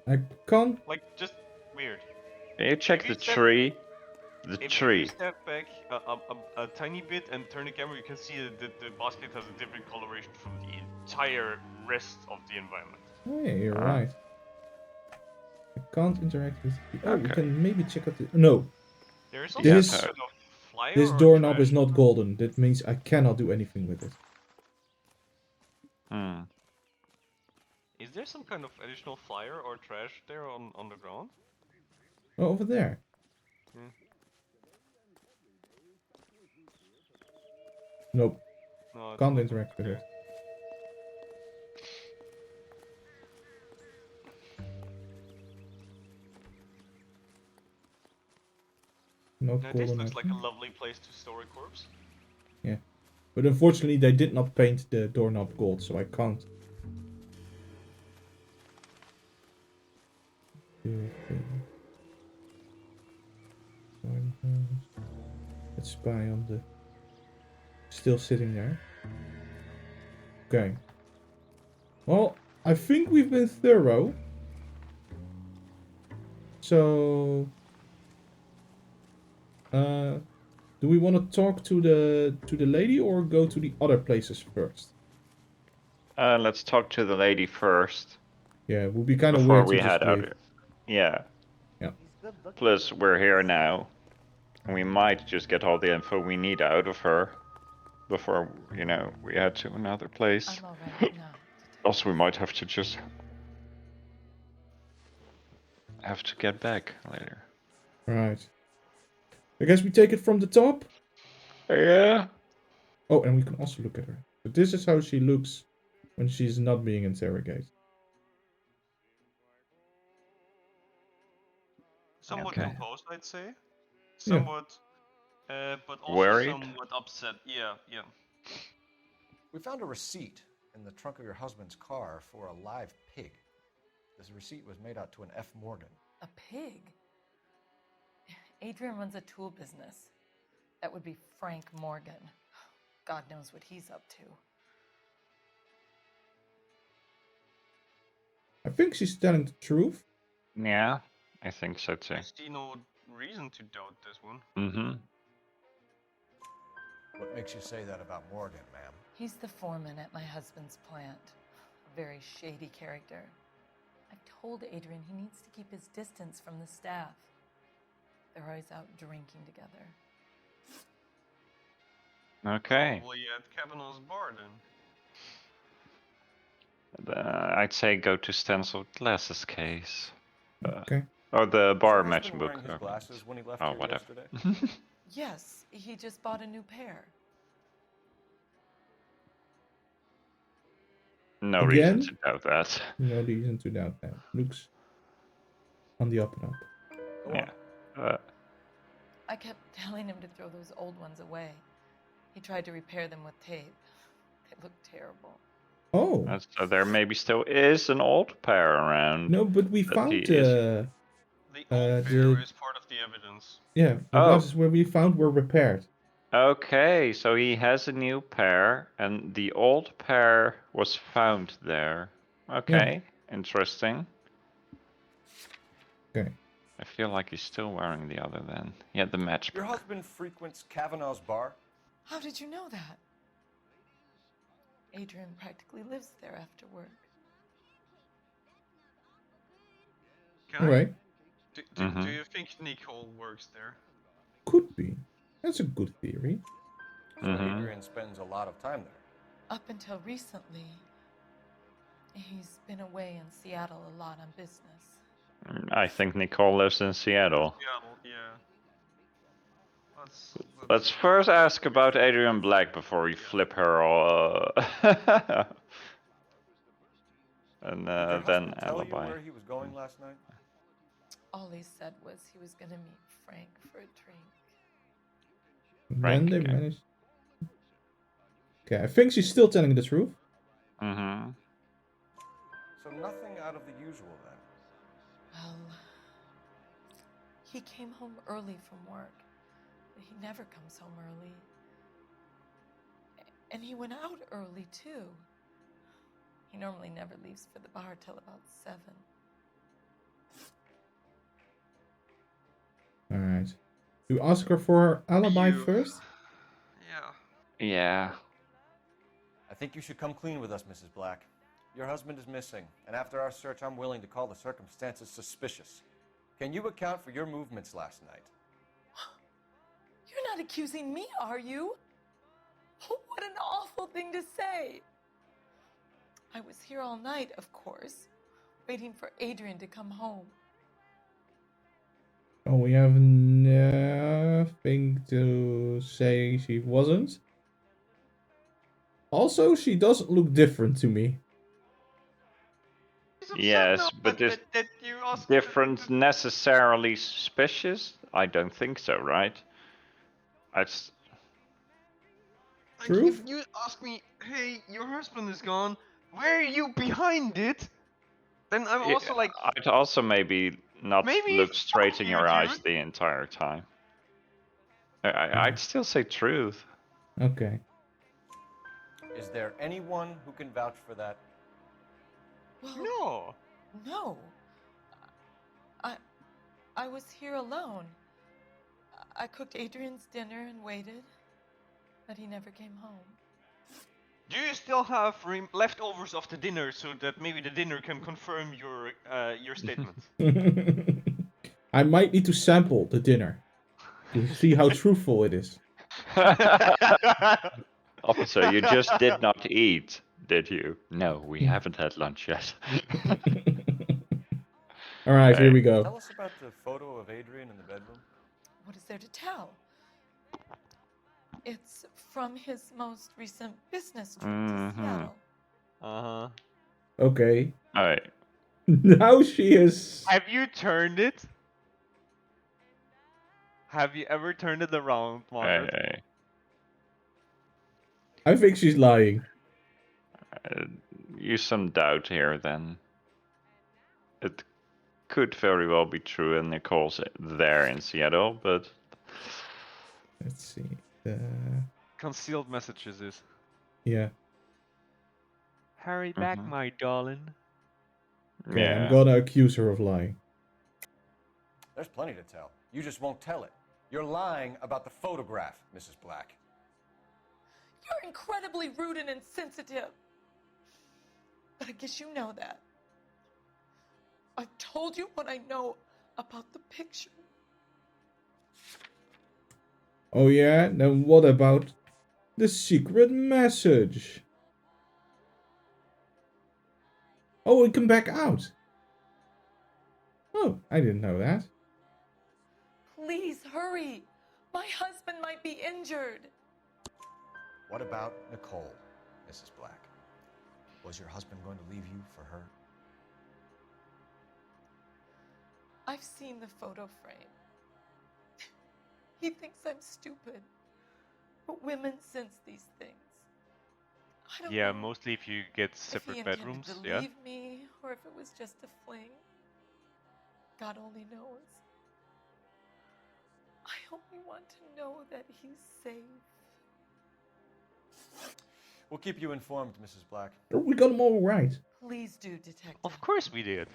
I can't... Like, just weird. Can you check the tree? The tree. If you step back a tiny bit and turn the camera, you can see that the basket has a different coloration from the entire rest of the environment. Oh yeah, you're right. I can't interact with... Oh, we Okay. can maybe check out the... No. There is also This, some sort of flyer this or doorknob trash. is not golden. That means I cannot do anything with it. Hmm. Is there some kind of additional flyer or trash there on the ground? Oh, over there. Yeah. Nope. No, it's Can't not. interact with it. No Now, this golden looks like a item. lovely place to store a corpse. Yeah. But unfortunately they did not paint the doorknob gold, so I can't. Let's spy on the... Still sitting there. Okay. Well, I think we've been thorough. So... do we want to talk to the lady or go to the other places first? Let's talk to the lady first. Yeah, it would be kind of Before weird to we just head out. leave. Yeah. Yeah. Plus, we're here now. And we might just get all the info we need out of her before, you know, we head to another place. I'm all right now. Also, we might have to just have to get back later. Right. I guess we take it from the top. Yeah. Oh, and we can also look at her. But this is how she looks when she's not being interrogated. Somewhat Okay. composed, I'd say. Somewhat, but also Worried? somewhat upset. Yeah, yeah. We found a receipt in the trunk of your husband's car for a live pig. This receipt was made out to an F. Morgan. A pig? Adrian runs a tool business. That would be Frank Morgan. God knows what he's up to. I think she's telling the truth. Yeah, I think so too. I see no reason to doubt this one. Mm-hmm. What makes you say that about Morgan, ma'am? He's the foreman at my husband's plant. A very shady character. I've told Adrian he needs to keep his distance from the staff. They're always out drinking together. Okay. Probably at Kavanaugh's bar then. I'd say go to Stencil Glasses case. Okay. Or the bar Was your match husband book. wearing his glasses when he left Oh, here whatever. yesterday? Yes, he just bought a new pair. No Again? reason to doubt that. No reason to doubt that. Looks on the up and up. Yeah. I kept telling him to throw those old ones away. He tried to repair them with tape. They look terrible. Oh. So there maybe still is an old pair around. No, but we that found he is- The old pair is part of the evidence. Yeah, the Oh. glasses where we found were repaired. Okay, so he has a new pair, and the old pair was found there. Okay, interesting. Okay. I feel like he's still wearing the other then. Yeah, the match. Your husband frequents Kavanaugh's bar? How did you know that? Adrian practically lives there after work. Can I? Alright. Do you think Nicole works there? Could be. That's a good theory. So Adrian spends a lot of time there. Up until recently, he's been away in Seattle a lot on business. I think Nicole lives in Seattle. Seattle, yeah. Let's first ask about Adrian Black before we flip her all. And Did your then husband tell you alibi. where he was going last night? All he said was he was going to meet Frank for a drink. Then they managed. Okay, I think she's still telling the truth. Mm-hmm. So nothing out of the usual then. Well, he came home early from work. But he never comes home early. And he went out early, too. He normally never leaves for the bar till about 7. Alright. You ask her for her alibi first? Yeah. I think you should come clean with us, Mrs. Black. Your husband is missing, and after our search, I'm willing to call the circumstances suspicious. Can you account for your movements last night? You're not accusing me, are you? What an awful thing to say. I was here all night, of course, waiting for Adrian to come home. Oh, we have nothing to say she wasn't. Also, she doesn't look different to me. Yes, but is different necessarily suspicious? I don't think so, right? Like, if you ask me, hey, your husband is gone, where are you behind it? Then I'm also like, I'd also maybe not look straight in you, your eyes dude. the entire time. I'd still say truth. Okay. Is there anyone who can vouch for that? Well, no. I was here alone. I cooked Adrian's dinner and waited, but he never came home. Do you still have leftovers of the dinner so that maybe the dinner can confirm your statement? I might need to sample the dinner to see how truthful it is. Officer, you just did not eat, did you? No, we haven't had lunch yet. All right, here we Tell go. us about the photo of Adrian in the bedroom. What is there to tell? It's from his most recent business trip to Seattle. Uh-huh. Okay. Alright. Now she is. Have you turned it? Have you ever turned it around, Margaret? Hey. I think she's lying. Use some doubt here then. It could very well be true and Nicole's there in Seattle, but... Let's see. Concealed messages is. Yeah. Hurry back, my darling. Okay, I'm gonna accuse her of lying. There's plenty to tell. You just won't tell it. You're lying about the photograph, Mrs. Black. You're incredibly rude and insensitive. But I guess you know that. I've told you what I know about the picture. Oh yeah? Then what about the secret message? Oh, we can back out. Oh, I didn't know that. Please hurry. My husband might be injured. What about Nicole, Mrs. Black? Was your husband going to leave you for her? I've seen the photo frame. He thinks I'm stupid. But women sense these things. I don't know Mostly if you get if he separate intended bedrooms, to yeah. leave me or if it was just a fling. God only knows. I only want to know that he's safe. We'll keep you informed, Mrs. Black. We got them all right. Please do, Detective. Of course we did.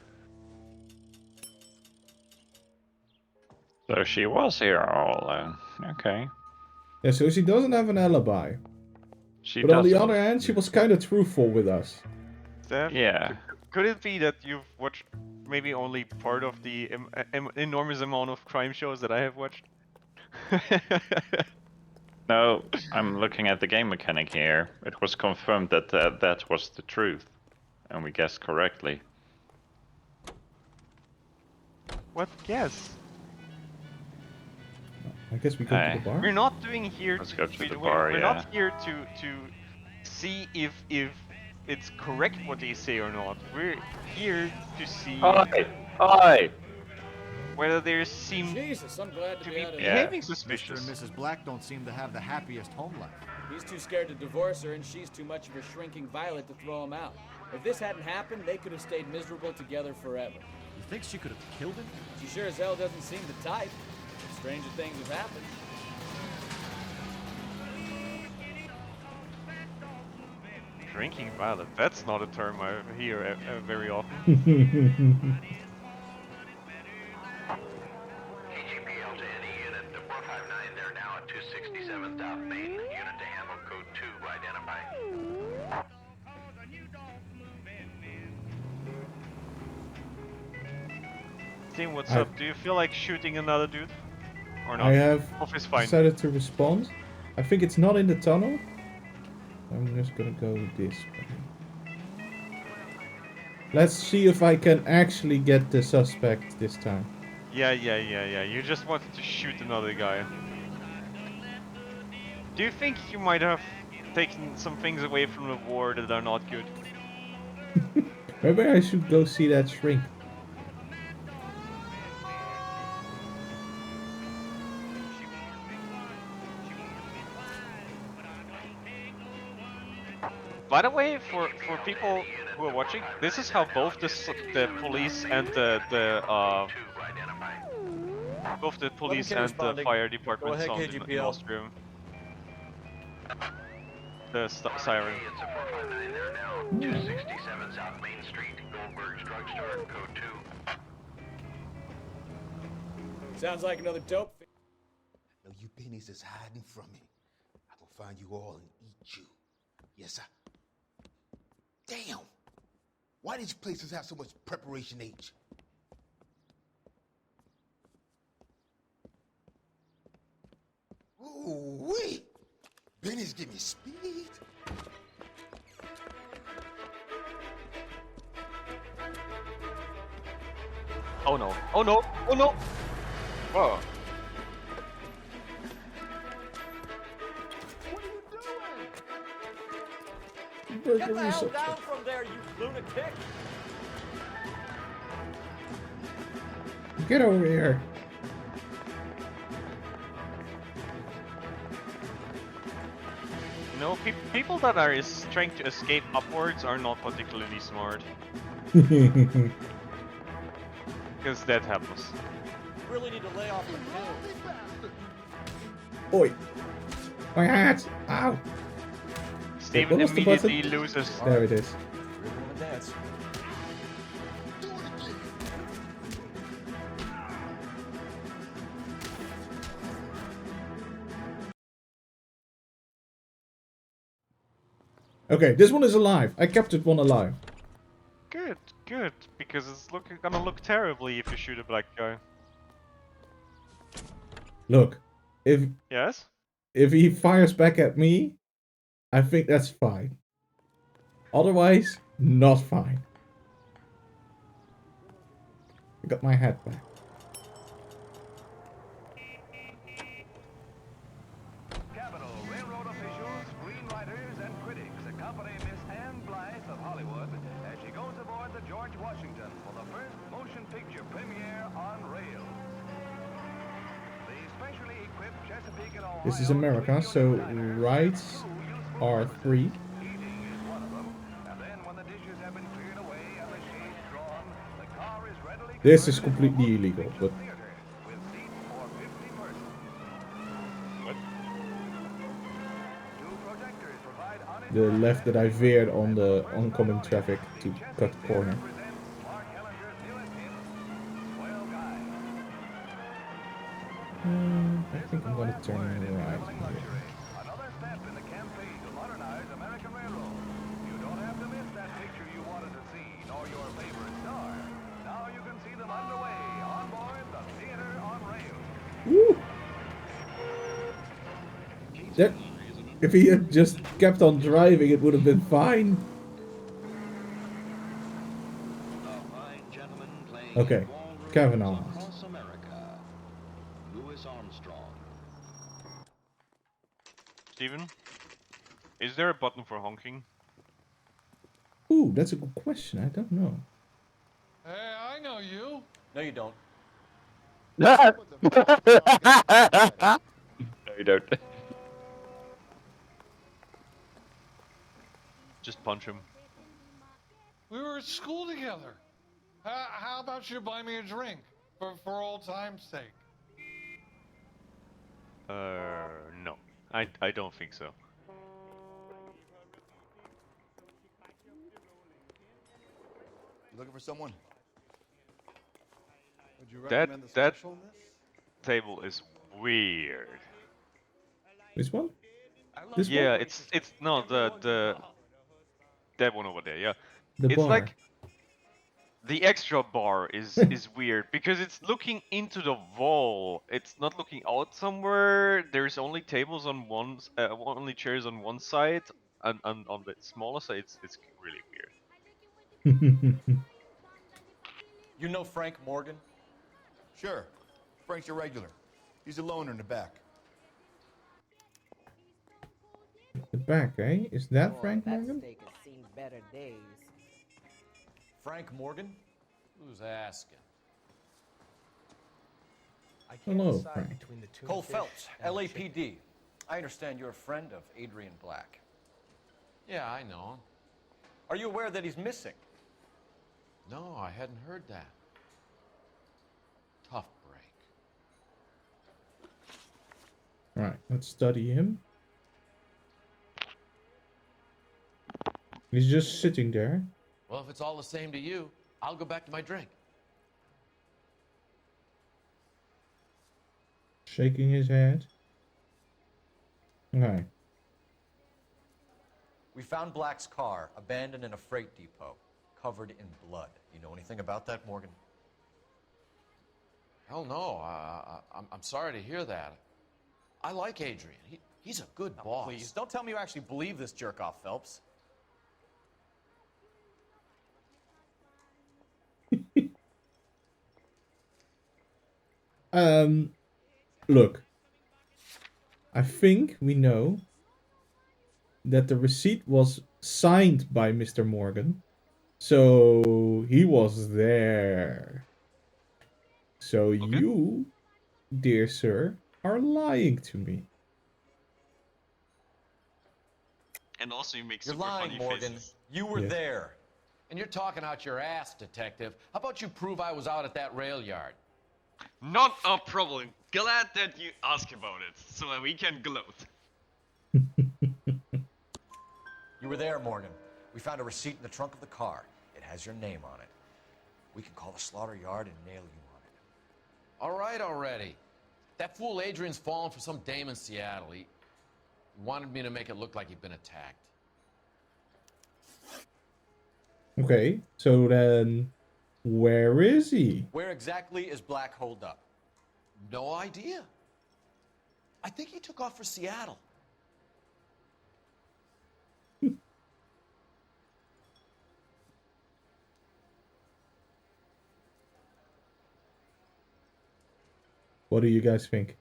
So she was here all alone. Okay. Yeah, so she doesn't have an alibi. She But on the doesn't. other hand, she was kind of truthful with us. Yeah. Could it be that you've watched maybe only part of the enormous amount of crime shows that I have watched? No, I'm looking at the game mechanic here. It was confirmed that that was the truth. And we guessed correctly. What guess? I guess we go to the bar. We're not doing here. Let's go to the we're bar, yeah. not here to see if it's correct what they say or not. We're here to see whether they seem Jesus, I'm glad to be out of behaving there. suspicious. Mr. and Mrs. Black don't seem to have the happiest home life. He's too scared to divorce her, and she's too much of a shrinking violet to throw him out. If this hadn't happened, they could have stayed miserable together forever. You think she could have killed him? She sure as hell doesn't seem the type. Stranger things have happened. Drinking violet. That's not a term I hear very often. KGPL to any unit, the 459, they're now at 267 South Main. Unit to handle code 2, identify. Tim, what's up? Do you feel like shooting another dude? Or not? I have Off is fine. decided to respond. I think it's not in the tunnel. I'm just gonna go with this way. Let's see if I can actually get the suspect this time. Yeah. You just wanted to shoot another guy. Do you think you might have taken some things away from the war that are not good? Maybe I should go see that shrink. By the way, for people who are watching, this is how both the police and the fire department sound in Austria. The siren. It's a 459 there now. 267 South Main Street, Goldberg's Drugstore, code 2. Sounds like another dope. I know you pennies is hiding from me. I will find you all and eat you. Yes, sir. Damn! Why these places have so much preparation H? Ooh-wee! Benny's give me speed. Oh no. Oh no. Oh no. Whoa. Burger Get the hell research. down from there, you lunatic! Get over here. You know, people that are trying to escape upwards are not particularly smart. Because that happens. Really need to lay off the pills. Oi. My hat. Ow. Steven What was the immediately button? loses. There it is. Really wanna dance? Okay, this one is alive. I captured one alive. Good, good, because it's gonna look terribly if you shoot a black guy. Look, if Yes? he fires back at me, I think that's fine. Otherwise, not fine. I got my hat back. Capital Railroad officials, screenwriters, and critics accompany Miss Anne Blythe of Hollywood as she goes aboard the George Washington for the first motion picture premiere on rails. The specially equipped Chesapeake and Ohio This is America, so rights are free. heating is one of them. And then when the dishes have been cleared away and the shades drawn, the car is readily This is completely illegal, but with seats for 50 persons. What? Two projectors provide the left that I veered on the oncoming traffic to cut the corner. I think I'm gonna turn right here. Another step in the campaign to modernize American Railroad. You don't have to miss that picture you wanted to see, nor your favorite star. Now you can see them underway on board the Theater on Rails. Woo! That, if he had just kept on driving, it would have been fine. Okay, Kavanaugh. Steven? Is there a button for honking? Ooh, that's a good question. I don't know. Hey, I know you. No, you don't. No, you don't. Just punch him. We were at school together. How about you buy me a drink for old time's sake? No. I don't think so. You looking for someone? Would you That recommend the that specialness? table is weird. This one? Yeah, it's no the that one over there. Yeah, The it's bar. like the extra bar is weird because it's looking into the wall. It's not looking out somewhere. There's only tables on only chairs on one side, and on the smaller side, it's really weird. You know Frank Morgan? Sure. Frank's a regular. He's a loner in the back. The back, eh? Is that Frank Morgan? Better days. Frank Morgan? Who's asking? I can't Hello, decide Frank. between the tuna Cole fish Phelps, and the LAPD. chicken. I understand you're a friend of Adrian Black. Yeah, I know him. Are you aware that he's missing? No, I hadn't heard that. Tough break. Alright, let's study him. He's just sitting there. Well, if it's all the same to you, I'll go back to my drink. Shaking his head. Okay. We found Black's car abandoned in a freight depot, covered in blood. You know anything about that, Morgan? Hell no. I'm sorry to hear that. I like Adrian. He's a good boss. Please, don't tell me you actually believe this jerk-off, Phelps. Look. I think we know that the receipt was signed by Mr. Morgan. So he was there. So you, dear sir, are lying to me. And also you make You're super lying, funny Morgan. faces. You were Yes. there. And you're talking out your ass, detective. How about you prove I was out at that rail yard? Not a problem. Glad that you ask about it, so that we can gloat. You were there, Morgan. We found a receipt in the trunk of the car. It has your name on it. We can call the slaughter yard and nail you on it. All right already. That fool Adrian's fallen for some dame in Seattle. He wanted me to make it look like he'd been attacked. Okay, so then where is he? Where exactly is Black holed up? No idea. I think he took off for Seattle. What do you guys think?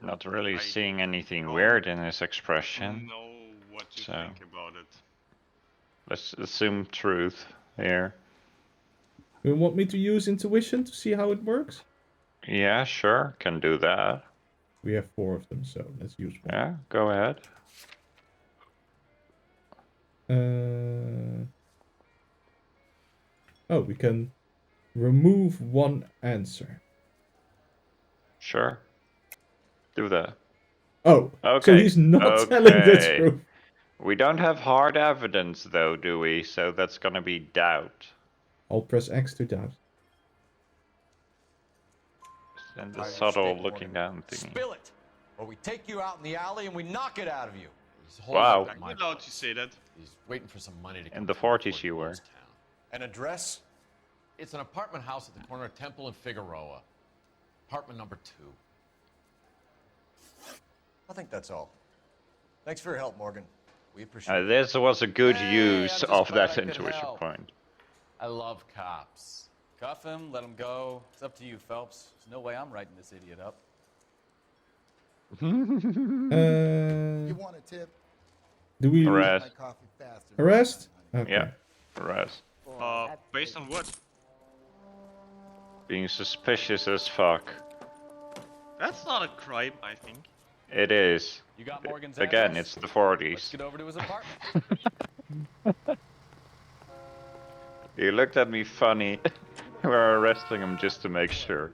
Not really seeing anything weird in his expression. Know what you So think about it. let's assume truth here. You want me to use intuition to see how it works? Yeah, sure, can do that. We have 4 of them, so let's use one. Yeah, go ahead. Oh, we can remove one answer. Sure. Do that. Oh, Okay. so he's not telling the truth. We don't have hard evidence though, do we? So that's gonna be doubt. I'll press X to doubt. And the Try your subtle mistake, looking Morgan. down thingy. Spill it, or we take you out in the alley and we knock it out of you. He's holding Wow. up at my I'm allowed to say that. He's waiting for some money to come In the through 40s before he you were. closes town. An address? It's an apartment house at the corner of Temple and Figueroa. Apartment number 2. I think that's all. Thanks for your help, Morgan. We appreciate it. This was a good Hey, use I'm just of glad that I could intuition help. point. I love cops. Cuff him, let him go. It's up to you, Phelps. There's no way I'm writing this idiot up. You want a tip? Do we Arrest. My coffee faster. arrest? Okay. Yeah, arrest. Based on what? Being suspicious as fuck. That's not a crime, I think. It is. You got Morgan's Again, address? it's the 40s. Let's get over to his apartment. You looked at me funny. We're arresting him just to make sure.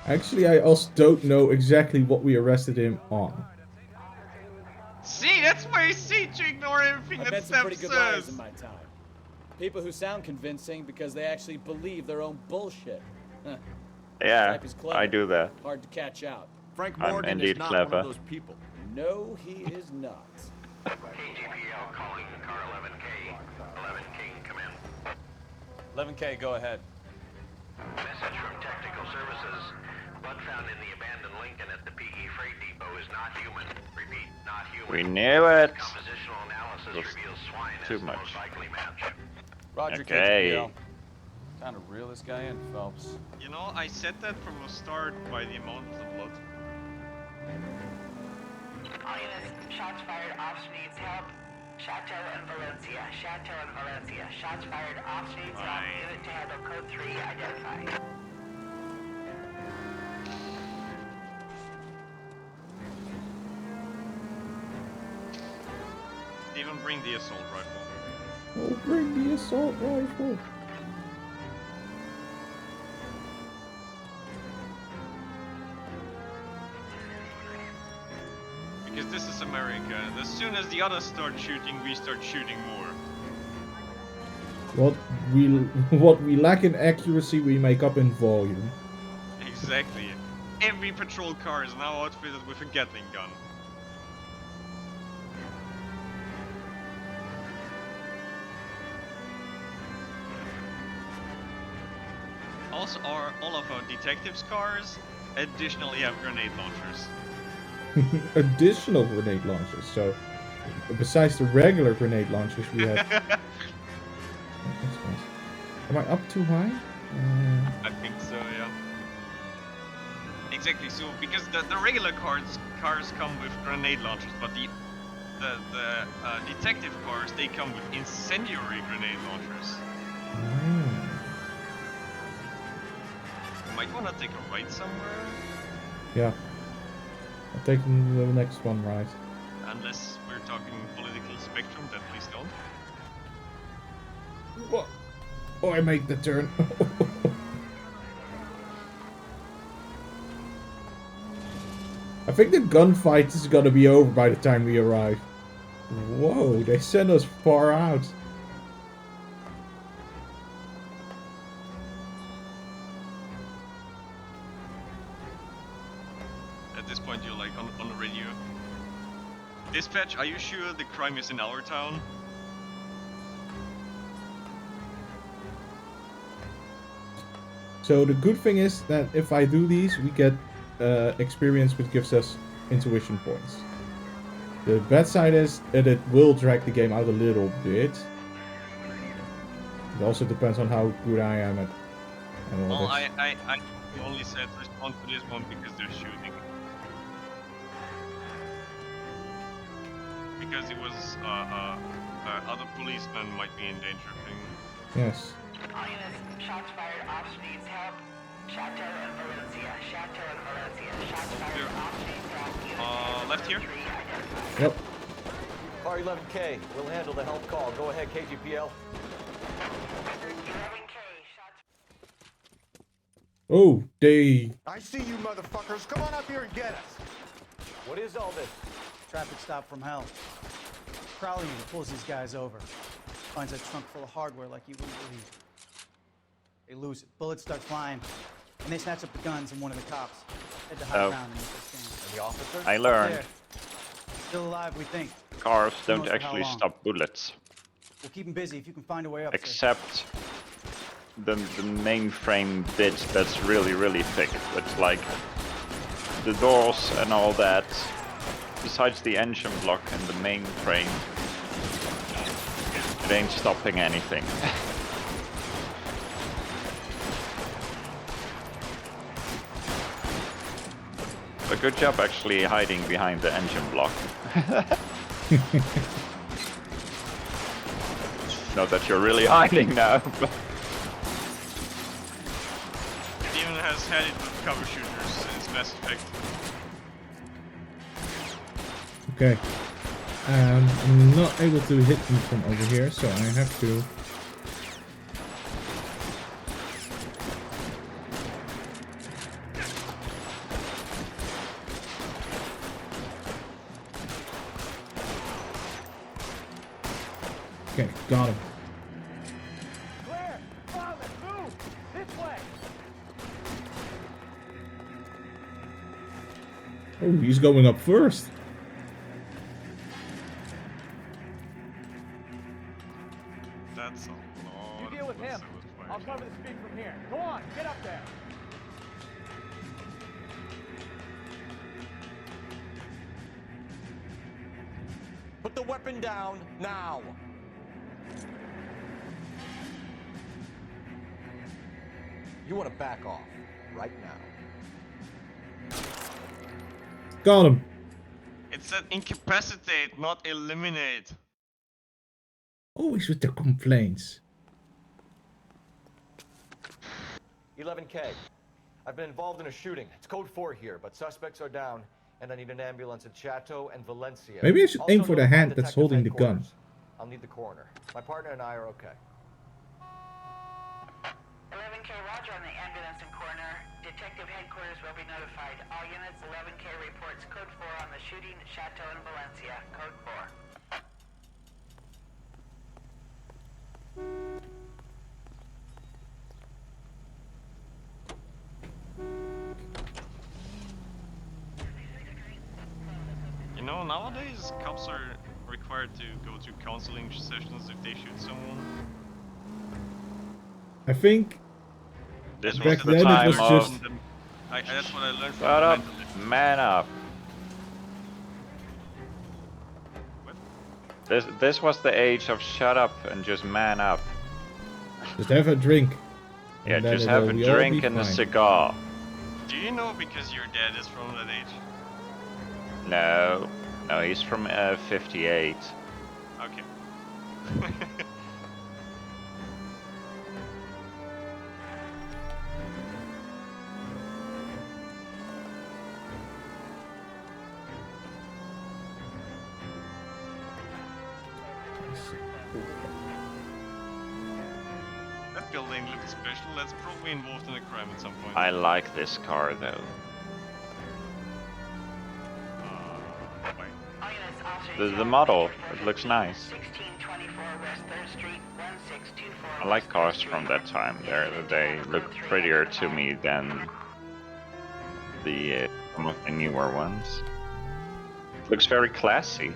Actually, I also don't know exactly what we arrested him on. See, that's why you see to ignore everything I that met some pretty Steph good liars says. in my time. People who sound convincing because they actually believe their own bullshit. Huh. Yeah, Type is clever. I do that. Hard to catch out. Frank I'm Morgan indeed is not clever. one of those people. No, he is not. KGPL calling car 11K. 11 King, come in. 11K, go ahead. Message from Technical Services. Blood found in the abandoned Lincoln at the PE Freight Depot is not human. Repeat, not human. We knew it. Compositional analysis Just reveals swine too as the much. most likely match. Roger, Okay. KGPL. Time to reel this guy in, Phelps. You know, I said that from the start by the amount of blood. All units, shots fired, Ops needs help. Chateau and Valencia. Chateau and Valencia. Shots fired, Ops needs help. Unit to handle code 3, identify. Even bring the assault rifle. Oh, bring the assault rifle. Because this is America, and as soon as the others start shooting, we start shooting more. What we lack in accuracy, we make up in volume. Exactly. every patrol car is now outfitted with a Gatling gun. Also, all of our detectives' cars additionally have grenade launchers. Additional grenade launchers. So, besides the regular grenade launchers, we have. Am I up too high? I think so, yeah. Exactly. So because the regular cars come with grenade launchers, but the detective cars, they come with incendiary grenade launchers. You might want to take a right somewhere. Yeah. I'll take the next one right. Unless we're talking political spectrum, then please don't. What? Oh, I make the turn. I think the gunfight is gonna be over by the time we arrive. Whoa, they sent us far out. At this point, you're like on the radio. Dispatch, are you sure the crime is in our town? So the good thing is that if I do these, we get experience, which gives us intuition points. The bad side is that it will drag the game out a little bit. It also depends on how good I am at Well, analytics. I only said respond to this one because they're shooting. Because it was other policemen might be in danger of being. Yes. All units, shots fired, ops needs help. Chateau and Valencia. Chateau and Valencia. Shots fired, ops needs help. Left here? Yep. Car 11K, we'll handle the help call. Go ahead, KGPL. 11K, shots. Oh, they. I see you motherfuckers. Come on up here and get us. What is all this? Traffic stop from hell. Crowley unit pulls these guys over. Finds a trunk full of hardware like you wouldn't believe. They lose it. Bullets start flying. And they snatch up the guns and one of the cops. Head to high ground and make their stand. And the officer? I learned. There. Still alive, we think. Cars Who don't knows for how actually long. stop bullets. We'll keep them busy if you can find a way up. Except the mainframe bit that's really, really thick. It's like the doors and all that. Besides the engine block and the mainframe, it ain't stopping anything. But good job actually hiding behind the engine block. Not that you're really hiding now, but... It even has had it with cover shooters in its Mass Effect. Okay. I'm not able to hit them from over here, so I have to. Okay, got him. Clear! Follow it! Move! This way! Oh, he's going up first. That's a lot. You deal with him. I'll cover the street from here. Go on, get up there. Put the weapon down now. You want to back off right now. Got him. It said incapacitate, not eliminate. Always with the complaints. 11K. I've been involved in a shooting. It's code 4 here, but suspects are down, and I need an ambulance at Chateau and Valencia. Maybe I should Also aim for the notify hand that's Detective holding the gun. headquarters. I'll need the coroner. My partner and I are okay. 11K, roger on the ambulance and coroner. Detective headquarters will be notified. All units, 11K reports code 4 on the shooting at Chateau and Valencia. Code 4. You know, nowadays cops are required to go to counseling sessions if they shoot someone. I think This back was the then it time was of... just. That's what I learned from Shut the up, mentalist. man up. This was the age of shut up and just man up. Just have a drink. Yeah, and then just it'll have a be all drink be and a fine. cigar. Do you know because your dad is from that age? No, no, he's from 58. Okay. That building looks special. That's probably involved in a crime at some point. I like this car though. The model, it looks nice. I like cars from that time. They look prettier to me than the some of the newer ones. It looks very classy.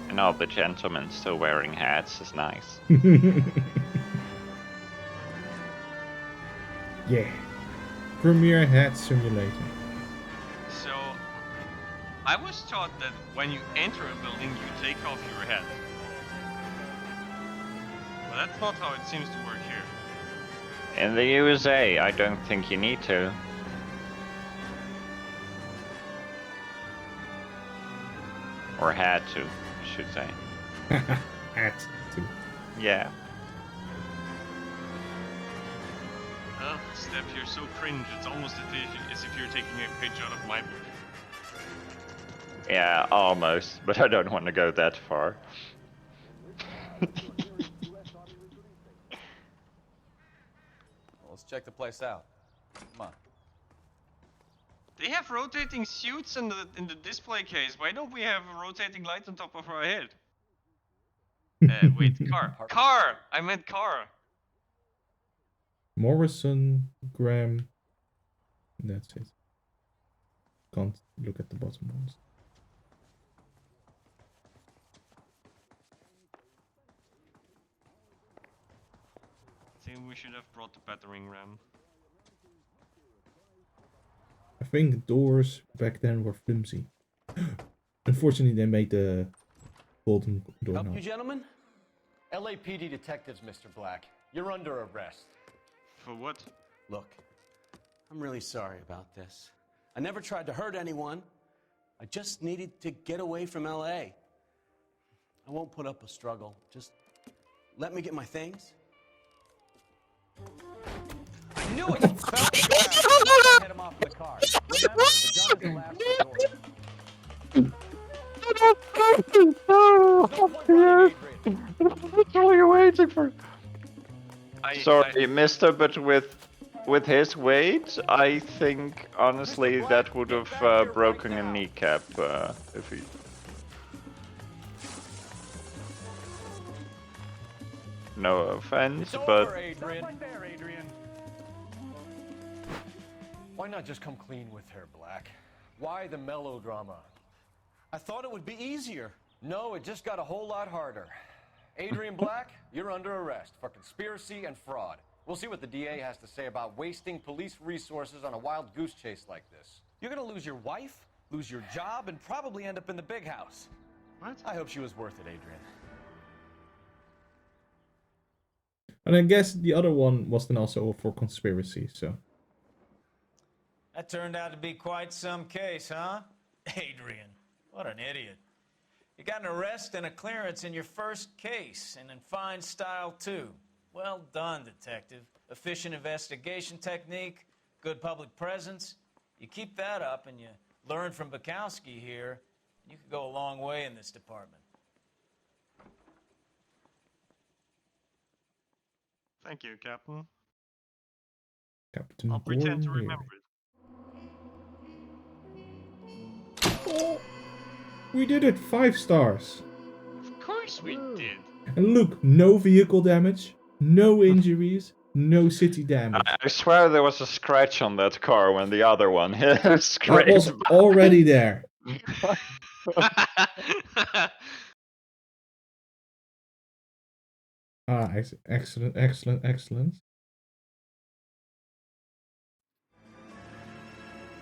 And all the gentlemen still wearing hats is nice. Yeah. Premier Hat Simulator. So, I was taught that when you enter a building, you take off your hat. But that's not how it seems to work here. In the USA, I don't think you need to. Or had to, I should say. Had to. Yeah. Oh, Steph, you're so cringe. It's almost as if you're taking a page out of my book. Yeah, almost, but I don't want to go that far. Well, let's check the place out. Come on. They have rotating suits in the display case. Why don't we have rotating lights on top of our head? Wait, car. Car! I meant car. Morrison, Graham. That's it. Can't look at the bottom ones. I think we should have brought the battering ram. I think doors back then were flimsy. Unfortunately, they made the golden door Help knob. you, gentlemen? LAPD detectives, Mr. Black. You're under arrest. For what? Look, I'm really sorry about this. I never tried to hurt anyone. I just needed to get away from LA. I won't put up a struggle. Just let me get my things. I knew it! Head him off in the car. Remember, the gun is the last resort. waiting for. Sorry, Mister, but with his weight, I think honestly that would have broken a kneecap if he. No offense, but Adrian. Why not just come clean with her, Black? Why the melodrama? I thought it would be easier. No, it just got a whole lot harder. Adrian Black, you're under arrest for conspiracy and fraud. We'll see what the DA has to say about wasting police resources on a wild goose chase like this. You're gonna lose your wife, lose your job, and probably end up in the big house. What? I hope she was worth it, Adrian. And I guess the other one was then also for conspiracy, so. That turned out to be quite some case, huh? Adrian, what an idiot. You got an arrest and a clearance in your first case, and in fine style, too. Well done, detective. Efficient investigation technique, good public presence. You keep that up and you learn from Bukowski here, you could go a long way in this department. Thank you, Captain. Captain I'll pretend to Gordon remember it. Oh, we did it! 5 stars! Of course we did. And look, no vehicle damage, no injuries, No city damage. I swear there was a scratch on that car when the other one hit. That was already there. Ah, excellent, excellent, excellent.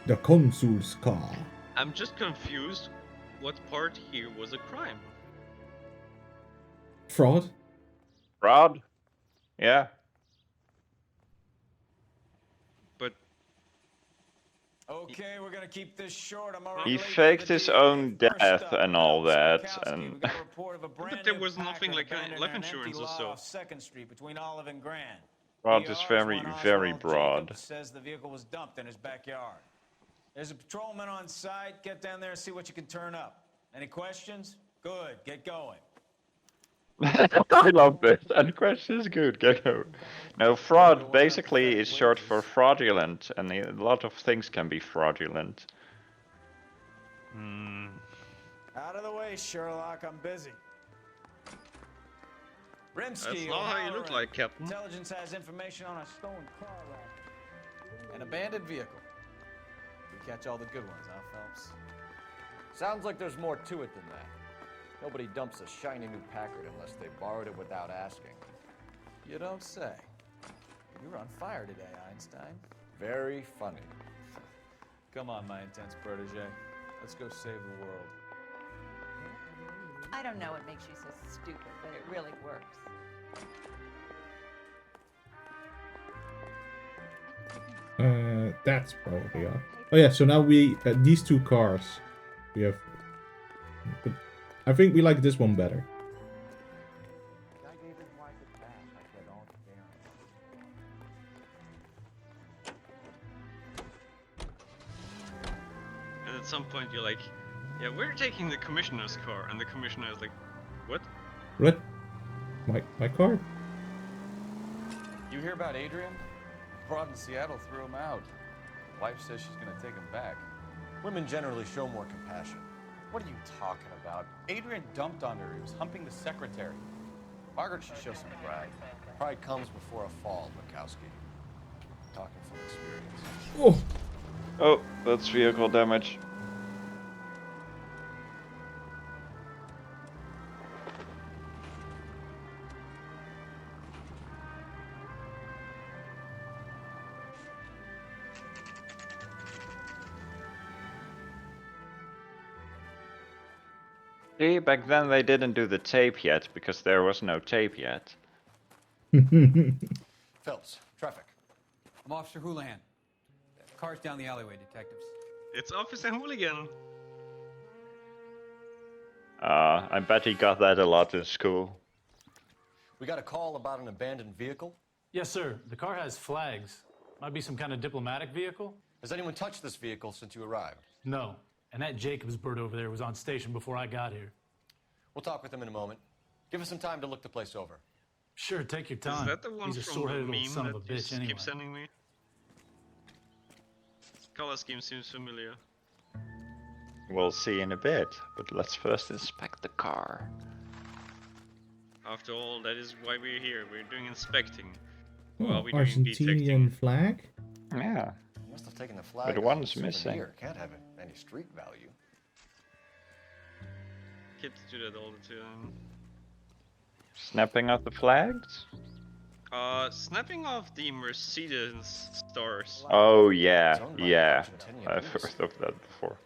The consul's car. I'm just confused. What part here was a crime? Fraud? Fraud? Yeah. But Okay, we're gonna keep this short. I'm He already late for faked the his DA. own First death up, and all Phelps, that, Murkowski. and We got a report of a brand but there new was nothing Packard like abandoned life in an empty insurance or lot so. off 2nd Street between Olive and Grand. fraud is PR's very, one very Oswald broad. Jacobs says the vehicle was dumped in his backyard. There's a patrolman on site. Get down there and see what you can turn up. Any questions? Good. Get going. I love this. And question is good. Go. No, fraud basically is short for fraudulent, and a lot of things can be fraudulent. Out of the way, Sherlock. I'm busy. Rimsky, That's not how you look O'Halloran. like, Captain. Intelligence has information on a stolen car wreck. An abandoned vehicle. We catch all the good ones, huh, Phelps? Sounds like there's more to it than that. Nobody dumps a shiny new Packard unless they borrowed it without asking. You don't say. You're on fire today, Einstein. Very funny. Come on, my intense protege. Let's go save the world. I don't know what makes you so stupid, but it really works. That's probably all. Oh yeah, so now we these two cars we have, but I think we like this one better. And at some point you're like, yeah, we're taking the commissioner's car, and the commissioner is like, what? What? My car? You hear about Adrian? Broad in Seattle threw him out. Wife says she's gonna take him back. Women generally show more compassion. What are you talking about? Adrian dumped on her. He was humping the secretary. Margaret should show some pride. Pride comes before a fall, Murkowski. Talking from experience. Oh! Oh, that's vehicle damage. See, back then they didn't do the tape yet, because there was no tape yet. Phelps, traffic. I'm Officer Houlihan. Cars down the alleyway, detectives. It's Officer Hooligan. I bet he got that a lot in school. We got a call about an abandoned vehicle. Yes, sir. The car has flags. Might be some kind of diplomatic vehicle. Has anyone touched this vehicle since you arrived? No. And that Jacobs bird over there was on station before I got here. We'll talk with him in a moment. Give us some time to look the place over. Sure, take your time. Is that the one He's a from sore-headed the little meme son that of a you bitch anyway. keep sending me? Color scheme seems familiar. We'll see in a bit, but let's first inspect the car. After all, that is why we're here. We're doing inspecting. Oh, While we're doing detecting. Argentinian flag? Yeah. You must have taken the flag. But as a one's souvenir. missing. Can't have any street value. Kids do that all the time. Snapping out the flags? Snapping off the Mercedes stars. Oh yeah, yeah. I've heard of that before.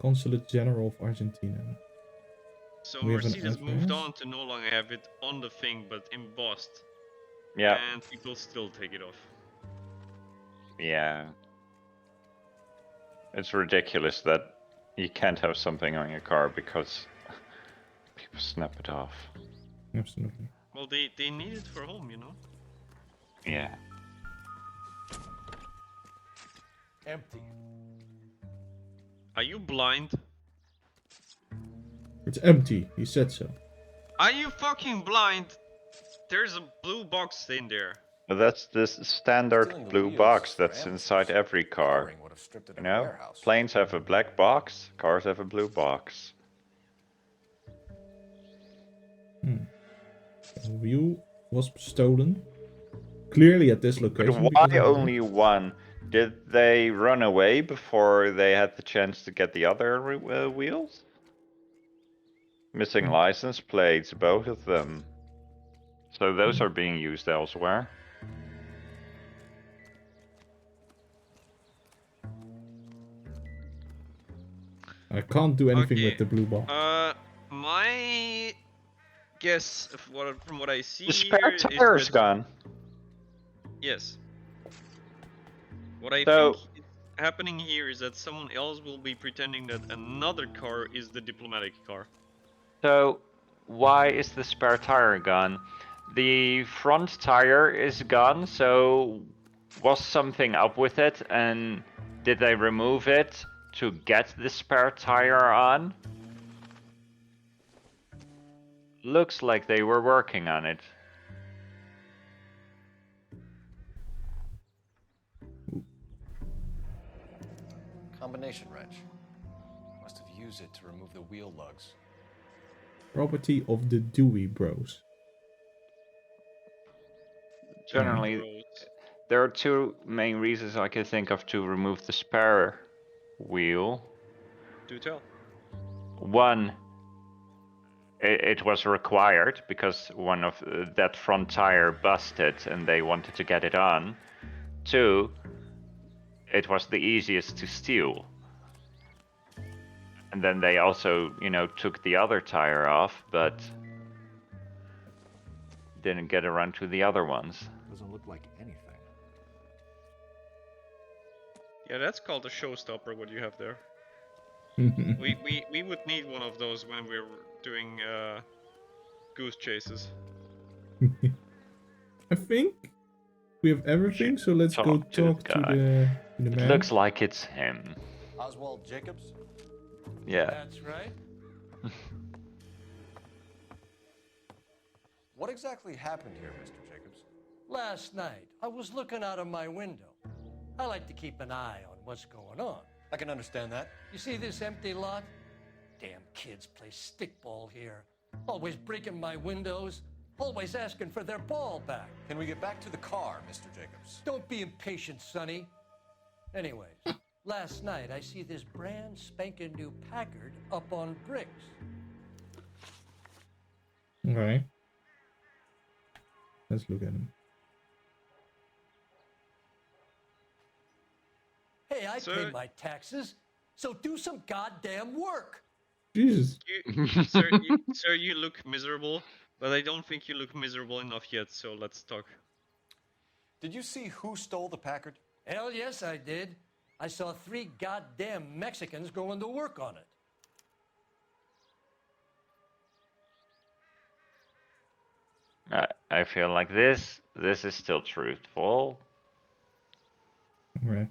Consulate General of Argentina. So We have an Mercedes moved address? on to no longer have it on the thing, but embossed. Yeah. And people still take it off. Yeah. It's ridiculous that you can't have something on your car because people snap it off. Absolutely. Well, they need it for home, you know? Yeah. Empty. Are you blind? It's empty. He said so. Are you fucking blind? There's a blue box in there. But that's the standard blue box that's inside every car. You know? Planes have a black box, cars have a blue box. View was stolen. Clearly at this But location. why because of the- only one? Did they run away before they had the chance to get the other wheels? Missing license plates, both of them. So those are being used elsewhere. I can't do anything Okay. with the blue box. My guess of from what I see The spare here tire is is that gone. yes. What I So- think is happening here is that someone else will be pretending that another car is the diplomatic car. So, why is the spare tire gone? The front tire is gone, so was something up with it, and did they remove it to get the spare tire on? Looks like they were working on it. Combination wrench. Must have used it to remove the wheel lugs. Property of the Dewey Bros. Generally, there are two main reasons I can think of to remove the spare wheel. Do tell. One, it was required because one of that front tire busted and they wanted to get it on. Two, it was the easiest to steal. And then they also, took the other tire off, but didn't get around to the other ones. Doesn't look like anything. Yeah, that's called a showstopper. What you have there. we would need one of those when we're doing goose chases. I think we have everything, so let's go talk to the It man. looks like it's him. Oswald Jacobs? Yeah. That's right. What exactly happened here, Mr. Jacobs? Last night, I was looking out of my window. I like to keep an eye on what's going on. I can understand that. You see this empty lot? Damn kids play stickball here. Always breaking my windows, always asking for their ball back. Can we get back to the car, Mr. Jacobs? Don't be impatient, Sonny. Anyways, last night I see this brand spanking new Packard up on bricks. Okay. Let's look at him. Hey, I pay my taxes, so do some goddamn work. Jesus. Sir, you look miserable, but I don't think you look miserable enough yet, so let's talk. Did you see who stole the Packard? Hell yes, I did. I saw 3 goddamn Mexicans going to work on it. I feel like this is still truthful. Right.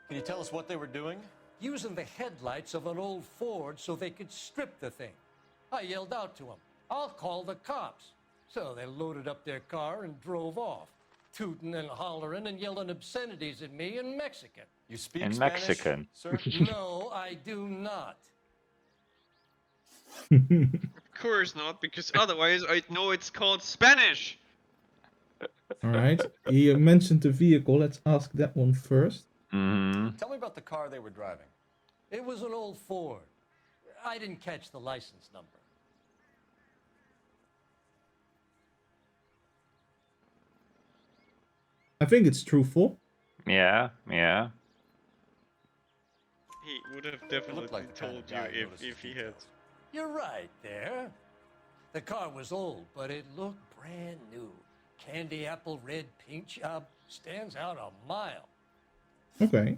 Can you tell us what they were doing? Using the headlights of an old Ford so they could strip the thing. I yelled out to them, "I'll call the cops." So they loaded up their car and drove off, tooting and hollering and yelling obscenities at me in Mexican. You speak In Spanish, Mexican. sir? No, I do not. Of course not, because otherwise I'd know it's called Spanish. Alright. He mentioned the vehicle. Let's ask that one first. Tell me about the car they were driving. It was an old Ford. I didn't catch the license number. I think it's truthful. Yeah. He would have definitely like the kind told of you guy who if notices he had. You're right there. The car was old, but it looked brand new. Candy apple red paint job stands out a mile. Okay.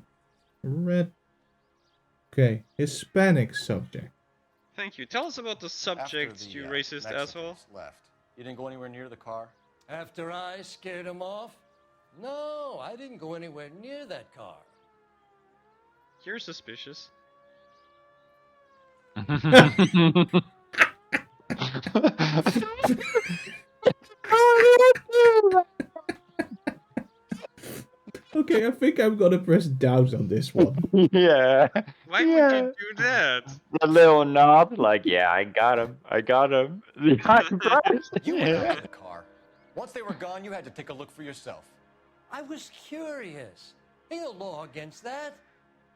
Red. Okay. Hispanic subject. Thank you. Tell us about the subject, After the, you racist Mexicans asshole. left. You didn't go anywhere near the car? After I scared him off? No, I didn't go anywhere near that car. You're suspicious. Okay, I think I'm gonna press doubt on this one. Yeah. Why would you do that? a little nod, like, yeah, I got him. Yeah, surprised. You went out to the car. Once they were gone, you had to take a look for yourself. I was curious. Ain't no law against that.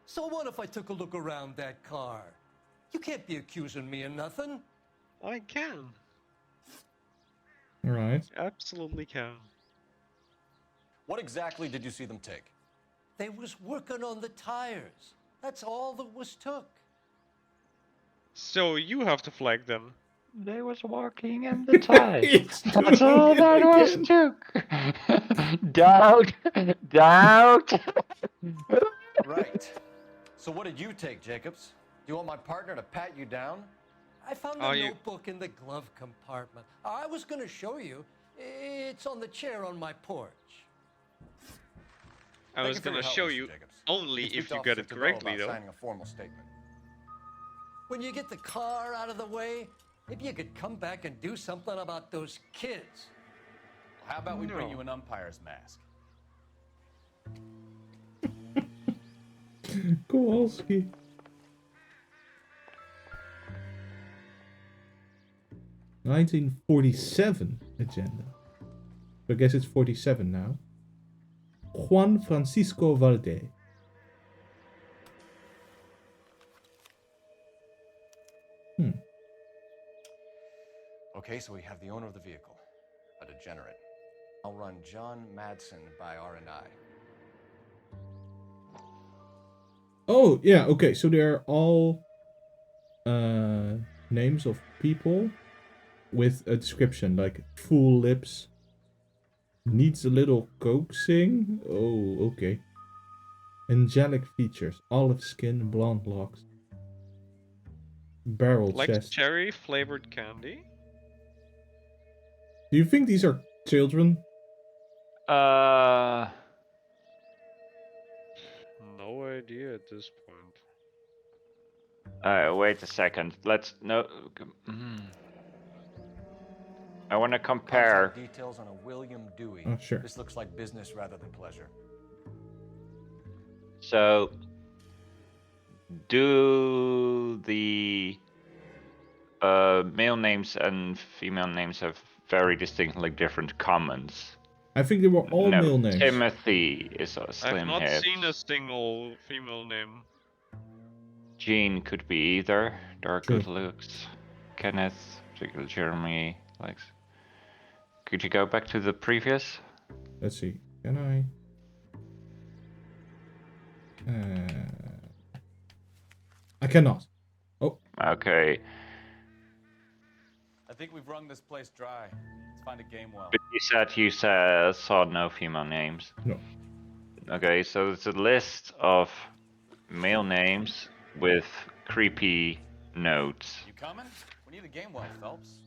So what if I took a look around that car? You can't be accusing me of nothing. I can. All right. Absolutely can. What exactly did you see them take? They was working on the tires. That's all that was took. So you have to flag them. They was walking in the tide. It's That's doing all it that was again. took. Doubt. Right. So what did you take, Jacobs? Do you want my partner to pat you down? I found a notebook in the glove compartment. I was going to show you. It's on the chair on my porch. I was gonna show you only if you got it correctly, though. Signing a formal statement. When you get the car out of the way, maybe you could come back and do something about those kids. How about we bring you an umpire's mask? Kowalski. (1947) agenda. So I guess it's 47 now. Juan Francisco Valde. Okay, so we have the owner of the vehicle, a degenerate. I'll run John Madsen by R&I. Oh, yeah, okay, so they're all names of people with a description, like full lips, needs a little coaxing. Oh, okay. Angelic features, olive skin, blonde locks, barrel Like chest. cherry flavored candy? Do you think these are children? No idea at this point. Wait a second. Let's I want to compare. Contact details on a William Dewey. Oh, sure. This looks like business rather than pleasure. So, do the male names and female names have very distinctly different comments? I think they were all No, male names. Timothy is a slim I've not head. seen a single female name. Jean could be either. Dark True. good looks. Kenneth, particularly Jeremy, likes. Could you go back to the previous? Let's see. Can I? I cannot. Oh. Okay. I think we've wrung this place dry. Let's find a game well. But you saw no female names. No. Okay, so it's a list of male names with creepy notes. You coming? We need a game well, Phelps.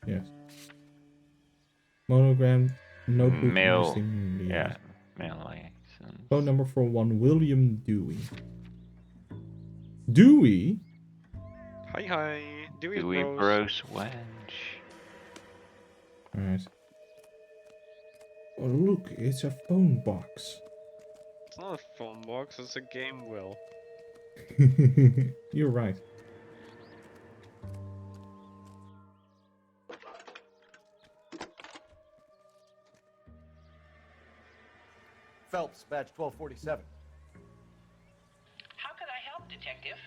Yes. Monogram, notebook. Male. listing the Yeah, male license. phone number for one William Dewey. Dewey? Hi. Dewey Bros wench. Alright. Oh, look, it's a phone box. It's not a phone box, it's a game wheel. You're right. Phelps, badge 1247. How could I help, Detective?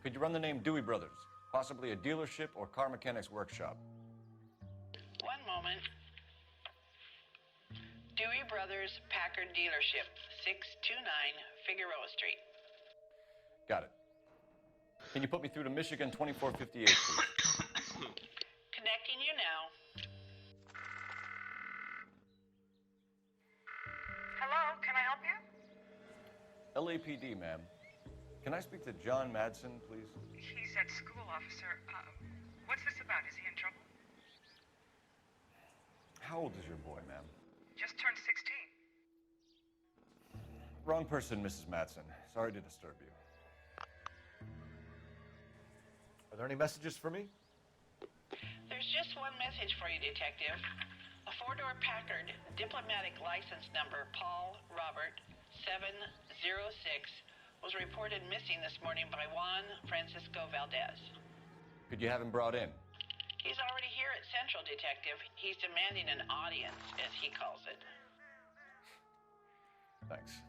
Could you run the name Dewey Brothers? Possibly a dealership or car mechanics workshop. One moment. Dewey Brothers Packard Dealership, 629 Figueroa Street. Got it. Can you put me through to Michigan 2458, please? Connecting you now. Hello, can I help you? LAPD, ma'am. Can I speak to John Madsen, please? He's at school, officer. What's this about? Is he in trouble? How old is your boy, ma'am? Just turned 16. Wrong person, Mrs. Madsen. Sorry to disturb you. Are there any messages for me? There's just one message for you, Detective. A four-door Packard, diplomatic license number Paul Robert 706 was reported missing this morning by Juan Francisco Valdez. Could you have him brought in? He's already here at Central, Detective. He's demanding an audience, as he calls it. Thanks.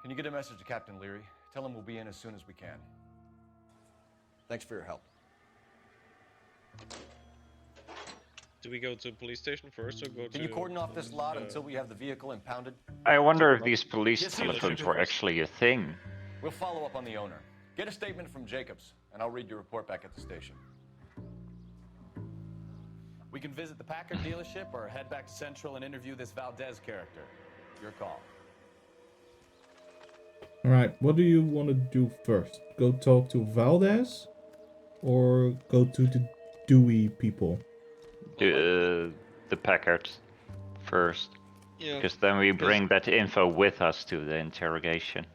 Can you get a message to Captain Leary? Tell him we'll be in as soon as we can. Thanks for your help. Do we go to the police station first or go to... Can you cordon off this lot until we have the vehicle impounded? I wonder if these police Yes, telephones sir. were actually a thing. We'll follow up on the owner. Get a statement from Jacobs, and I'll read your report back at the station. We can visit the Packard dealership or head back to Central and interview this Valdez character. Your call. Alright, what do you want to do first? Go talk to Valdez? Or go to the Dewey people? The Packard first. Yeah, Because then we bring that info with us to the interrogation.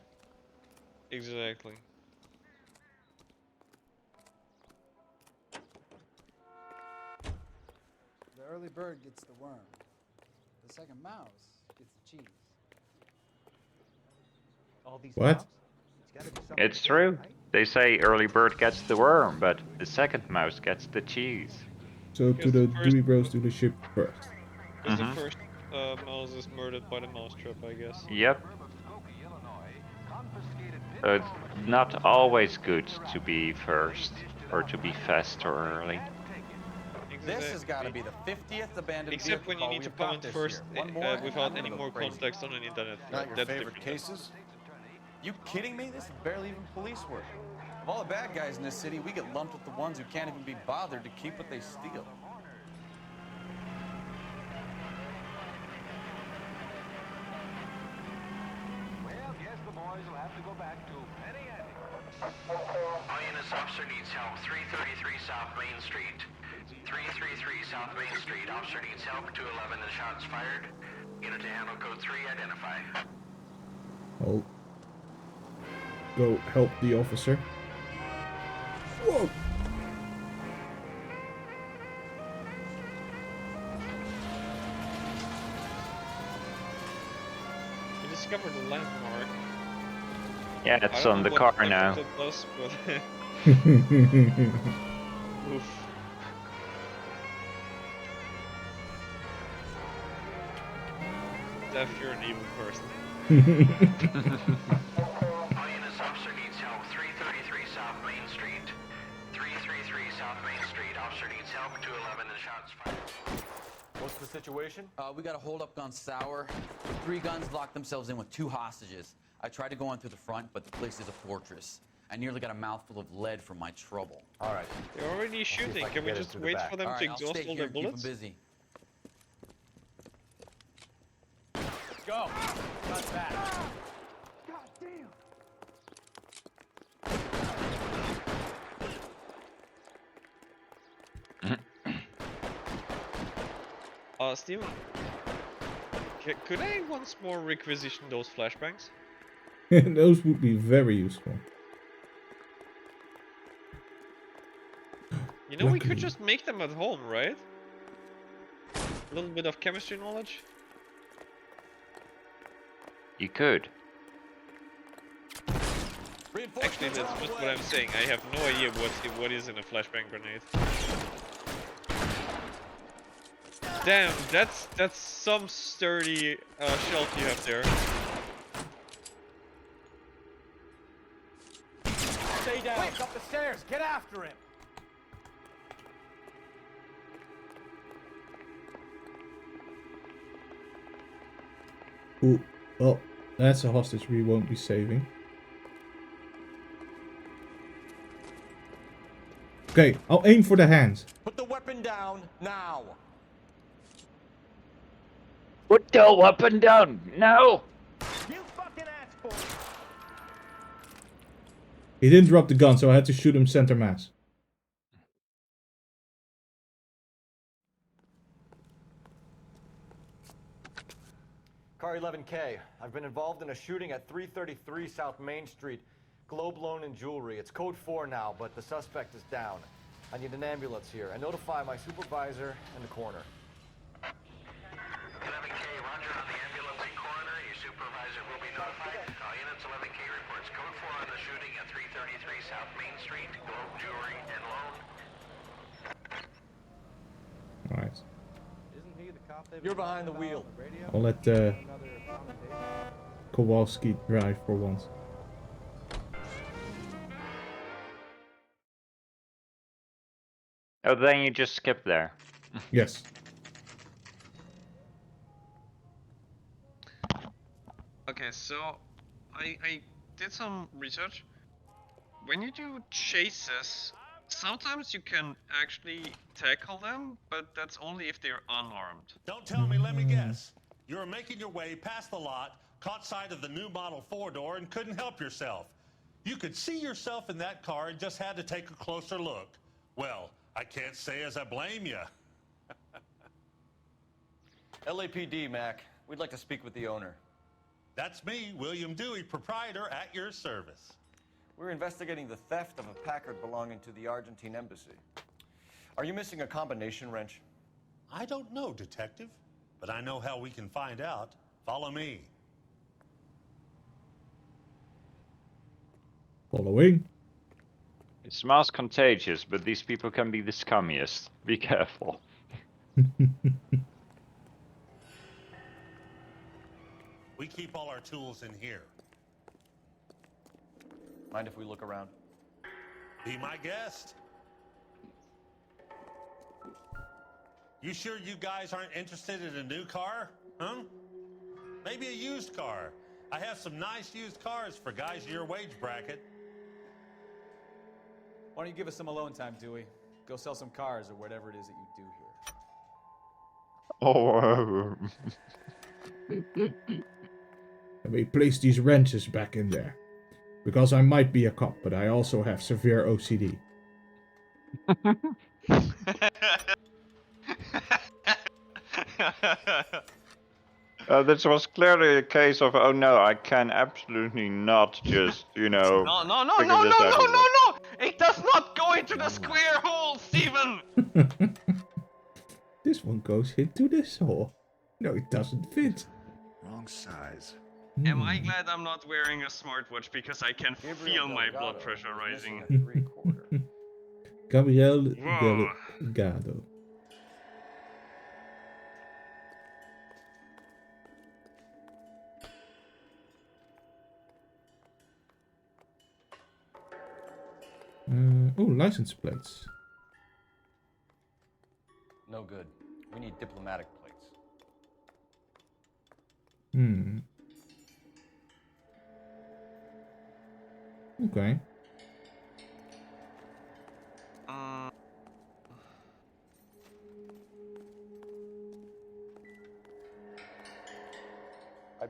Exactly. The early bird gets the worm. The second mouse gets the cheese. All these What? mouse? It's gotta be something It's different, true. right? They say early bird gets the worm, but the second mouse gets the cheese. So to Because the the first- Dewey Bros to the ship first. Because the first mouse is murdered by the mousetrap, I guess. Yep. So it's not always good to be first, or to be fast or early. This has got to be the 50th abandoned Except vehicle when you call need to we've got point this first year. One more, and without I'm any gonna more go crazy. context on an internet feed. Not your That's favorite different. cases? You kidding me? This is barely even police work. Of all the bad guys in this city, we get lumped with the ones who can't even be bothered to keep what they steal. Well, guess the boys will have to go back to Penny Ante. All units, officer needs help. 333 South Main Street. 333 South Main Street. Officer needs help. 211 and shots fired. Unit to handle code 3, identify. I'll go help the officer. Whoa! We discovered a landmark. Yeah, I it's don't on know the what car effect now. it does, but Oof. Def, you're an evil person. All units, officer needs help. 333 South Main Street. 333 South Main Street. Officer needs help. 211 and shots fired. What's the situation? We got a hold-up gun sour. 3 guns locked themselves in with 2 hostages. I tried to go in through the front, but the place is a fortress. I nearly got a mouthful of lead from my trouble. All right. They're already shooting. Can we just wait for them All to right, I'll exhaust stay all here their and keep 'em bullets? busy. Let's go. Cut back. God damn! Steven, could I once more requisition those flashbangs? Those would be very useful. You know, we Luckily. could just make them at home, right? A little bit of chemistry knowledge. You could. Actually, that's just what I'm saying. I have no idea what is in a flashbang grenade. Damn, that's some sturdy shelf you have there. Stay down. Quick, up the stairs. Get after him. Ooh, well, that's a hostage we won't be saving. Okay, I'll aim for the hands. Put the weapon down now. Put the weapon down now. You fucking asshole. He didn't drop the gun, so I had to shoot him center mass. Car 11K. I've been involved in a shooting at 333 South Main Street. Globe Loan and Jewelry. It's code 4 now, but the suspect is down. I need an ambulance here. And notify my supervisor and the coroner. 11K, roger on the ambulance and coroner. Your supervisor supervisor will be notified. Units 11K reports code 4 on the shooting at 333 South Main Street, Globe Jewelry and Loan. Alright. You're behind the wheel. I'll let Kowalski drive for once. Oh, then you just skip there. Yes. Okay, so I did some research. When you do chases, sometimes you can actually tackle them, but that's only if they're unarmed. Don't tell me, let me guess. You were making your way past the lot, caught sight of the new Model 4-door, and couldn't help yourself. You could see yourself in that car and just had to take a closer look. Well, I can't say as I blame you. LAPD, Mac. We'd like to speak with the owner. That's me, William Dewey, proprietor, at your service. We're investigating the theft of a Packard belonging to the Argentine embassy. Are you missing a combination wrench? I don't know, Detective, but I know how we can find out. Follow me. Following. It smells contagious, but these people can be the scummiest. Be careful. We keep all our tools in here. Mind if we look around? Be my guest. You sure you guys aren't interested in a new car? Huh? Maybe a used car. I have some nice used cars for guys your wage bracket. Why don't you give us some alone time, Dewey? Go sell some cars or whatever it is that you do here. Oh. Let me place these wrenches back in there. Because I might be a cop, but I also have severe OCD. This was clearly a case of, oh no, I can absolutely not just, you know, No! figure this out. It does not go into the square hole, Steven! This one goes into this hole. No, it doesn't fit. Wrong size. Am I glad I'm not wearing a smartwatch because I can feel my blood pressure rising. Gabriel Whoa. Delgado. Oh, license plates. No good. We need diplomatic plates. Okay. I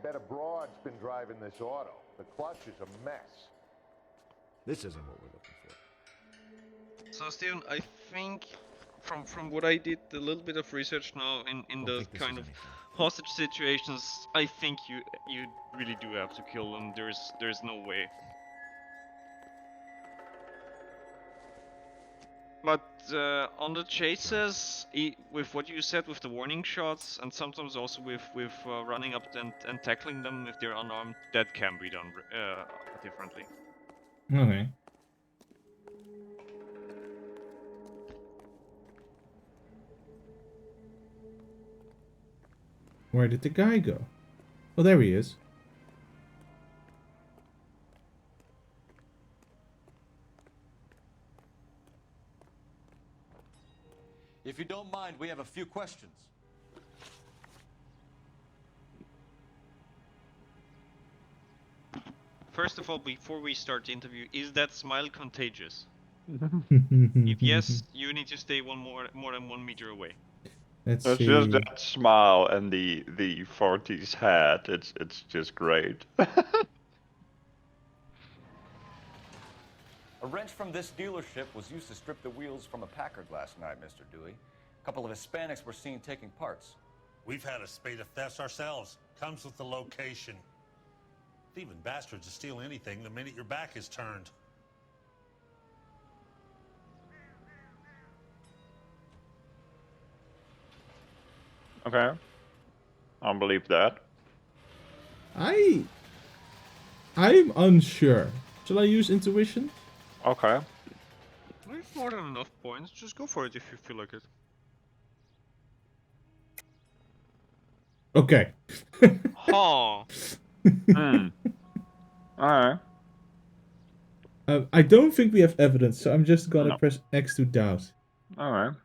bet a broad's been driving this auto. The clutch is a mess. This isn't what we're looking for. So Steven, I think from what I did, a little bit of research now in the kind of hostage situations, I think you really do have to kill them. There's no way. But on the chases, with what you said with the warning shots, and sometimes also with running up and tackling them if they're unarmed, that can be done differently. Okay. Where did the guy go? Oh, there he is. If you don't mind, we have a few questions. First of all, before we start the interview, is that smile contagious? If yes, you need to stay more than 1 meter away. Let's It's see. just that smile and the 40s hat. It's just great. A wrench from this dealership was used to strip the wheels from a Packard last night, Mr. Dewey. A couple of Hispanics were seen taking parts. We've had a spate of thefts ourselves. Comes with the location. Thieving bastards to steal anything the minute your back is turned. Okay. I'll believe that. I'm unsure. Shall I use intuition? Okay. We have more than enough points. Just go for it if you feel like it. Okay. Huh. Alright. I don't think we have evidence, so I'm just gonna No. press X to doubt. Alright.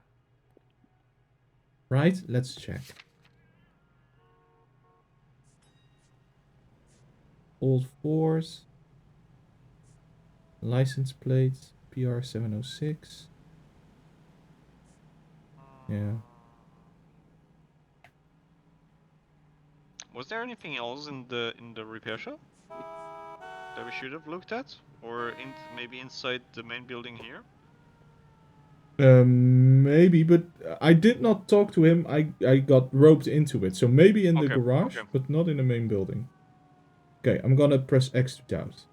Right? Let's check. Old fours. License plates. PR 706. Yeah. Was there anything else in the repair shop that we should have looked at, or maybe inside the main building here? Maybe, but I did not talk to him. I got roped into it, so maybe in the garage, but not in the main building. Okay, I'm gonna press X to doubt.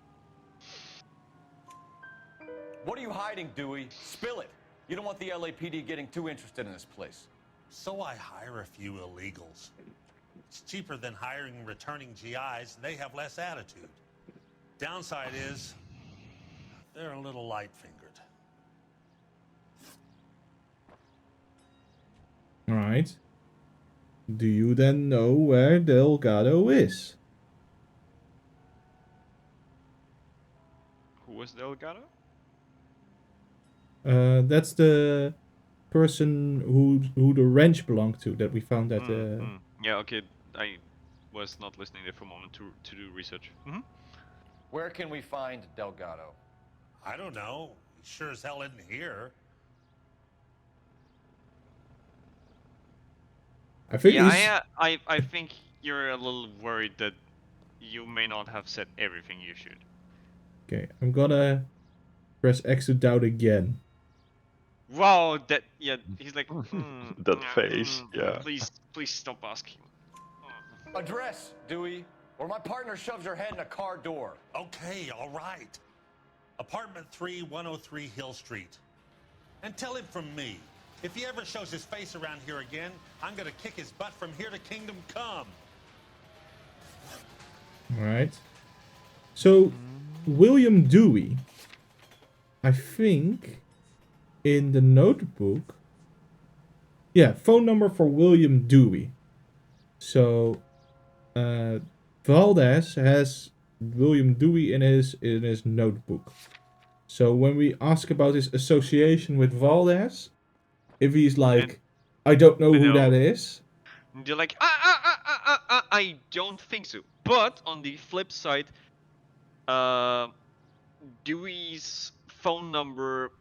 What are you hiding, Dewey? Spill it. You don't want the LAPD getting too interested in this place. So I hire a few illegals. It's cheaper than hiring returning GIs, and they have less attitude. Downside is, they're a little light-fingered. Alright. Do you then know where Delgado is? Who was Delgado? That's the person who the ranch belonged to that we found at the... Yeah, okay. I was not listening there for a moment to do research. Where can we find Delgado? I don't know. He sure as hell isn't here. I think yeah, I think you're a little worried that you may not have said everything you should. Okay, I'm gonna press X to doubt again. Wow, he's like that face, yeah. Please stop asking. Address, Dewey, or my partner shoves your head in a car door. Okay, all right. Apartment 3, 103 Hill Street. And tell him from me, if he ever shows his face around here again, I'm gonna kick his butt from here to Kingdom Come. Alright. So, William Dewey. I think in the notebook... Yeah, phone number for William Dewey. So, Valdez has William Dewey in his notebook. So when we ask about his association with Valdez, if he's like, I don't know who that is. They're like, I don't think so. But on the flip side, Dewey's phone number,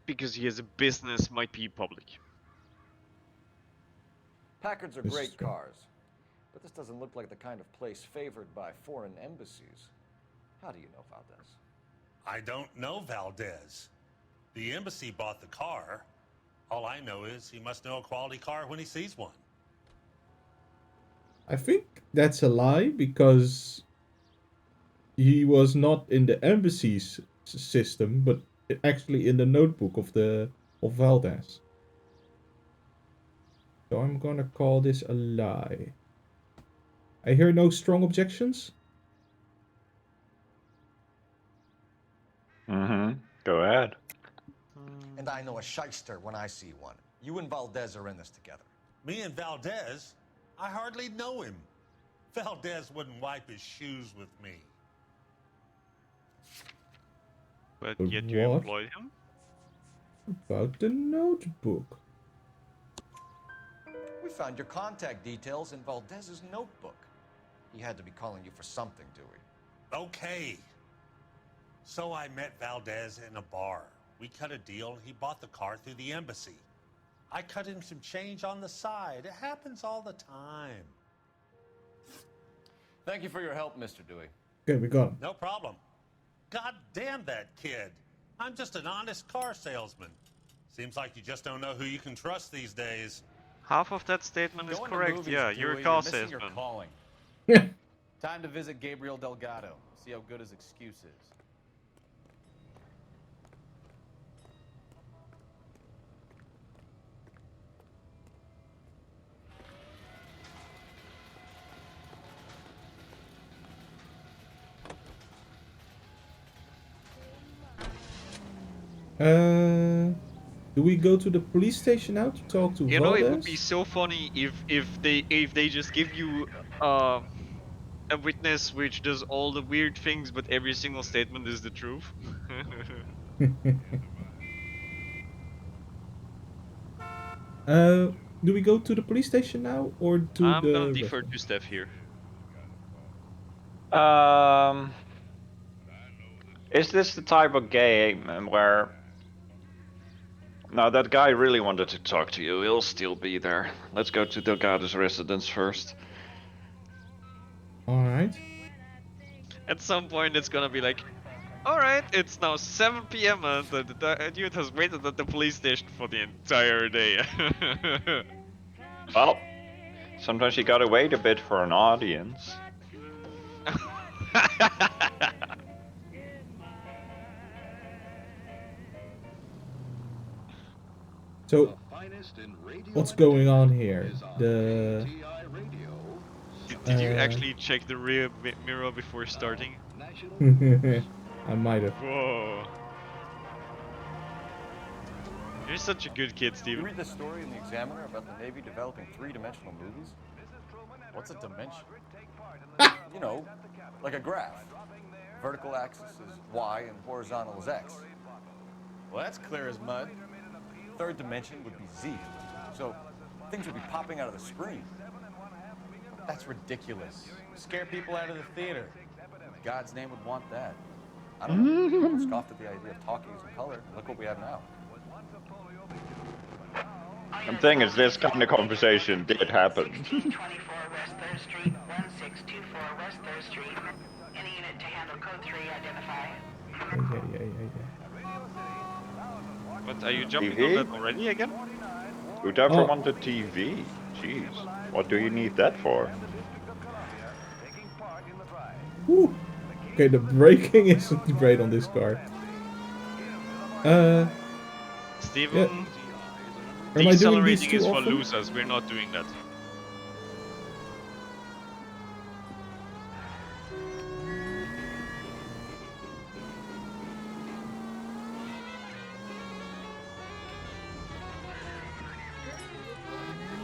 because he has a business, might be public. Packards are great cars, but this doesn't look like the kind of place favored by foreign embassies. How do you know Valdez? I don't know Valdez. The embassy bought the car. All I know is he must know a quality car when he sees one. I think that's a lie, because he was not in the embassy's system, but actually in the notebook of Valdez. So I'm gonna call this a lie. I hear no strong objections. Go ahead. And I know a shyster when I see one. You and Valdez are in this together. Me and Valdez? I hardly know him. Valdez wouldn't wipe his shoes with me. But yet you employed him? About the notebook. We found your contact details in Valdez's notebook. He had to be calling you for something, Dewey. Okay. So I met Valdez in a bar. We cut a deal. He bought the car through the embassy. I cut him some change on the side. It happens all the time. Thank you for your help, Mr. Dewey. Okay, we got him. No problem. God damn that kid. I'm just an honest car salesman. Seems like you just don't know who you can trust these days. Half of that statement is Going to correct. movies, Yeah, you're a Dewey, car missing your salesman. calling. Time to visit Gabriel Delgado. See how good his excuse is. Do we go to the police station now to talk to You know, it would be Valdez? so funny if they just give you a witness which does all the weird things, but every single statement is the truth. Do we go to the police station now or to I'm gonna the defer restaurant? to Steph here. Is this the type of game where... No, that guy really wanted to talk to you. He'll still be there. Let's go to Delgado's residence first. Alright. At some point, it's gonna be like, alright, it's now 7 PM and the dude has waited at the police station for the entire day. Well, sometimes you gotta wait a bit for an audience. So, what's going on here? The... Did you actually check the rear mirror before starting? I might have. Whoa. You're such a good kid, You Steven. read the story in the Examiner about the Navy developing three-dimensional movies? What's a dimension? You know, like a graph. Vertical axis is Y and horizontal is X. Well, that's clear as mud. Third dimension would be Z. So things would be popping out of the screen. That's ridiculous. Scare people out of the theater. God's name would want that. I don't know. People scoffed at the idea of talkies in color. Look what we have now. The thing is, this kind of conversation did happen. 24 West 3rd Street, 1624 West 3rd Street. Any unit to handle code 3, identify. But are you jumping TV? on that already again? Who'd ever want a TV? Jeez, what do you need that for? Whew. Okay, the braking isn't great on this car. Steven, Yeah. Am I doing these decelerating too is for often? losers. We're not doing that.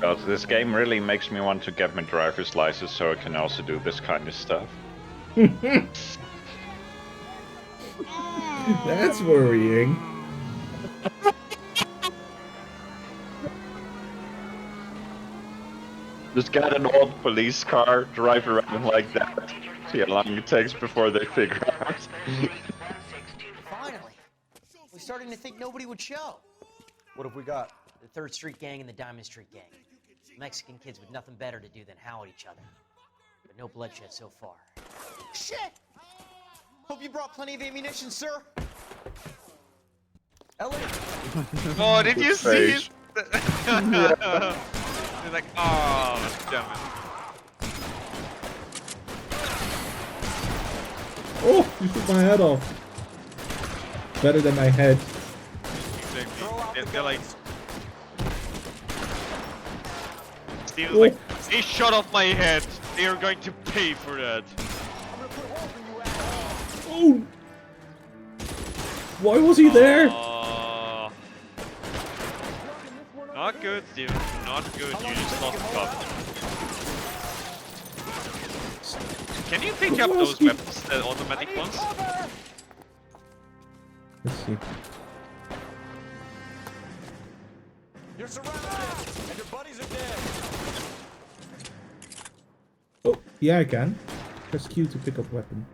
God, this game really makes me want to get my driver's license so I can also do this kind of stuff. That's worrying. Just get an old police car, drive around like that. See how long it takes before they figure out. Finally. We're starting to think nobody would show. What have we got? The 3rd Street Gang and the Diamond Street Gang. Mexican kids with nothing better to do than howl at each other. But no bloodshed so far. Shit! Hope you brought plenty of ammunition, sir. Elliot! Oh, did you see Face. it? They're like, oh, damn it. Oh, you took my head off. Better than my head. Exactly. They're like... Steven's Oh. like, he shot off my head. They are going to pay for that. Oh! Why was he there? Not good, Steven. Not good. You just lost the cup. Can you pick up those weapons, the automatic ones? Let's see. You're surrounded, and your buddies are dead. Oh, yeah, I can. Press Q to pick up weapon.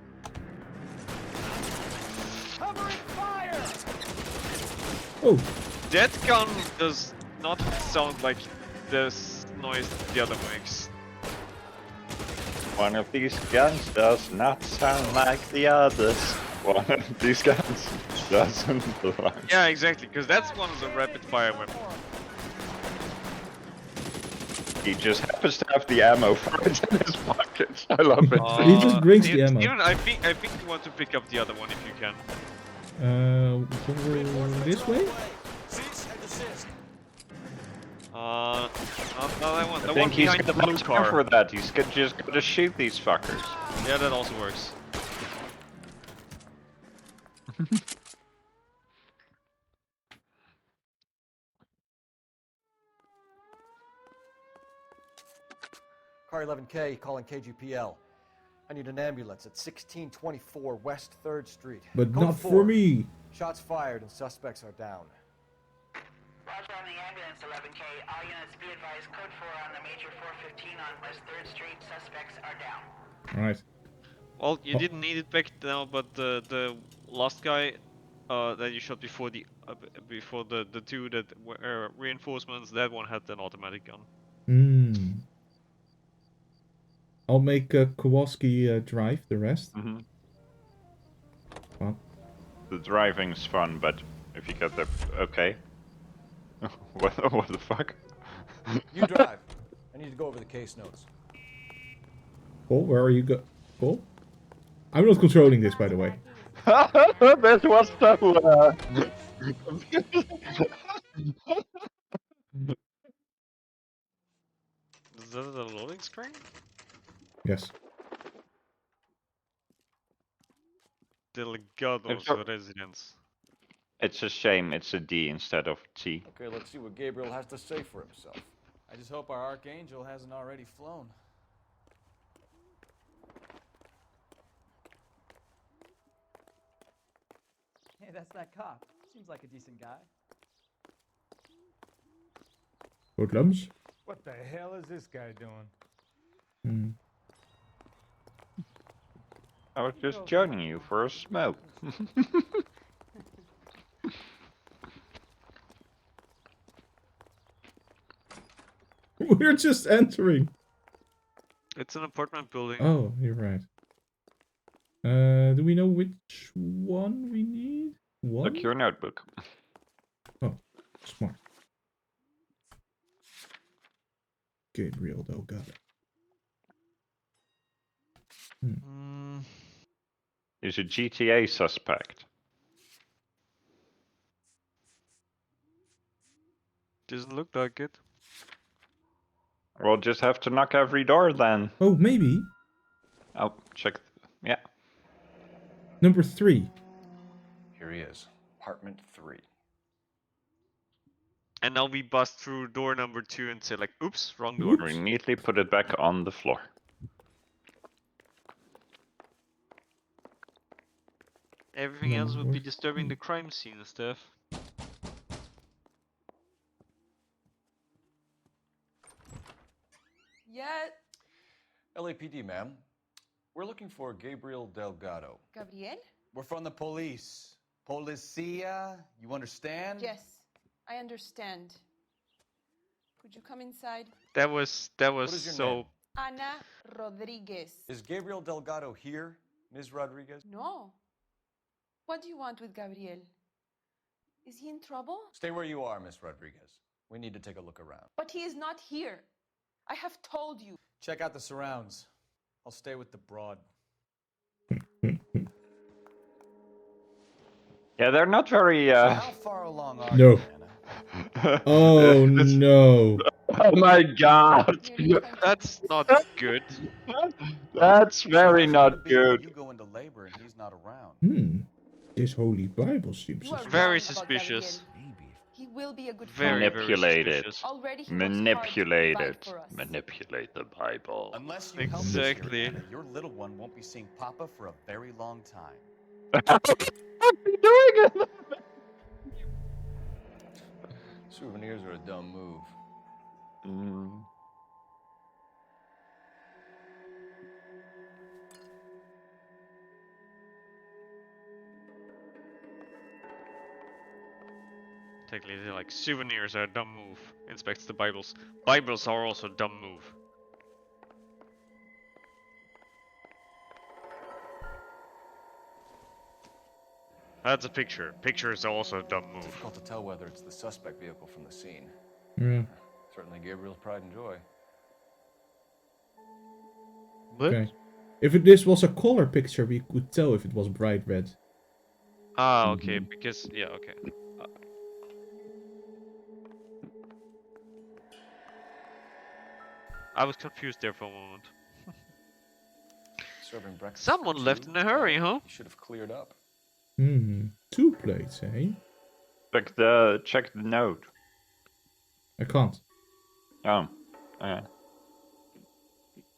Oh. That gun does not sound like the noise the other makes. One of these guns does not sound like the others. One of these guns doesn't belong. Yeah, exactly, because that's one of the rapid fire weapons. He just happens to have the ammo for it in his pocket. I love it. He just brings the ammo. Steven, I think you want to pick up the other one if you can. This way? Not that one. I The think one he's behind the got blue no time car. for that. He's just gonna shoot these fuckers. Yeah, that also works. Car 11K calling KGPL. I need an ambulance at 1624 West 3rd Street. But Code not 4. for me. Shots fired and suspects are down. Roger on the ambulance, 11K. All units be advised, code 4 on the major 415 on West 3rd Street. Suspects are down. Alright. Well, you didn't need it back now, but the last guy that you shot before the two that were reinforcements, that one had an automatic gun. Hmm. I'll make Kowalski drive the rest. Mm-hmm. What? The driving's fun, but if you get there, okay. what the fuck? You drive. I need to go over the case notes. Paul, where are you go? Paul? I'm not controlling this, by the way. That was so. Is that a loading screen? Yes. Delgado's It's residence. It's a shame it's a D instead of T. Okay, let's see what Gabriel has to say for himself. I just hope our Archangel hasn't already flown. Hey, that's that cop. Seems like a decent guy. Hoodlums? What the hell is this guy doing? Hmm. I was just joining you for a smoke. We're just entering. It's an apartment building. Oh, you're right. Do we know which one we need? One? Look, your notebook. Oh, smart. Gabriel Delgado. He's a GTA suspect. Doesn't look like it. We'll just have to knock every door then. Oh, maybe. I'll check. Yeah. Number 3. Here he is. Apartment 3. And now we bust through door number 2 and say like, oops, wrong door. We neatly put it back on the floor. Everything else would be disturbing the crime scene and stuff. Yeah, LAPD, ma'am. We're looking for Gabriel Delgado. Gabriel? We're from the police. Policia, you understand? Yes, I understand. Could you come inside? That was What is your so. name? Ana Rodriguez. Is Gabriel Delgado here, Ms. Rodriguez? No. What do you want with Gabriel? Is he in trouble? Stay where you are, Ms. Rodriguez. We need to take a look around. But he is not here. I have told you. Check out the surrounds. I'll stay with the broad. Yeah, they're not very. So how far along are No. you, Anna? Oh no. Oh my god. That's not good. That's very How's it not gonna be when good. You go into labor and he's not around. This holy Bible seems You are suspicious. Very wrong about suspicious. Gabriel. He will be a good Very, father. Manipulated. suspicious. Already he works hard to Manipulated. provide for us. Manipulate the Bible. Unless you help this Exactly. year, Anna, your little one won't be seeing Papa for a very long time. What are you doing it? Souvenirs are a dumb move. Technically, they're like souvenirs are a dumb move. Inspects the Bibles. Bibles are also a dumb move. That's a picture. Pictures are also a dumb move. Difficult to tell whether it's the suspect vehicle from the scene. Yeah. Certainly Gabriel's pride and joy. What? Okay. If this was a color picture, we could tell if it was bright red. Ah, okay, because, yeah, okay. I was confused there for a moment. Serving breakfast. Someone for left two? in a hurry, huh? You should have cleared up. 2 plates, eh? Check the note. I can't. Oh. Yeah.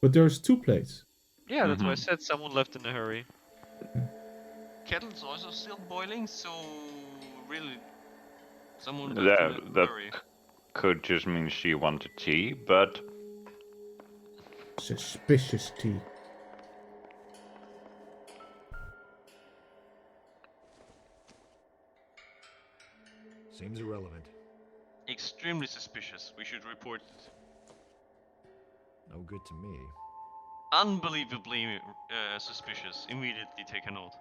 But there's 2 plates. Yeah, that's why I said someone left in a hurry. Kettle's also still boiling, so really, someone left in a That hurry. could just mean she wanted tea, but Suspicious tea. Seems irrelevant. Extremely suspicious. We should report it. No good to me. Unbelievably suspicious. Immediately take a note.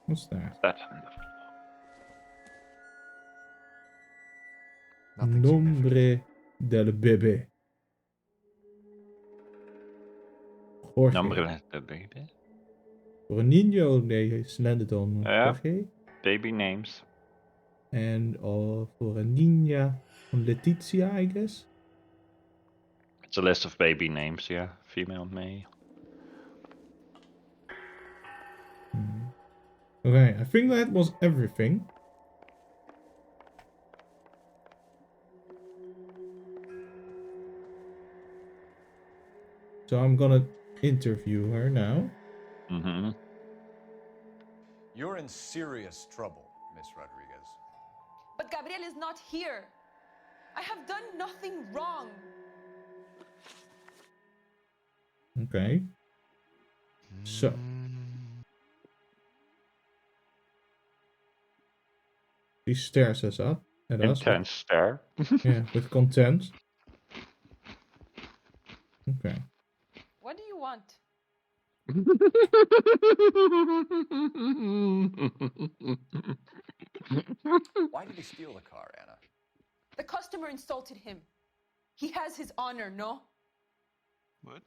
What's that? That. Nombre del bebé. Jorge. Nombre de baby. Voor een niño, nee, is landed on Jorge. Baby names. And for a niña, on Letitia, I guess. It's a list of baby names, yeah. Female, male. Okay, I think that was everything. So I'm gonna interview her now. Mm-hmm. You're in serious trouble, Miss Rodriguez. But Gabriel is not here. I have done nothing wrong. Okay. So. She stares us up at us. Intense stare. Yeah, with contempt. Okay. What do you want? Why did he steal the car, Anna? The customer insulted him. He has his honor, no? What?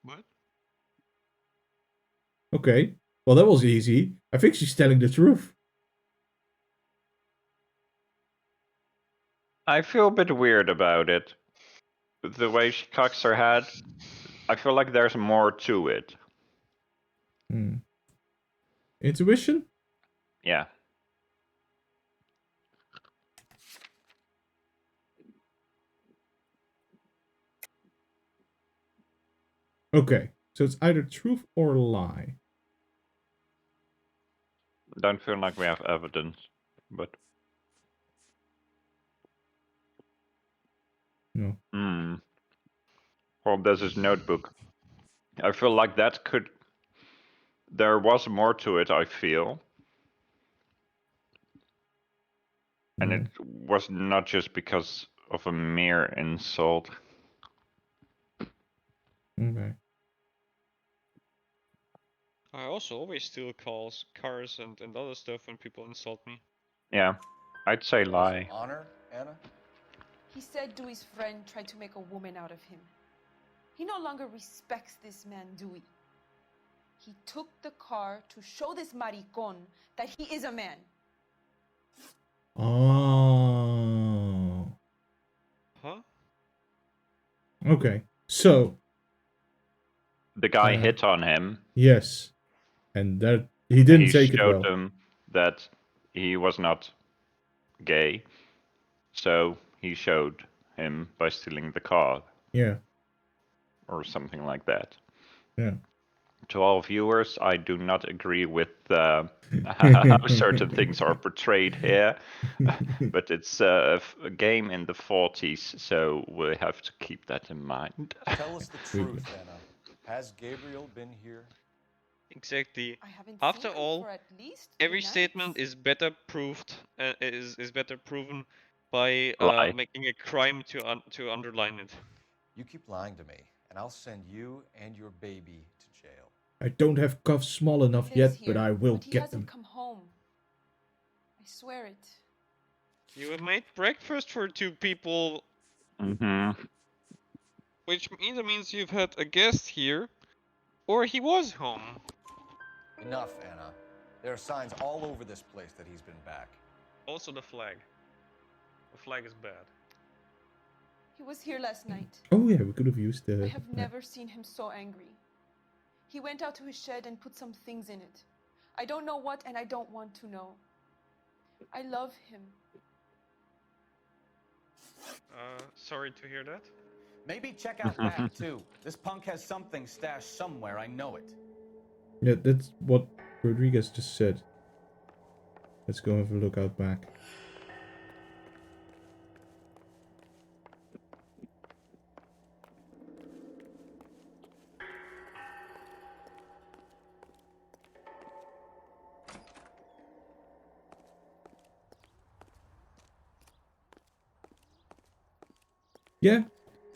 What? Okay. Well, that was easy. I think she's telling the truth. I feel a bit weird about it. The way she cocks her head. I feel like there's more to it. Intuition? Yeah. Okay. So it's either truth or lie. Don't feel like we have evidence, but. No. Well, there's his notebook. I feel like that could. There was more to it, I feel. And it was not just because of a mere insult. Okay. I also always steal cars and other stuff when people insult me. Yeah, I'd say lie. Honor, Anna? He said Dewey's friend tried to make a woman out of him. He no longer respects this man, Dewey. He took the car to show this maricon that he is a man. Oh. Huh? Okay. So. The guy hit on him. Yes. And that he didn't take it well. He showed them that he was not gay. So he showed him by stealing the car. Yeah. Or something like that. Yeah. To all viewers, I do not agree with how certain things are portrayed here. But it's a game in the 40s, so we have to keep that in mind. Tell us the truth, Anna. Has Gabriel been here? Exactly. I haven't After seen him all, for at least every 3 nights. statement is better proved. Is better proven by Lie. making a crime to underline it. You keep lying to me, and I'll send you and your baby to jail. I don't have cuffs small enough He lives yet, here, but I will he get hasn't them. come home. I swear it. You have made breakfast for 2 people. Which either means you've had a guest here, or he was home. Enough, Anna. There are signs all over this place that he's been back. Also the flag. The flag is bad. He was here last night. Oh yeah, we could have used the. I have never seen him so angry. He went out to his shed and put some things in it. I don't know what, and I don't want to know. I love him. Sorry to hear that. Maybe check out back, too. This punk has something stashed somewhere, I know it. Yeah, that's what Rodriguez just said. Let's go have a look out back. Yeah,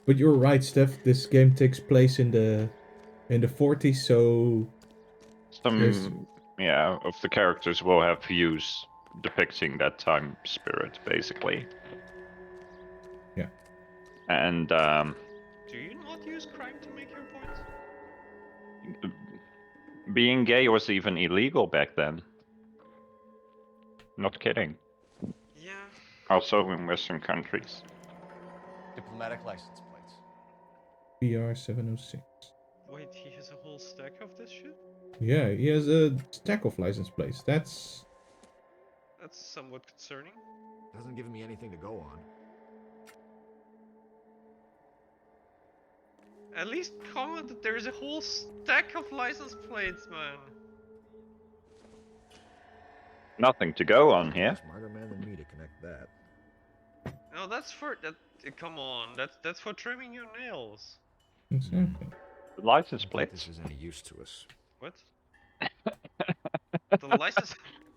but you're right, Steph. This game takes place in the 40s, so there's Some, yeah, of the characters will have views depicting that time spirit, basically. Yeah. And Do you not use crime to make your points? being gay was even illegal back then. Not kidding. Yeah. Also in Western countries. Diplomatic license plates. BR 706. Wait, he has a whole stack of this shit? Yeah, he has a stack of license plates. That's somewhat concerning. Hasn't given me anything to go on. At least comment that there's a whole stack of license plates, man. Nothing to go on here. Smarter man than me to connect that. No, that's for that. Come on, that's for trimming your nails. exactly. The license This plates. is any use to us. What? The license?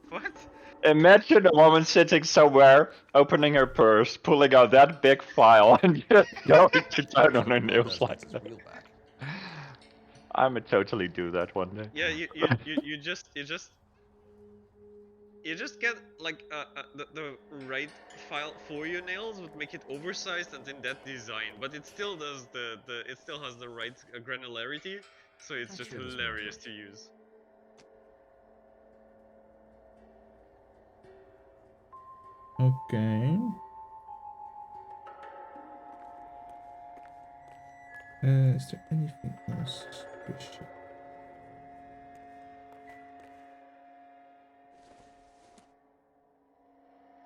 What? Imagine a woman sitting somewhere, opening her purse, pulling out that big file, and just going to town on her nails like that. I'ma totally do that one day. Yeah, you just get like the right file for your nails, would make it oversized and in that design, but it still does it still has the right granularity, so it's just hilarious to use. Okay. Is there anything else suspicious?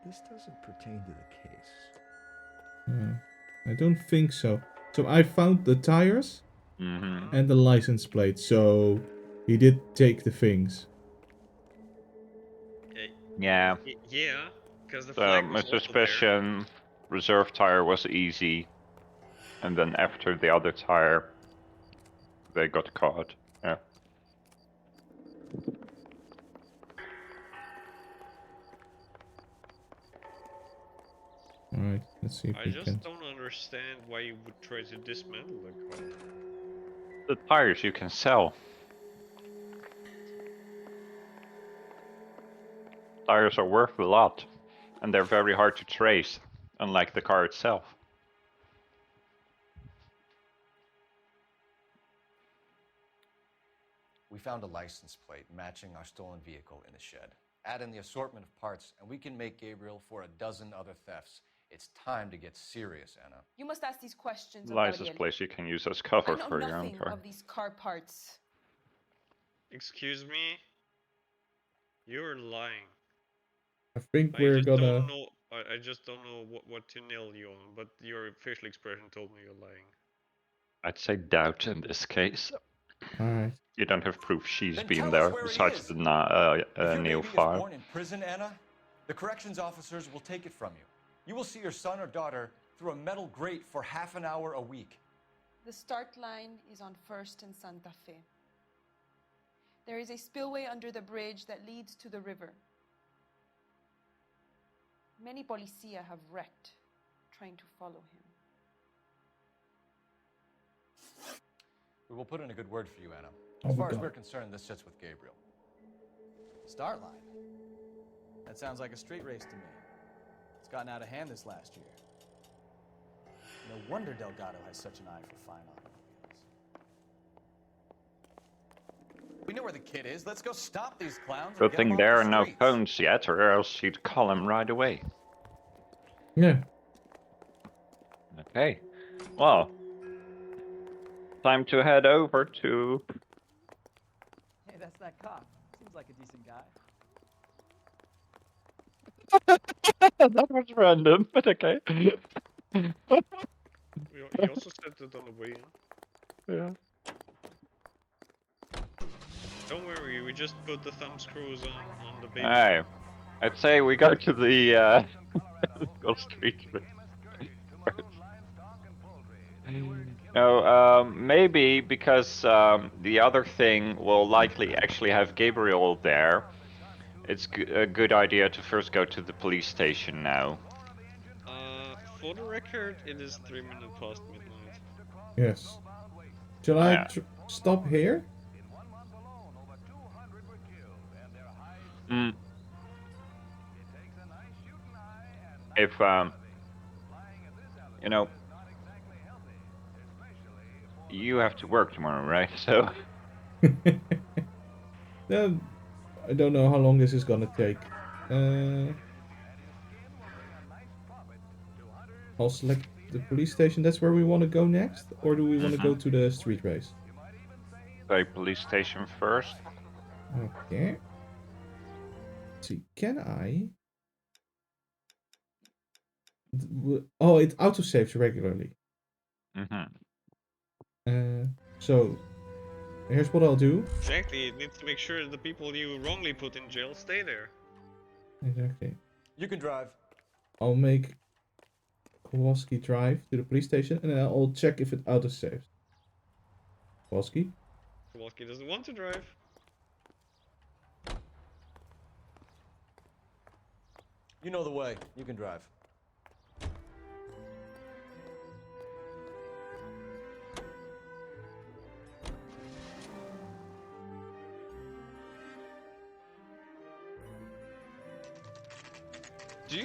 This doesn't pertain to the case. I don't think so. So I found the tires and the license plate, so he did take the things. Yeah. Yeah, because the So flag my was also there. suspicion, reserve tire was easy, and then after the other tire, they got caught. Yeah. Alright, let's see if I we just can. don't understand why you would try to dismantle the car. The tires you can sell. Tires are worth a lot, and they're very hard to trace, unlike the car itself. We found a license plate matching our stolen vehicle in the shed. Add in the assortment of parts, and we can make Gabriel for a dozen other thefts. It's time to get serious, Anna. You must ask these questions of License Gabriel. plate you can use as I cover know for your own nothing car. of these car parts. Excuse me? You're lying. I think I we're just gonna. don't know. I just don't know what to nail you on, but your facial expression told me you're lying. I'd say doubt in this case. Alright. You don't have proof she's Then been tell there, us where he besides is. the If your Neil baby is file. born in prison, Anna, the corrections officers will take it from you. You will see your son or daughter through a metal grate for half an hour a week. The start line is on 1st and Santa Fe. There is a spillway under the bridge that leads to the river. Many policia have wrecked trying to follow him. We will put in a good word for you, Anna. Oh, As far as God. we're concerned, this sits with Gabriel. Start line. That sounds like a street race to me. It's gotten out of hand this last year. No wonder Delgado has such an eye for fine automobiles. We know where the kid is. Let's go stop these clowns. and Good get 'em thing off there the are no streets. phones yet, or else you'd call him right away. Yeah. Okay. Well, time to head over to. Hey, that's that cop. Seems like a decent guy. That was random, but okay. He also said that on the way in. Yeah. Don't worry, we just put the thumb screws on the baby. Hey, I'd say we go to the Skull Street. No, maybe because the other thing will likely actually have Gabriel there. It's a good idea to first go to the police station now. For the record, it is 3 minutes past midnight. Yes. Shall I stop here? Mm. If you know, you have to work tomorrow, right? So. No, I don't know how long this is gonna take. I'll select the police station. That's where we want to go next, or do we want to go to the street race? Say police station first. Okay. Let's see, can I? Oh, it autosaves regularly. So here's what I'll do. Exactly, it needs to make sure that the people you wrongly put in jail stay there. Exactly. You can drive. I'll make Kowalski drive to the police station, and then I'll check if it autosaves. Kowalski? Kowalski doesn't want to drive. You know the way. You can drive. Do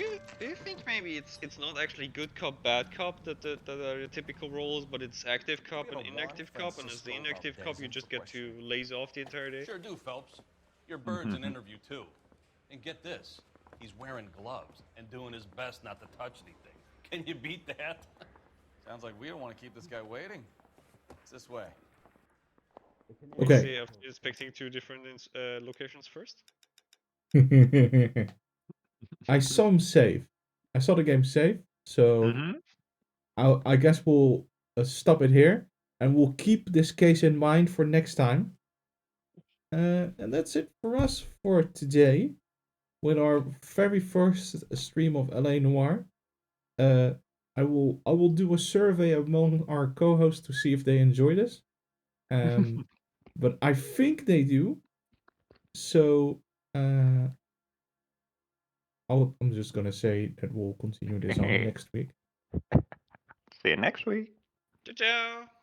you think maybe it's not actually good cop, bad cop that are the typical roles, but it's active cop and inactive cop, and as the inactive cop you just get to laze off the entire day? Sure do, Phelps. Your bird's an interview too. And get this, he's wearing gloves and doing his best not to touch anything. Can you beat that? Sounds like we don't want to keep this guy waiting. It's this way. Okay. Is he inspecting 2 different locations first? I saw him save. I saw the game save, so I guess we'll stop it here, and we'll keep this case in mind for next time. And that's it for us for today, with our very first stream of LA Noire. I will do a survey among our co-hosts to see if they enjoy this. But I think they do. So I'm just gonna say that we'll continue this on next week. See you next week. Ciao ciao!